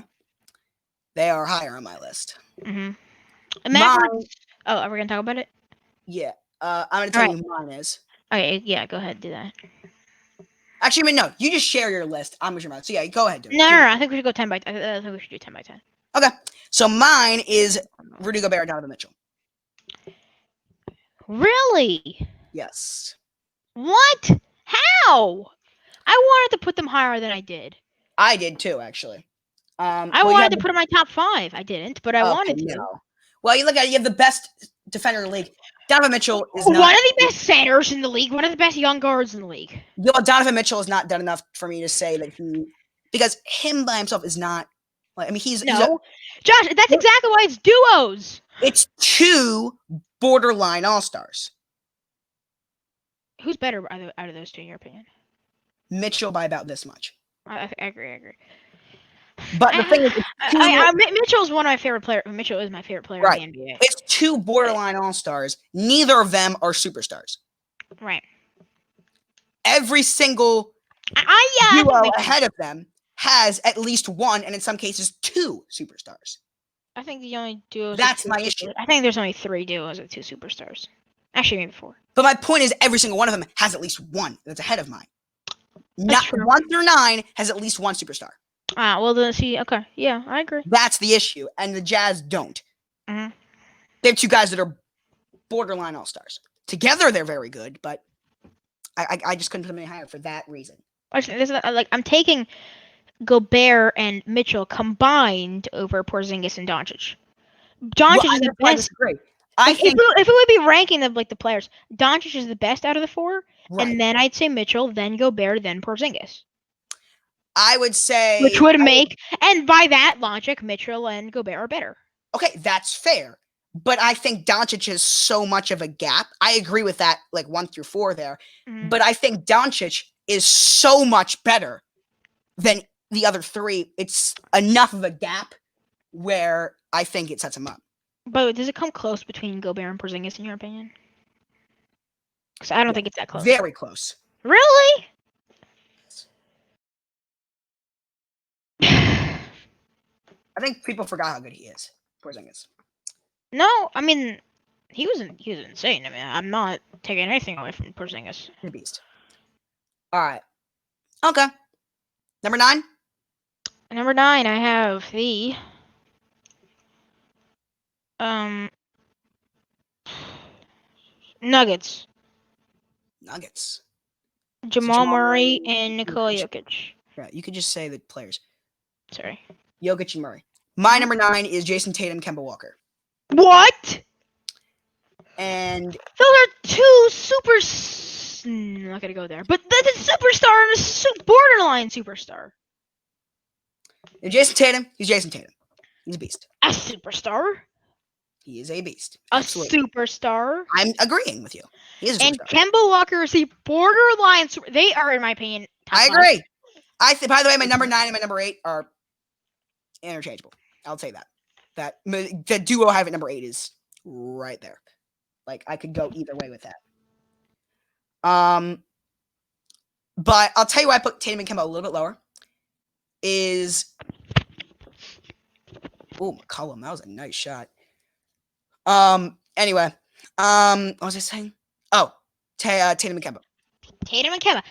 They are higher on my list. Mm-hmm. Mavericks. Oh, are we gonna talk about it? Yeah. I'm gonna tell you who mine is. Okay, yeah, go ahead, do that. Actually, I mean, no. You just share your list. I'm with your mouth. So yeah, go ahead. Do it. No, I think we should go 10 by. I think we should do 10 by 10. Okay. So mine is Rudy Gobert, Donovan Mitchell. Really? Yes. What? How? I wanted to put them higher than I did. I did too, actually. I wanted to put them in my top 5. I didn't, but I wanted to. No. Well, you look at it. You have the best defender in the league. Donovan Mitchell is One not. of the best centers in the league. One of the best young guards in the league. Donovan Mitchell is not done enough for me to say that because him by himself is not. Like, I mean, he's Josh. That's exactly why it's duos. It's 2 borderline all-stars. Who's better out of those 2, in your opinion? Mitchell by about this much. I agree. But the thing is, Mitchell is one of my favorite players. Mitchell is my favorite player in the NBA. It's 2 borderline all-stars. Neither of them are superstars. Right. Every single duo ahead of them has at least 1, and in some cases 2 superstars. I think the only duos. That's my issue. I think there's only 3 duos with 2 superstars. Actually, maybe 4. But my point is, every single one of them has at least 1 that's ahead of mine. That's true. 1 through 9 has at least 1 superstar. Well then, see, okay, yeah, I agree. That's the issue, and the Jazz don't. Mhm. They have two guys that are borderline all-stars. Together, they're very good, but I just couldn't put them any higher for that reason. I'm taking Gobert and Mitchell combined over Porzingis and Doncic. Well, Doncic is the that's why I best. disagree. I If think it would be ranking the players, Doncic is the best out of the four, right. and then I'd say Mitchell, then Gobert, then Porzingis. I would say Which would make, and by that logic, Mitchell and Gobert are better. Okay, that's fair. But I think Doncic is so much of a gap. I agree with that, like 1 through 4 there. Mhm. But I think Doncic is so much better than the other three. It's enough of a gap where I think it sets him up. But does it come close between Gobert and Porzingis in your opinion? Because I don't think it's that close. Very close. Really? I think people forgot how good he is. Porzingis. No, I mean, he was insane. I mean, I'm not taking anything away from Porzingis. He's a beast. All right. Okay. Number 9. Number 9, I have the Nuggets. Nuggets. Jamal Murray and Nikola Jokic. Yeah, you could just say the players. Sorry. Jokic and Murray. My number 9 is Jason Tatum, Kemba Walker. What? And those are two I'm not gonna go there, but that's a superstar and a borderline superstar. If Jason Tatum, he's Jason Tatum. He's a beast. A superstar? He is a beast. A Absolutely. superstar? I'm agreeing with you. He is a and superstar. Kemba Walker is the borderline super. They are, in my opinion, top I agree. By the way, my number 9 and my number 8 are interchangeable. I'll say that. The duo I have at number 8 is right there. Like, I could go either way with that. But I'll tell you why I put Tatum and Kemba a little bit lower. McCollum, that was a nice shot. Anyway, what was I saying? Oh, Tatum and Kemba. Tatum and Kemba.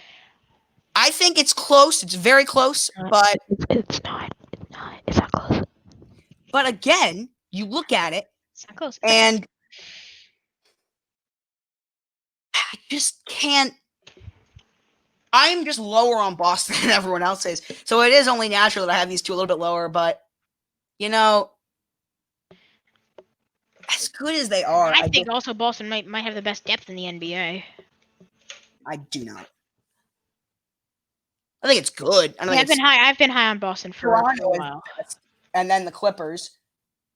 I think it's close. It's very close, but it's not. It's not close. But again, you look at it, it's not close. And I just can't. I'm just lower on Boston than everyone else is, so it is only natural that I have these two a little bit lower. But as good as they are, I think also Boston might have the best depth in the NBA. I do not. I think it's good. I've been high on Boston for a while. And then the Clippers.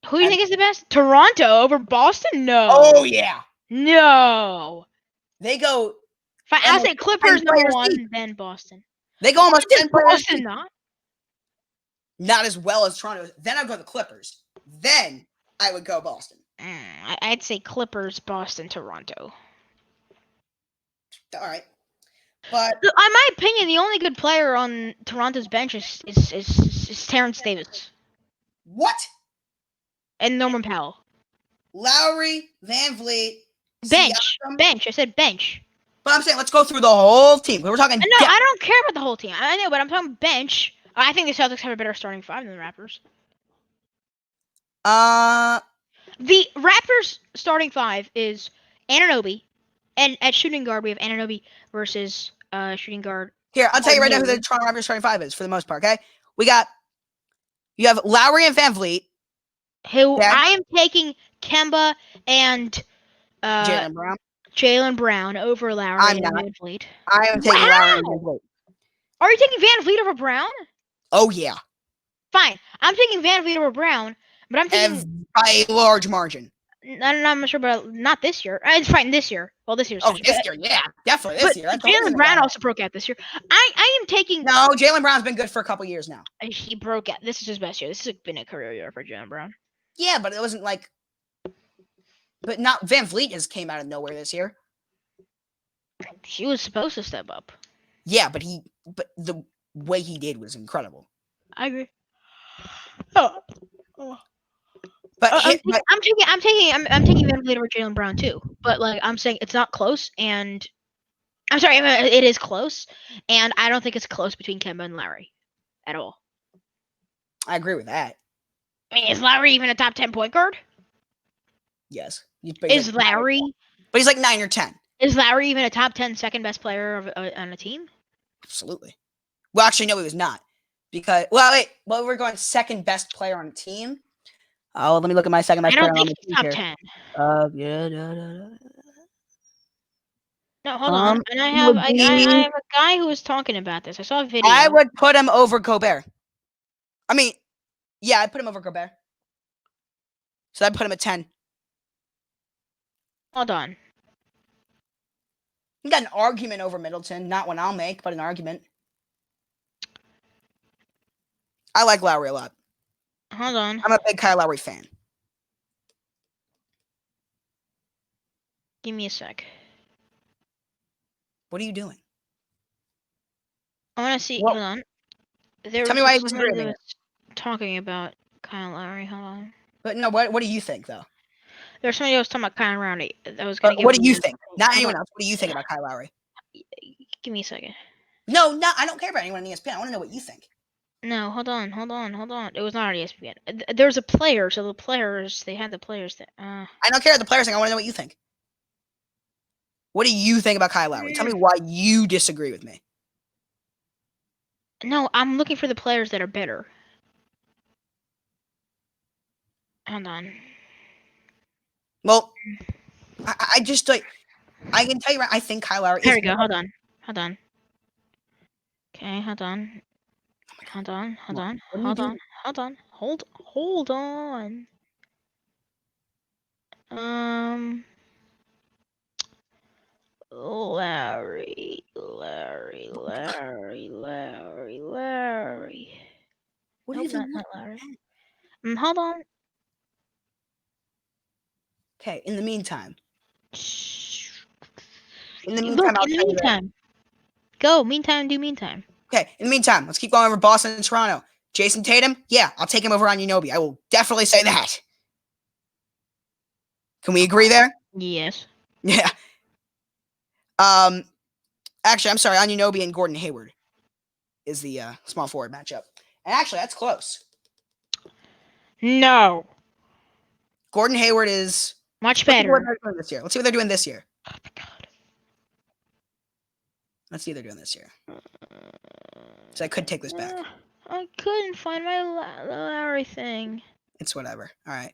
Who do you think is the best? Toronto over Boston? No. Oh yeah. No. They go. I'll say Clippers number 1, then Boston. They go almost 10 players. Boston not as well as Toronto. Then I'd go the Clippers. Then I would go Boston. I'd say Clippers, Boston, Toronto. All right. But in my opinion, the only good player on Toronto's bench is Terrence Davis. What? And Norman Powell. Lowry, Van Vliet. Bench. I said bench. But I'm saying let's go through the whole team. We're talking. No, I don't care about the whole team. I know, but I'm talking bench. I think the Celtics have a better starting 5 than the Raptors. The Raptors starting 5 is Anunoby, and at shooting guard we have Anunoby versus shooting guard. Here, I'll tell you right now who the Toronto Raptors starting 5 is for the most part. Okay, you have Lowry and Van Vliet. Who I am taking Kemba and Jaylen Brown over Lowry and Van Vliet. I am taking Lowry and Van Vliet. Are you taking Van Vliet over Brown? Oh yeah. Fine, I'm taking Van Vliet over Brown, but I'm taking by a large margin. I'm not sure, but not this year. It's fine this year. Well, this year. Oh, this year, yeah, definitely this year. Jaylen Brown also broke out this year. I am taking. No, Jaylen Brown's been good for a couple years now. He broke out. This is his best year. This has been a career year for Jaylen Brown. Yeah, but it wasn't like. But not Van Vliet just came out of nowhere this year. He was supposed to step up. Yeah, but the way he did was incredible. I agree. Oh. But I'm taking Van Vliet over Jaylen Brown too. But like I'm saying, it's not close, and I'm sorry, it is close, and I don't think it's close between Kemba and Lowry at all. I agree with that. I mean, is Lowry even a top 10 point guard? Yes. Is Lowry But he's like 9 or 10. is Lowry even a top 10 second best player on a team? Absolutely. Well, actually, no, he was not. Because we're going second best player on the team. Oh, let me look at my second best I player don't on think the he's team top here. 10. Yeah. No, hold on. And I he have would I be- have a guy who was talking about this. I saw a video. I would put him over Gobert. I mean, yeah, I'd put him over Gobert. So I'd put him at 10. Hold on. You got an argument over Middleton. Not one I'll make, but an argument. I like Lowry a lot. Hold on. I'm a big Kyle Lowry fan. Give me a sec. What are you doing? I want to see. What- Hold on. There Tell was me why you somebody disagree with that me. was talking about Kyle Lowry. Hold on. But no, what do you think though? There's somebody that was talking about Kyle Lowry. That was But gonna give. what do you his think? opinion. Not Hold anyone on. else. What do you think about Kyle Lowry? Give me a second. No, I don't care about anyone on ESPN. I want to know what you think. No, hold on. It was not on ESPN. There's a player, so the players, they had the players that. I don't care about the players thing. I want to know what you think. What do you think about Kyle Lowry? Tell me why you disagree with me. No, I'm looking for the players that are better. Hold on. Well, I just like I can tell you. I think Kyle Lowry There is. we go. Hold on. Okay, hold on. What are you doing? Hold on. Larry. What Nope, are you not Larry. Hold on. Okay. In the meantime, Look, in the meantime. Go, meantime, do meantime. Okay. In the meantime, let's keep going over Boston and Toronto. Jason Tatum, yeah, I'll take him over Anunoby. I will definitely say that. Can we agree there? Yes. Yeah. Actually, I'm sorry. Anunoby and Gordon Hayward is the small forward matchup. And actually, that's close. No. Gordon Hayward is Much Let's see what better. they're doing this year. Let's see what they're doing this year. Oh my god. Let's see what they're doing this year. So I could take this back. I couldn't find my Larry thing. It's whatever. All right.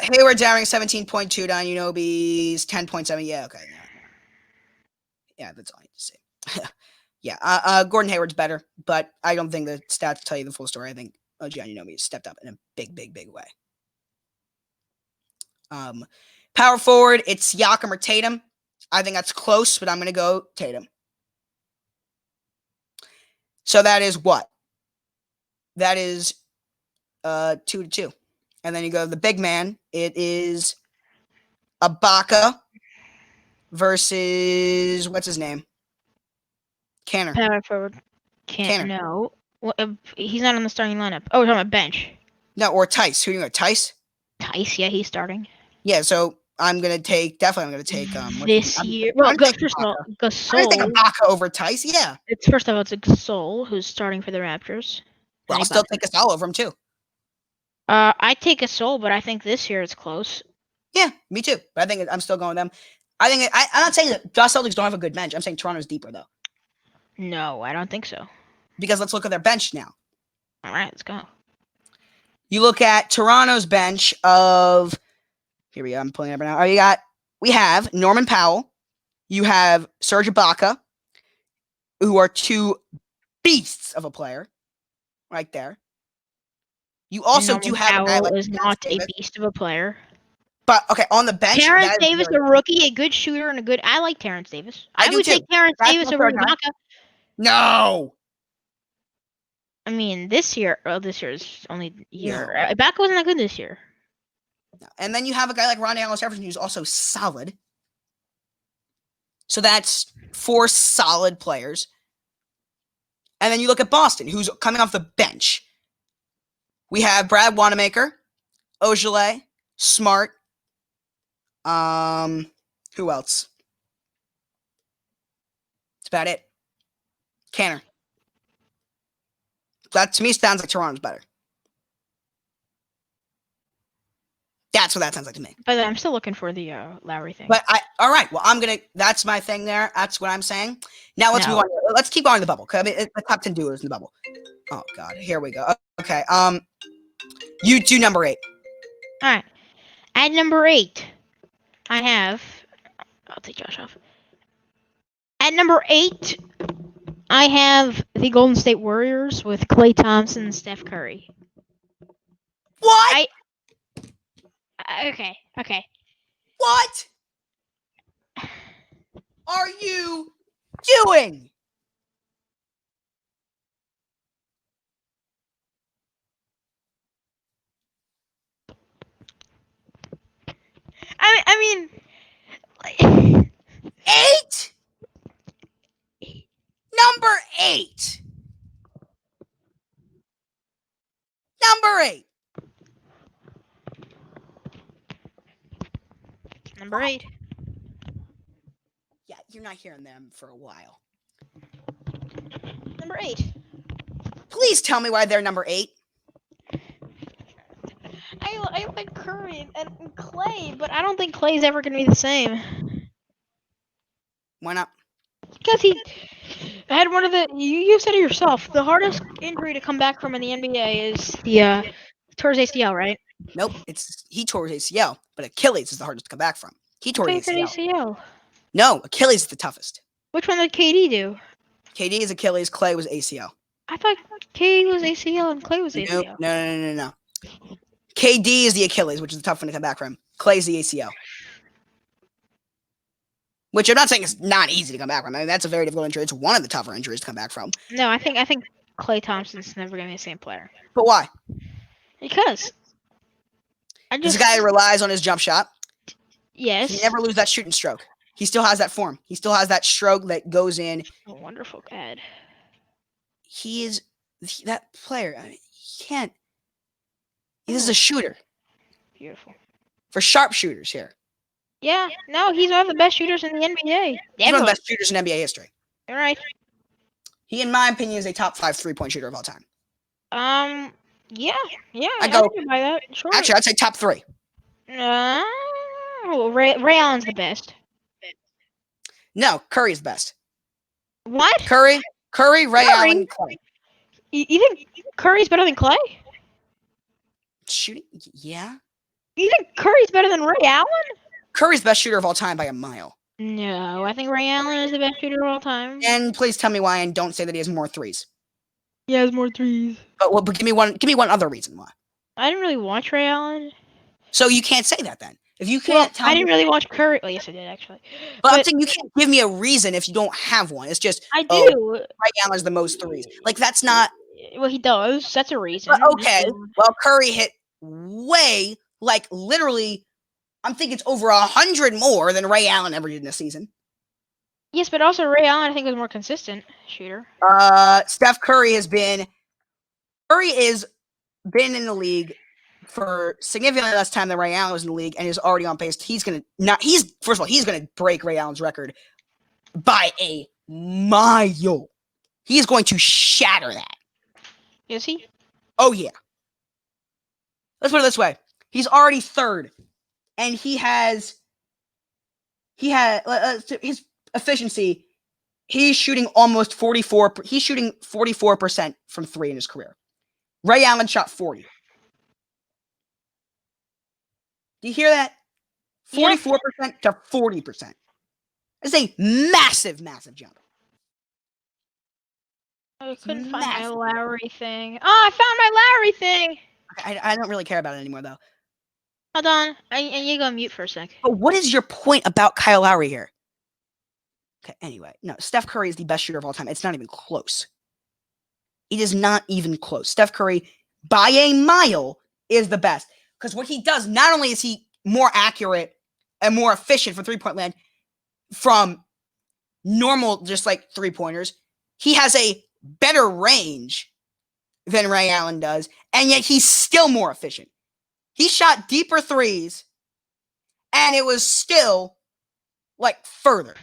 Hayward's averaging 17.2 to Anunoby's 10.7. Yeah, okay. Yeah, that's all I need to say. Yeah, Gordon Hayward's better, but I don't think the stats tell you the full story. I think OG Anunoby has stepped up in a big way. Power forward, it's Siakam or Tatum. I think that's close, but I'm going to go Tatum. So that is what? That is 2-2. And then you go to the big man. It is Ibaka versus what's his name? Canner. Power forward. Canner. No. Well, he's not on the starting lineup. Oh, he's on the bench. No, or Tice. Who do you go? Tice? Tice, yeah, he's starting. Yeah, so I'm gonna take this year. Well, first of all, I'm gonna take Gasol. Ibaka over Tice. Yeah. It's first of all, it's Gasol who's starting for the Raptors. Well, I'll still take Gasol over him too. I take Gasol, but I think this year it's close. Yeah, me too. But I think I'm still going with them. I think I'm not saying that the Celtics don't have a good bench. I'm saying Toronto's deeper though. No, I don't think so. Because let's look at their bench now. All right, let's go. You look at Toronto's bench of here we go. I'm pulling it up now. We have Norman Powell. You have Serge Ibaka, who are two beasts of a player, right there. You also Norman do have a guy Powell like is not a beast of a player. But okay, on the bench, Terrence Davis, a rookie, a good shooter, and a good. I like Terrence Davis. I do would too. take Terrence Davis over Ibaka. No. I mean, this year is only year. Ibaka wasn't that good this year. No. And then you have a guy like Rondae Allen-Jefferson who's also solid. So that's 4 solid players. And then you look at Boston, who's coming off the bench. We have Brad Wanamaker, Ogilvy, Smart. Who else? That's about it. Canner. That to me sounds like Toronto's better. That's what that sounds like to me. But I'm still looking for the Lowry thing. But all right. Well, that's my thing there. That's what I'm saying. Now let's move on. Let's keep on to the bubble. Cause I mean, the top 10 duos in the bubble. Oh God, here we go. Okay. You do number 8. All right. At number 8, I have. I'll take Josh off. At number 8, I have the Golden State Warriors with Klay Thompson and Steph Curry. What? Okay. What are you doing? I mean, 8? Number 8. Number 8. Number 8. Yeah, you're not hearing them for a while. Number 8. Please tell me why they're number 8. I like Curry and Klay, but I don't think Klay's ever going to be the same. Why not? Because he had one of the. You said it yourself. The hardest injury to come back from in the NBA is the tore his ACL, right? Nope. He tore his ACL, but Achilles is the hardest to come back from. He tore his ACL. No, Achilles is the toughest. Which one did KD do? KD is Achilles. Klay was ACL. I thought KD was ACL and Klay was ACL. No. KD is the Achilles, which is the tough one to come back from. Klay's the ACL. Which I'm not saying is not easy to come back from. I mean, that's a very difficult injury. It's one of the tougher injuries to come back from. No, I think Klay Thompson's never going to be the same player. But why? Because this guy relies on his jump shot. Yes. He never lose that shooting stroke. He still has that form. He still has that stroke that goes in. A wonderful ad. He is that player. I mean, he can't. He's a shooter. Beautiful. For sharpshooters here. Yeah. No, he's one of the best shooters in the NBA. He's one of the best shooters in NBA history. All right. He, in my opinion, is a top 5 3-point shooter of all time. Yeah. I go by that. Sure. Actually, I'd say top 3. Ray Allen's the best. No, Curry's the best. What? Curry, Ray Allen, Klay. You think Curry's better than Klay? Shooting? Yeah. You think Curry's better than Ray Allen? Curry's the best shooter of all time by a mile. No, I think Ray Allen is the best shooter of all time. And please tell me why, and don't say that he has more threes. He has more threes. But give me one other reason why. I didn't really watch Ray Allen. So you can't say that then. If you can't tell I didn't really watch Curry. Well, yes, I did actually. But I'm saying you can't give me a reason if you don't have one. It's just I do. Ray Allen's the most threes. Like that's not. Well, he does. That's a reason. But okay. Well, Curry hit way, like literally, I'm thinking it's over 100 more than Ray Allen ever did in a season. Yes, but also Ray Allen, I think, was more consistent shooter. Steph Curry has been. Curry is been in the league for significantly less time than Ray Allen was in the league, and is already on pace. He's gonna break Ray Allen's record by a mile. He is going to shatter that. Is he? Oh yeah. Let's put it this way: he's already third, and he has his efficiency. He's shooting almost 44. He's shooting 44% from 3 in his career. Ray Allen shot 40. Do you hear that? 44% to 40%. It's a massive, massive jump. I couldn't find my Lowry thing. Oh, I found my Lowry thing. I don't really care about it anymore, though. Hold on. I need to go on mute for a sec. But what is your point about Kyle Lowry here? Okay, anyway. No, Steph Curry is the best shooter of all time. It's not even close. It is not even close. Steph Curry, by a mile, is the best. Because what he does, not only is he more accurate and more efficient for three-point land from normal, just like three-pointers, he has a better range than Ray Allen does, and yet he's still more efficient. He shot deeper threes, and it was still, like, further.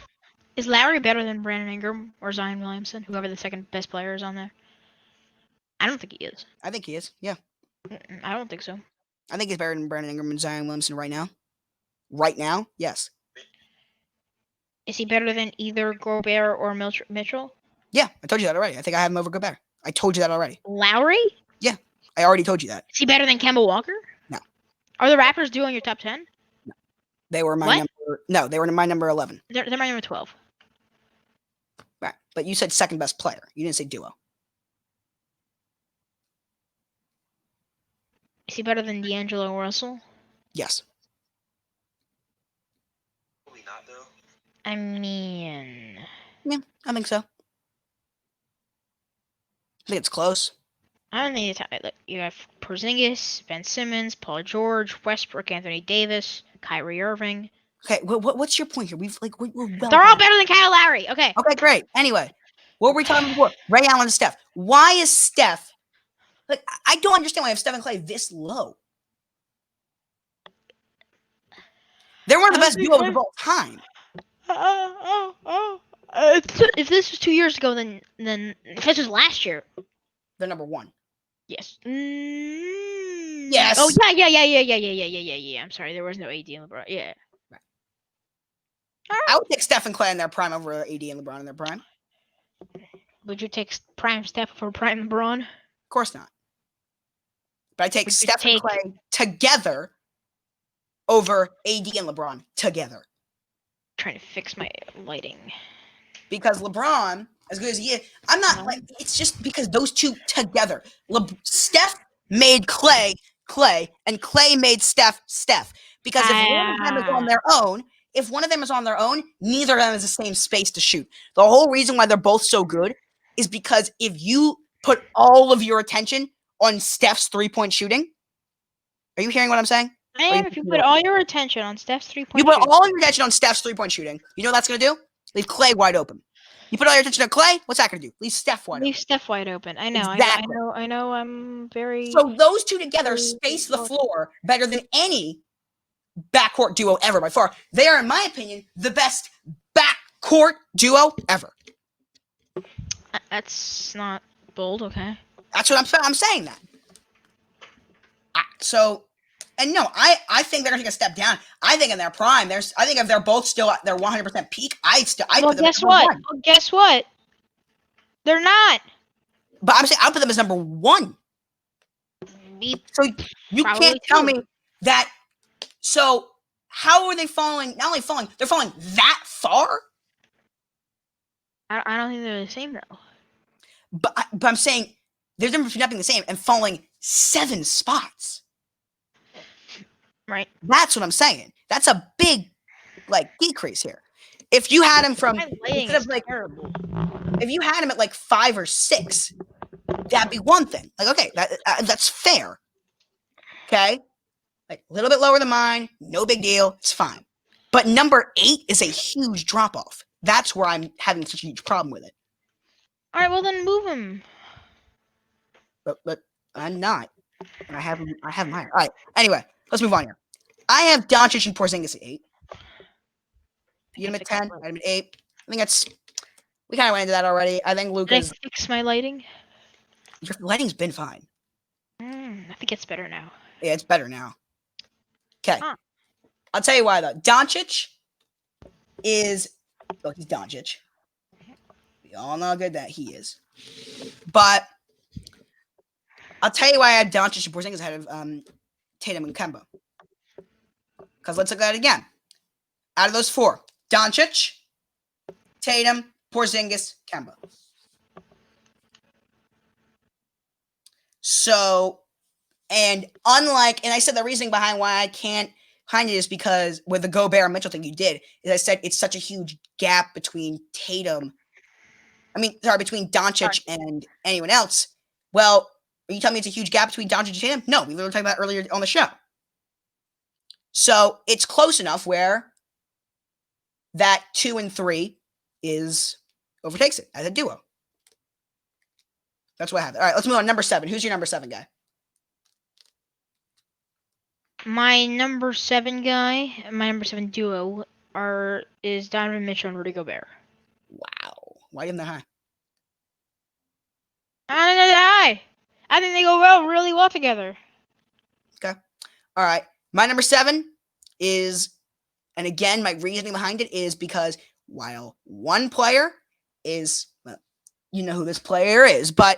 Is Lowry better than Brandon Ingram or Zion Williamson, whoever the second best player is on there? I don't think he is. I think he is, yeah. I don't think so. I think he's better than Brandon Ingram and Zion Williamson right now. Right now, yes. Is he better than either Gobert or Mitchell? Yeah, I told you that already. I think I have him over Gobert. I told you that already. Lowry? I already told you that. Is he better than Kemba Walker? No. Are the Raptors doing your top 10? They were my What? number. No, they were my number 11. They're my number 12. Right, but you said second best player. You didn't say duo. Is he better than D'Angelo Russell? Yes. Probably not though. I mean, Yeah, I think so. I think it's close. I don't think it's look, you have Porzingis, Ben Simmons, Paul George, Westbrook, Anthony Davis, Kyrie Irving. Okay, what's your point here? We're well They're all better than Kyle Lowry. Okay. Okay, great. Anyway, what were we talking about before? Ray Allen and Steph. Why is Steph? Like, I don't understand why I have Steph and Clay this low. They're one of the best duos of all time. If this was 2 years ago, then if this was last year, They're number one. yes. Yes. Oh yeah. I'm sorry, there was no AD and LeBron. Yeah. Right. I would take Steph and Clay in their prime over AD and LeBron in their prime. Would you take prime Steph for prime LeBron? Of course not. But I take Would you Steph and take- Clay together over AD and LeBron together. Trying to fix my lighting. Because LeBron, as good as he is, I'm not like, it's just because those two together. Steph made Clay, and Clay made Steph. Because if one of them is on their own, neither of them has the same space to shoot. The whole reason why they're both so good is because if you put all of your attention on Steph's three-point shooting, are you hearing what I'm saying? I am. If you put all your attention on Steph's three-point You put shooting. all your attention on Steph's three-point shooting. You know what that's going to do? Leave Clay wide open. You put all your attention on Clay, what's that going to do? Leave Steph wide Leave open. Steph wide open. I know. Exactly. I know. I'm very. So those two together space the floor better than any backcourt duo ever by far. They are, in my opinion, the best backcourt duo ever. That's not bold. Okay. That's what I'm saying that. And no, I think they're going to take a step down. I think in their prime, I think if they're both still at their 100% peak, I'd Well, put them guess at number what? one. Well, guess what? They're not. But I'm saying I'll put them as number one. So you Probably can't tell too. me that. So how are they falling? Not only falling, they're falling that far. I don't think they're the same though. But I'm saying there's a difference between not being the same and falling 7 spots. Right. That's what I'm saying. That's a big decrease here. If you had him from My lighting instead is of terrible. if you had him at 5 or 6, that'd be one thing. Okay, that's fair. Okay, a little bit lower than mine, no big deal. It's fine. But number 8 is a huge drop off. That's where I'm having such a huge problem with it. All right. Well, then move him. But I'm not. And I have him higher. All right. Anyway, let's move on here. I have Doncic and Porzingis at 8. You have him at 10. I have him at 8. I think we kind of went into that already. I think Did I Luka's fix my lighting? your lighting's been fine. I think it's better now. Yeah, it's better now. Okay. Huh. I'll tell you why though. Doncic he's Doncic. We all know how good that he is. But I'll tell you why I had Doncic and Porzingis ahead of Tatum and Kemba. Because let's look at it again. Out of those 4, Doncic, Tatum, Porzingis, Kemba. So, and I said the reasoning behind why I can't find it is because with the Gobert and Mitchell thing you did, is I said it's such a huge gap between between Doncic and anyone else. Well, are you telling me it's a huge gap between Doncic and Tatum? No, we were talking about earlier on the show. So it's close enough where that 2 and 3 overtakes it as a duo. That's what happened. All right, let's move on. Number 7. Who's your number 7 guy? My number 7 guy, my number 7 duo is Donovan Mitchell and Rudy Gobert. Wow. Why isn't that high? I don't know that high. I think they go really well together. Okay. All right. My number 7 is, and again, my reasoning behind it is because while one player is, well, you know who this player is, but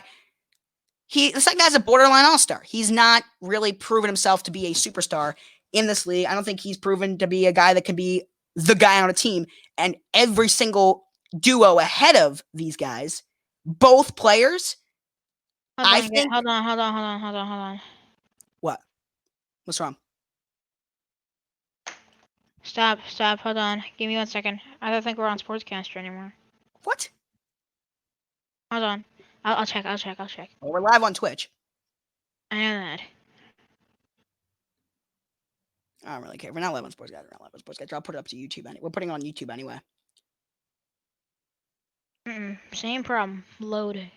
the second guy's a borderline all-star. He's not really proven himself to be a superstar in this league. I don't think he's proven to be a guy that can be the guy on a team. And every single duo ahead of these guys, both players, I think. Hold on. What? What's wrong? Stop. Hold on. Give me 1 second. I don't think we're on Sportscaster anymore. What? Hold on. I'll check. Well, we're live on Twitch. I know that. I don't really care. We're not live on Sportscaster. I'll put it up to YouTube anyway. We're putting it on YouTube anyway. Same problem. Load.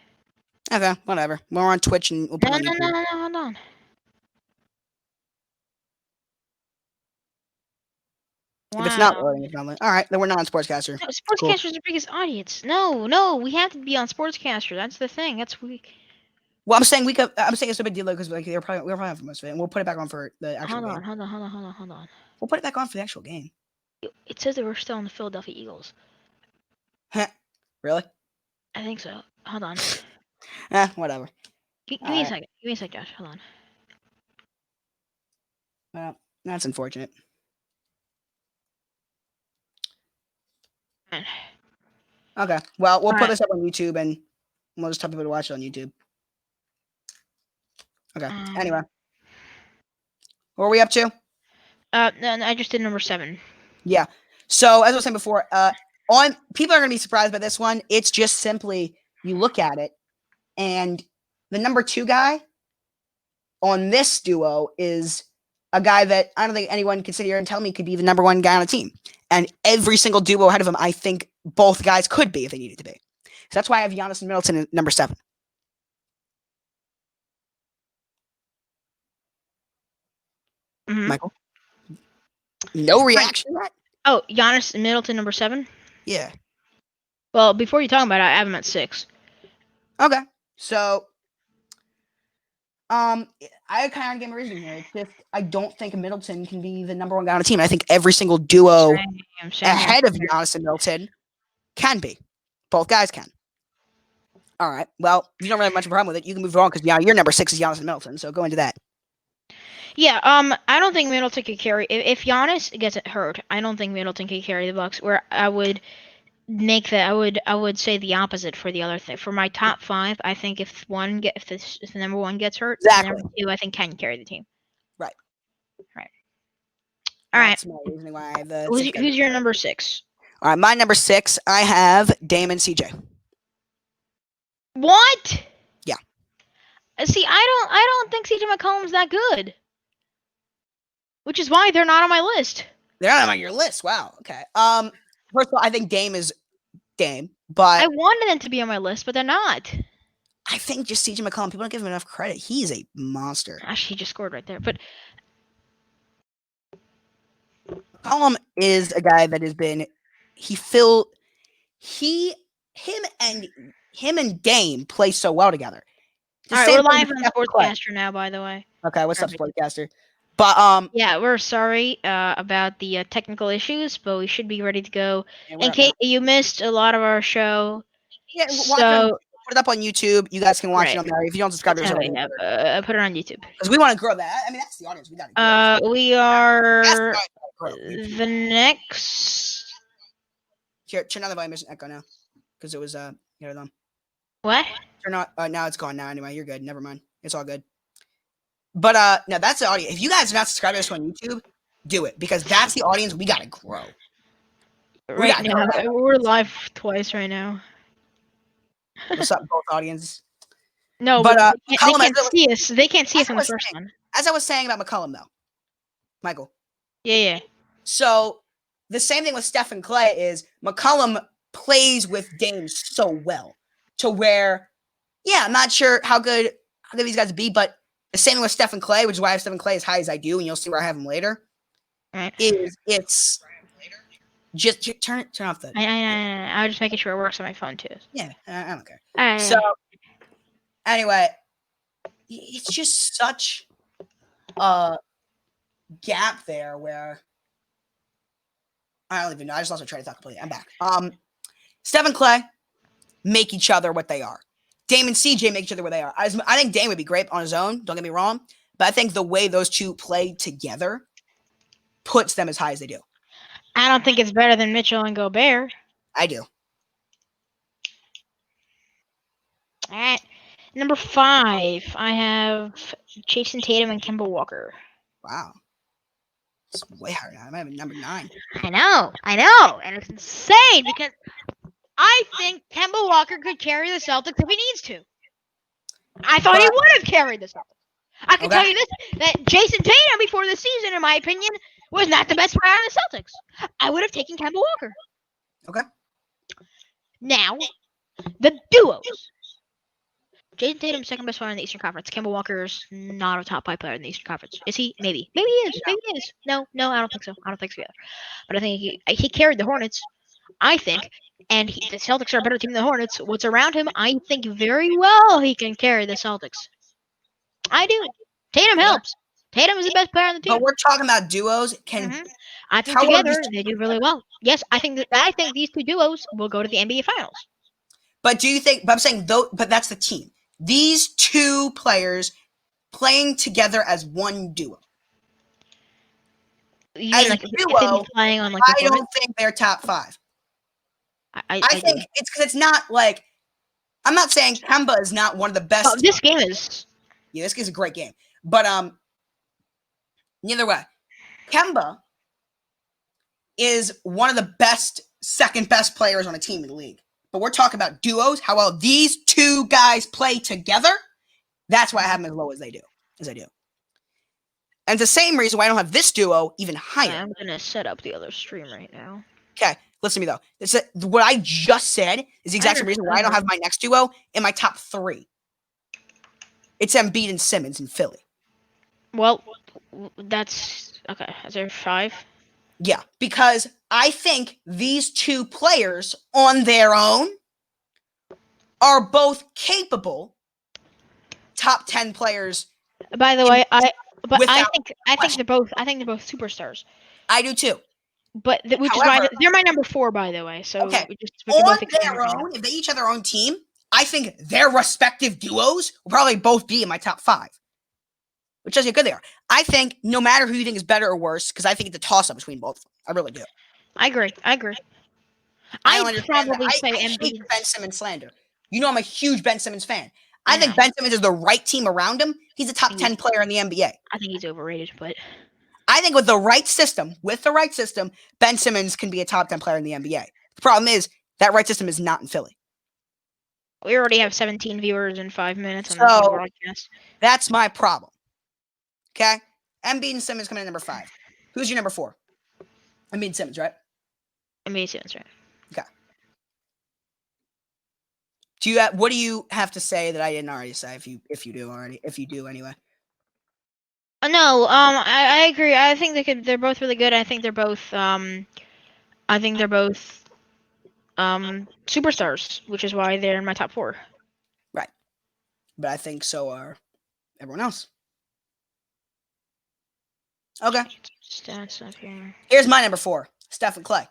Okay, whatever. We're on Twitch and we'll put it on YouTube. No, hold on. If it's not loading, it's not loading. All right, then we're not on Sportscaster. No, Sportscaster's the biggest audience. No, we have to be on Sportscaster. That's the thing. Well, I'm saying it's a big deal because like we're probably on for most of it, and we'll put it back on for the actual game. Hold on. We'll put it back on for the actual game. It says that we're still on the Philadelphia Eagles. Really? I think so. Hold on. Whatever. Give me a second. Josh. Hold on. Well, that's unfortunate. Okay. Well, we'll put this up on YouTube and we'll just tell people to watch it on YouTube. Okay. Anyway. What are we up to? No, I just did number 7. Yeah. So as I was saying before, people are gonna be surprised by this one. It's just simply you look at it, and the number 2 guy on this duo is a guy that I don't think anyone can sit here and tell me could be the number 1 guy on a team. And every single duo ahead of him, I think both guys could be if they needed to be. So that's why I have Giannis and Middleton at number 7. Mm-hmm. Michael? No reaction to that? Oh, Giannis and Middleton, number 7? Yeah. Well, before you talk about it, I have him at 6. Okay. So, I kind of gave my reasoning here. It's just I don't think Middleton can be the number 1 guy on a team. I think every single duo ahead of Giannis and Middleton can be. Both guys can. All right. Well, you don't really have much of a problem with it. You can move on because your number 6 is Giannis and Middleton. So go into that. Yeah. I don't think Middleton could carry. If Giannis gets hurt, I don't think Middleton can carry the Bucks. Where I would make that, I would say the opposite for the other thing. For my top 5, I think if the number 1 gets hurt, exactly. the number 2 I think can carry the team. Right. All right. That's my reasoning why I have the. Who's your number 6? All right, my number 6, I have Dame and CJ. What? Yeah. See, I don't think CJ McCollum's that good. Which is why they're not on my list. They're not on your list. Wow. Okay. First of all, I think Dame is Dame, but I wanted them to be on my list, but they're not. I think just CJ McCollum, people don't give him enough credit. He's a monster. Actually, he just scored right there. But McCollum is a guy that has been him and Dame play so well together. All right, we're live on Sportscaster now, by the way. Okay, what's up, Sportscaster? But yeah, we're sorry about the technical issues, but we should be ready to go. In case you missed a lot of our show, yeah, so put it up on YouTube. You guys can watch it on there. If you don't subscribe, put it on YouTube because we want to grow that. I mean, that's the audience we got to grow. We are the next. Here, turn on the volume. There's an echo now because it was here them. What? Turn on. Now it's gone. Now anyway, you're good. Never mind. It's all good. But no, that's the audience. If you guys are not subscribed to us on YouTube, do it because that's the audience we gotta grow. Right now, we're live twice right now. What's up, both audiences? No, but they can't see us. They can't see us on the first one. As I was saying about McCollum, though, Michael. Yeah. So the same thing with Steph and Clay is McCollum plays with Dame so well to where, I'm not sure how good these guys be, but. The same with Steph and Clay, which is why I have Steph and Clay as high as I do, and you'll see where I have him later. Right. It's just turn off the. I was just making sure it works on my phone too. Yeah, I don't care. So anyway, it's just such a gap there where I don't even know. I just lost my train of thought completely. I'm back. Steph and Clay make each other what they are. Dame and CJ make each other what they are. I think Dame would be great on his own. Don't get me wrong, but I think the way those two play together puts them as high as they do. I don't think it's better than Mitchell and Gobert. I do. All right. Number 5, I have Jason Tatum and Kemba Walker. Wow. It's way higher now. I might have been number 9. I know. And it's insane because I think Kemba Walker could carry the Celtics if he needs to. I thought he would have carried the Celtics. I can tell you this, that Jason Tatum before the season, in my opinion, was not the best player on the Celtics. I would have taken Kemba Walker. Okay. Now, the duos. Jason Tatum's second best player in the Eastern Conference. Kemba Walker's not a top 5 player in the Eastern Conference. Is he? Maybe. Maybe he is. Maybe he is. No, I don't think so. I don't think so either. But I think he carried the Hornets, I think. And the Celtics are a better team than the Hornets. What's around him, I think very well he can carry the Celtics. I do. Tatum helps. Tatum is the best player on the team. But we're talking about duos. I think together they do really well. Yes, I think these two duos will go to the NBA Finals. But do you think? But I'm saying though. But that's the team. These two players playing together as one duo. You mean like duo, playing on like I don't think they're top 5. I think it's because it's not like I'm not saying Kemba is not one of the best. Oh, this game is. Yeah, this game is a great game. But neither way, Kemba is one of the best, second best players on a team in the league. But we're talking about duos, how well these two guys play together. That's why I have them as low as I do. And it's the same reason why I don't have this duo even higher. I'm going to set up the other stream right now. Okay, listen to me though. What I just said is the exact same reason why I don't have my next duo in my top 3. It's Embiid and Simmons in Philly. Well, that's okay. Is there 5? Yeah, because I think these two players on their own are both capable top 10 players. By the way, I think they're both superstars. I do too. But which is why they're my number 4, by the way. So okay, on their own, if they each have their own team, I think their respective duos will probably both be in my top 5. Which tells you how good they are. I think no matter who you think is better or worse, because I think it's a toss-up between both of them. I really do. I agree. I hate Ben Simmons slander. You know I'm a huge Ben Simmons fan. I think Ben Simmons is the right team around him. He's a top 10 player in the NBA. I think he's overrated, but I think with the right system, Ben Simmons can be a top 10 player in the NBA. The problem is that right system is not in Philly. We already have 17 viewers in 5 minutes on the broadcast. That's my problem. Okay? Embiid and Simmons coming in number 5. Who's your number 4? Embiid and Simmons, right? Embiid and Simmons, right. Okay. What do you have to say that I didn't already say if you do anyway? No, I agree. I think they're both really good. I think they're both superstars, which is why they're in my top 4. Right. But I think so are everyone else. Okay. Stats up here. Here's my number 4, Steph and Clay.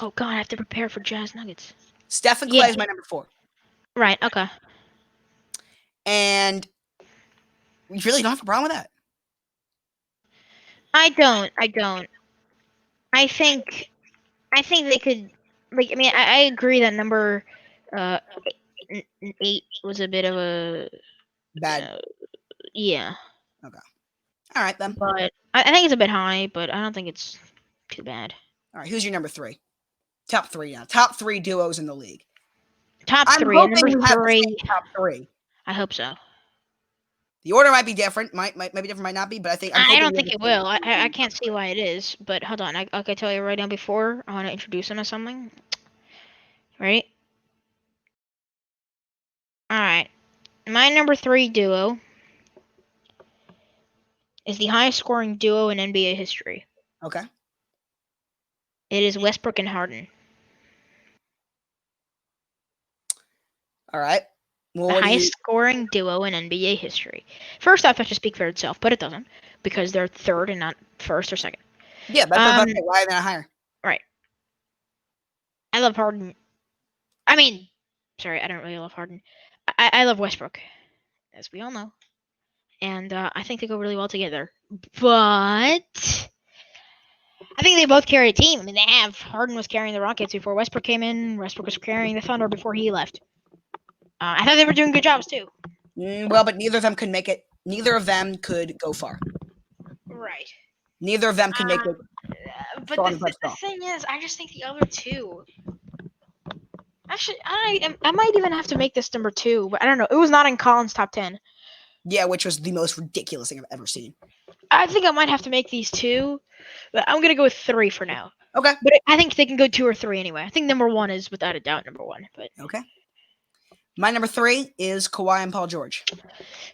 Oh God, I have to prepare for Jazz Nuggets. Steph and Clay is my number 4. Right. Okay. And you really don't have a problem with that? I don't. I think they could. Like, I mean, I agree that number 8 was a bit of a bad. Yeah. Okay. All right then. But I think it's a bit high, but I don't think it's too bad. All right. Who's your number 3? Top 3 now. Top 3 duos in the league. Top 3. I'm number 3. Top 3. I hope so. The order might be different. Might be different. Might not be. But I don't think it will. I can't see why it is. But hold on. I can tell you right now. Before I want to introduce them to something. Right. All right. My number 3 duo is the highest scoring duo in NBA history. Okay. It is Westbrook and Harden. All right. Well, the highest scoring duo in NBA history. First off, that should speak for itself, but it doesn't. because they're third and not first or second. Yeah, that's Um, okay. Why are they not higher? Right. I love Harden. I mean, sorry, I don't really love Harden. I love Westbrook, as we all know, and I think they go really well together. But I think they both carry a team. I mean, they have. Harden was carrying the Rockets before Westbrook came in. Westbrook was carrying the Thunder before he left. I thought they were doing good jobs too. Well, but neither of them could make it. Neither of them could go far. Right. Neither of them could make it. But the thing is, I just think the other two. Actually, I might even have to make this number 2, but I don't know. It was not in Colin's top 10. Yeah, which was the most ridiculous thing I've ever seen. I think I might have to make these 2, but I'm gonna go with 3 for now. Okay. But I think they can go 2 or 3 anyway. I think number 1 is without a doubt number 1. But okay. My number 3 is Kawhi and Paul George.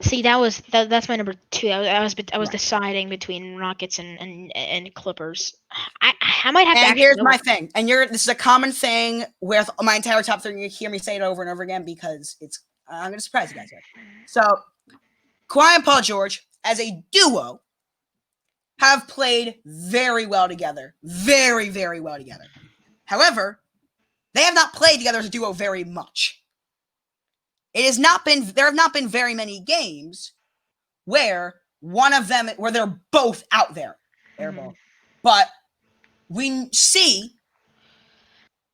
See, that's my number 2. I was deciding between Rockets and Clippers. I might have to. And here's my thing. And this is a common thing with my entire top 3. You hear me say it over and over again because I'm gonna surprise you guys here. So, Kawhi and Paul George as a duo have played very well together. Very, very well together. However, they have not played together as a duo very much. There have not been very many games where they're both out there. Airball. But we see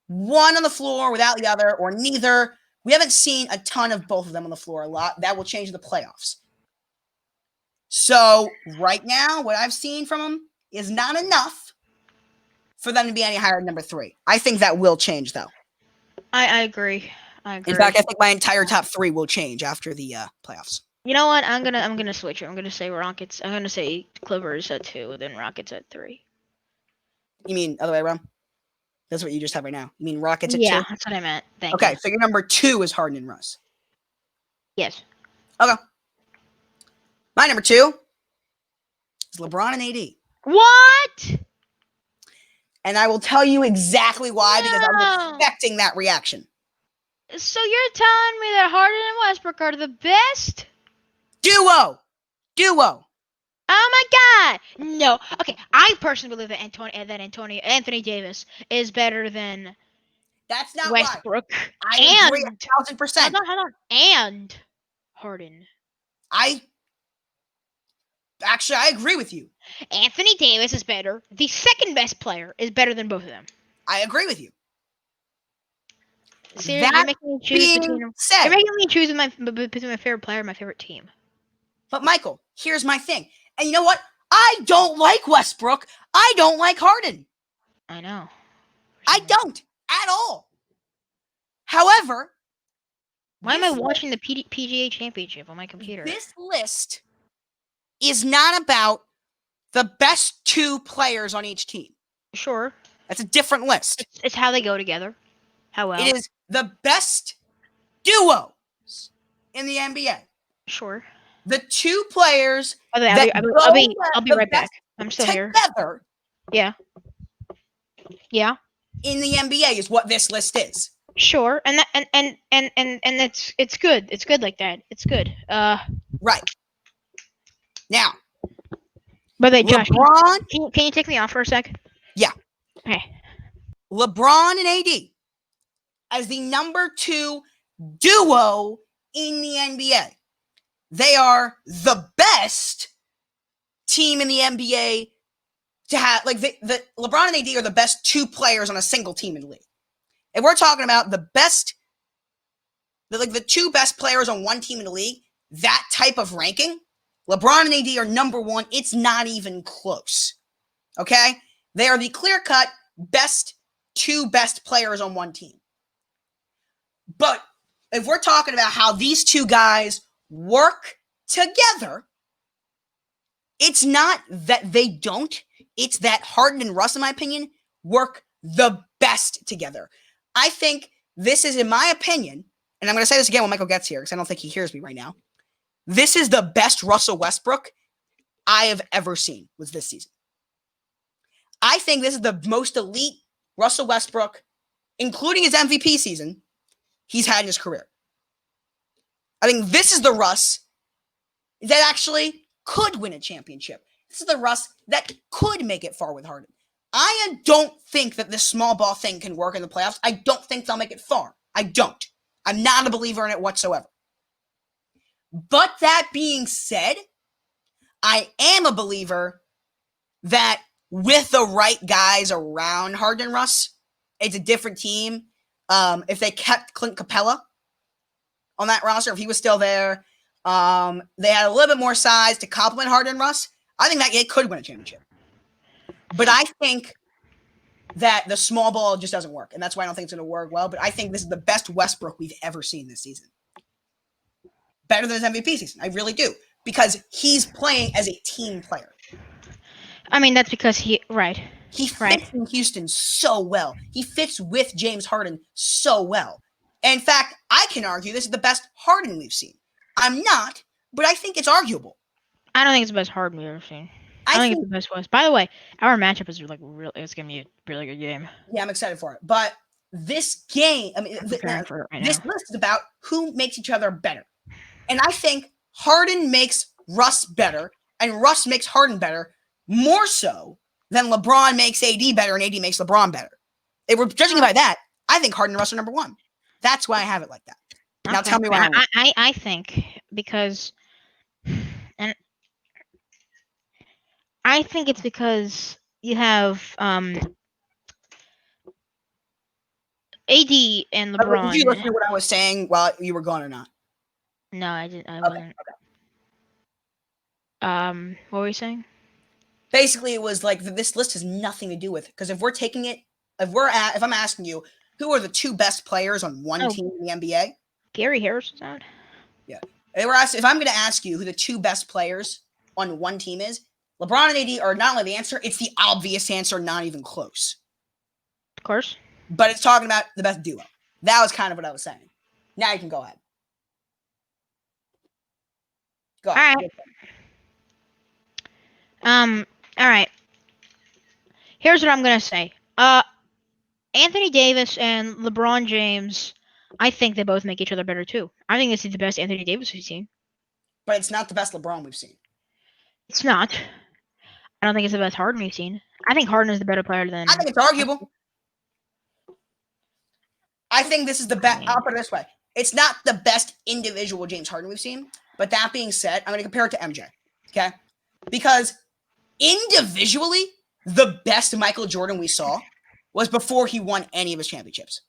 one on the floor without the other, or neither. We haven't seen a ton of both of them on the floor a lot. That will change the playoffs. So right now, what I've seen from them is not enough for them to be any higher than number 3. I think that will change, though. I agree. In fact, I think my entire top 3 will change after the playoffs. You know what? I'm gonna switch it. I'm gonna say Rockets. I'm gonna say Clippers at 2, then Rockets at 3. You mean other way around? That's what you just have right now. You mean Rockets at 2? Yeah, that's what I meant. Thank you. Okay, so your number 2 is Harden and Russ. Yes. Okay. My number 2 is LeBron and AD. What? And I will tell you exactly why, because I was expecting that reaction. So you're telling me that Harden and Westbrook are the best? Duo! Oh my God! No. Okay, I personally believe that Anthony Davis is better than That's not Westbrook. Why. I agree 1,000%. Hold on. And Harden. I agree with you. Anthony Davis is better. The second best player is better than both of them. I agree with you. Seriously, you're making me choose between my favorite player and my favorite team. But Michael, here's my thing. And you know what? I don't like Westbrook. I don't like Harden. I know. I don't at all. However, why am I watching the PGA Championship on my computer? This list is not about the best 2 players on each team. Sure. That's a different list. It's how they go together. How well. It is the best duos in the NBA. Sure. The 2 players I'll be right back. I'm still here. Together. Yeah. Yeah. In the NBA is what this list is. Sure. And it's good. It's good like that. It's good. Right. Now. By the way, Josh, LeBron, can you take me off for a sec? Yeah. Okay. LeBron and AD as the number 2 duo in the NBA. They are the best team in the NBA to have, like, the LeBron and AD are the best 2 players on a single team in the league. If we're talking about the 2 best players on one team in the league, that type of ranking, LeBron and AD are number 1. It's not even close. Okay? They are the clear-cut 2 best players on one team. But if we're talking about how these 2 guys work together, it's not that they don't. It's that Harden and Russ, in my opinion, work the best together. I think this is, in my opinion, and I'm going to say this again when Michael gets here because I don't think he hears me right now. This is the best Russell Westbrook I have ever seen was this season. I think this is the most elite Russell Westbrook, including his MVP season, he's had in his career. I think this is the Russ that actually could win a championship. This is the Russ that could make it far with Harden. I don't think that this small ball thing can work in the playoffs. I don't think they'll make it far. I don't. I'm not a believer in it whatsoever. But that being said, I am a believer that with the right guys around Harden and Russ, it's a different team. If they kept Clint Capella on that roster, if he was still there, they had a little bit more size to complement Harden and Russ, I think that it could win a championship. But I think that the small ball just doesn't work, and that's why I don't think it's going to work well. But I think this is the best Westbrook we've ever seen this season. Better than his MVP season. I really do. Because he's playing as a team player. I mean, that's because he fits in Houston so well. He fits with James Harden so well. And in fact, I can argue this is the best Harden we've seen. I'm not, but I think it's arguable. I don't think it's the best Harden we've ever seen. I think it's the best West. By the way, our matchup is it's gonna be a really good game. Yeah, I'm excited for it. But this game, this list is about who makes each other better. And I think Harden makes Russ better, and Russ makes Harden better, more so than LeBron makes AD better and AD makes LeBron better. If we're judging by that, I think Harden and Russ are number one. That's why I have it like that. Now tell me why. I think because, and I think it's because you have AD and LeBron. Did you listen to what I was saying while you were gone or not? No, I didn't. I wasn't. Okay. What were you saying? Basically, it was like this list has nothing to do with it, because if we're taking it, if I'm asking you who are the two best players on one team in the NBA, Gary Harris is out. Yeah, they were asked if I'm going to ask you who the two best players on one team is. LeBron and AD are not only the answer; it's the obvious answer, not even close. Of course, but it's talking about the best duo. That was kind of what I was saying. Now you can go ahead. Go ahead. All right. All right. Here's what I'm gonna say. Anthony Davis and LeBron James, I think they both make each other better too. I think this is the best Anthony Davis we've seen. But it's not the best LeBron we've seen. It's not. I don't think it's the best Harden we've seen. I think Harden is the better player than. I think it's arguable. I think this is the best. I'll put it this way: it's not the best individual James Harden we've seen. But that being said, I'm going to compare it to MJ. Okay, because individually, the best Michael Jordan we saw was before he won any of his championships.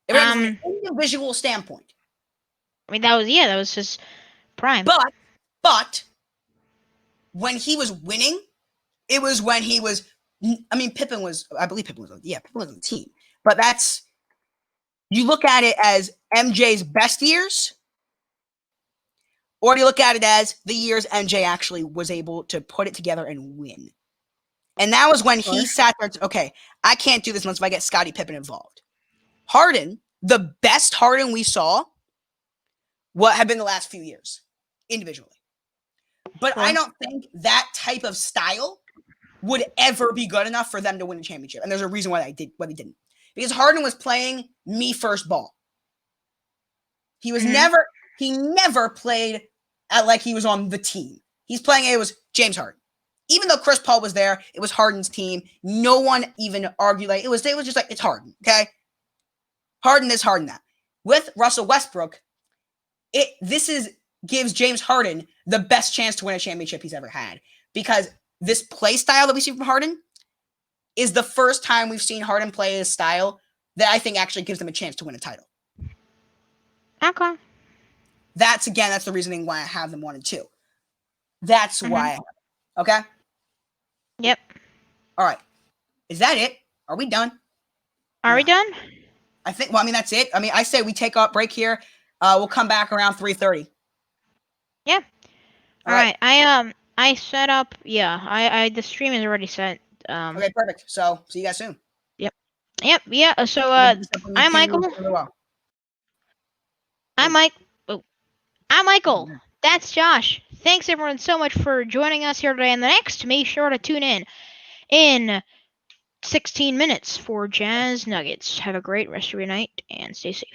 From an individual standpoint. I mean, that was his prime. But when he was winning, it was when he was. I mean, Pippen was on the team. But you look at it as MJ's best years, or do you look at it as the years MJ actually was able to put it together and win? And that was when he sat there and said, okay, I can't do this unless I get Scottie Pippen involved. Harden, the best Harden we saw, what had been the last few years, individually. But I don't think that type of style would ever be good enough for them to win a championship. And there's a reason why they didn't. Because Harden was playing me first ball. He was he never played at like he was on the team. He's playing, it was James Harden. Even though Chris Paul was there, it was Harden's team. No one even argued. Like, it was just like, it's Harden, okay? Harden this, Harden that. With Russell Westbrook, gives James Harden the best chance to win a championship he's ever had. Because this play style that we see from Harden is the first time we've seen Harden play his style that I think actually gives them a chance to win a title. Okay. That's the reasoning why I have them 1 and 2. That's why I have them. Okay? Yep. All right. Is that it? Are we done? Are we done? I think, that's it. I say we take a break here. We'll come back around 3:30. Yeah. All right. I set up, the stream is already set. Okay, perfect. So, see you guys soon. Yep. Yeah. So, I'm Michael. I'm Michael. That's Josh. Thanks everyone so much for joining us here today. And the next, make sure to tune in 16 minutes for Jazz Nuggets. Have a great rest of your night and stay safe.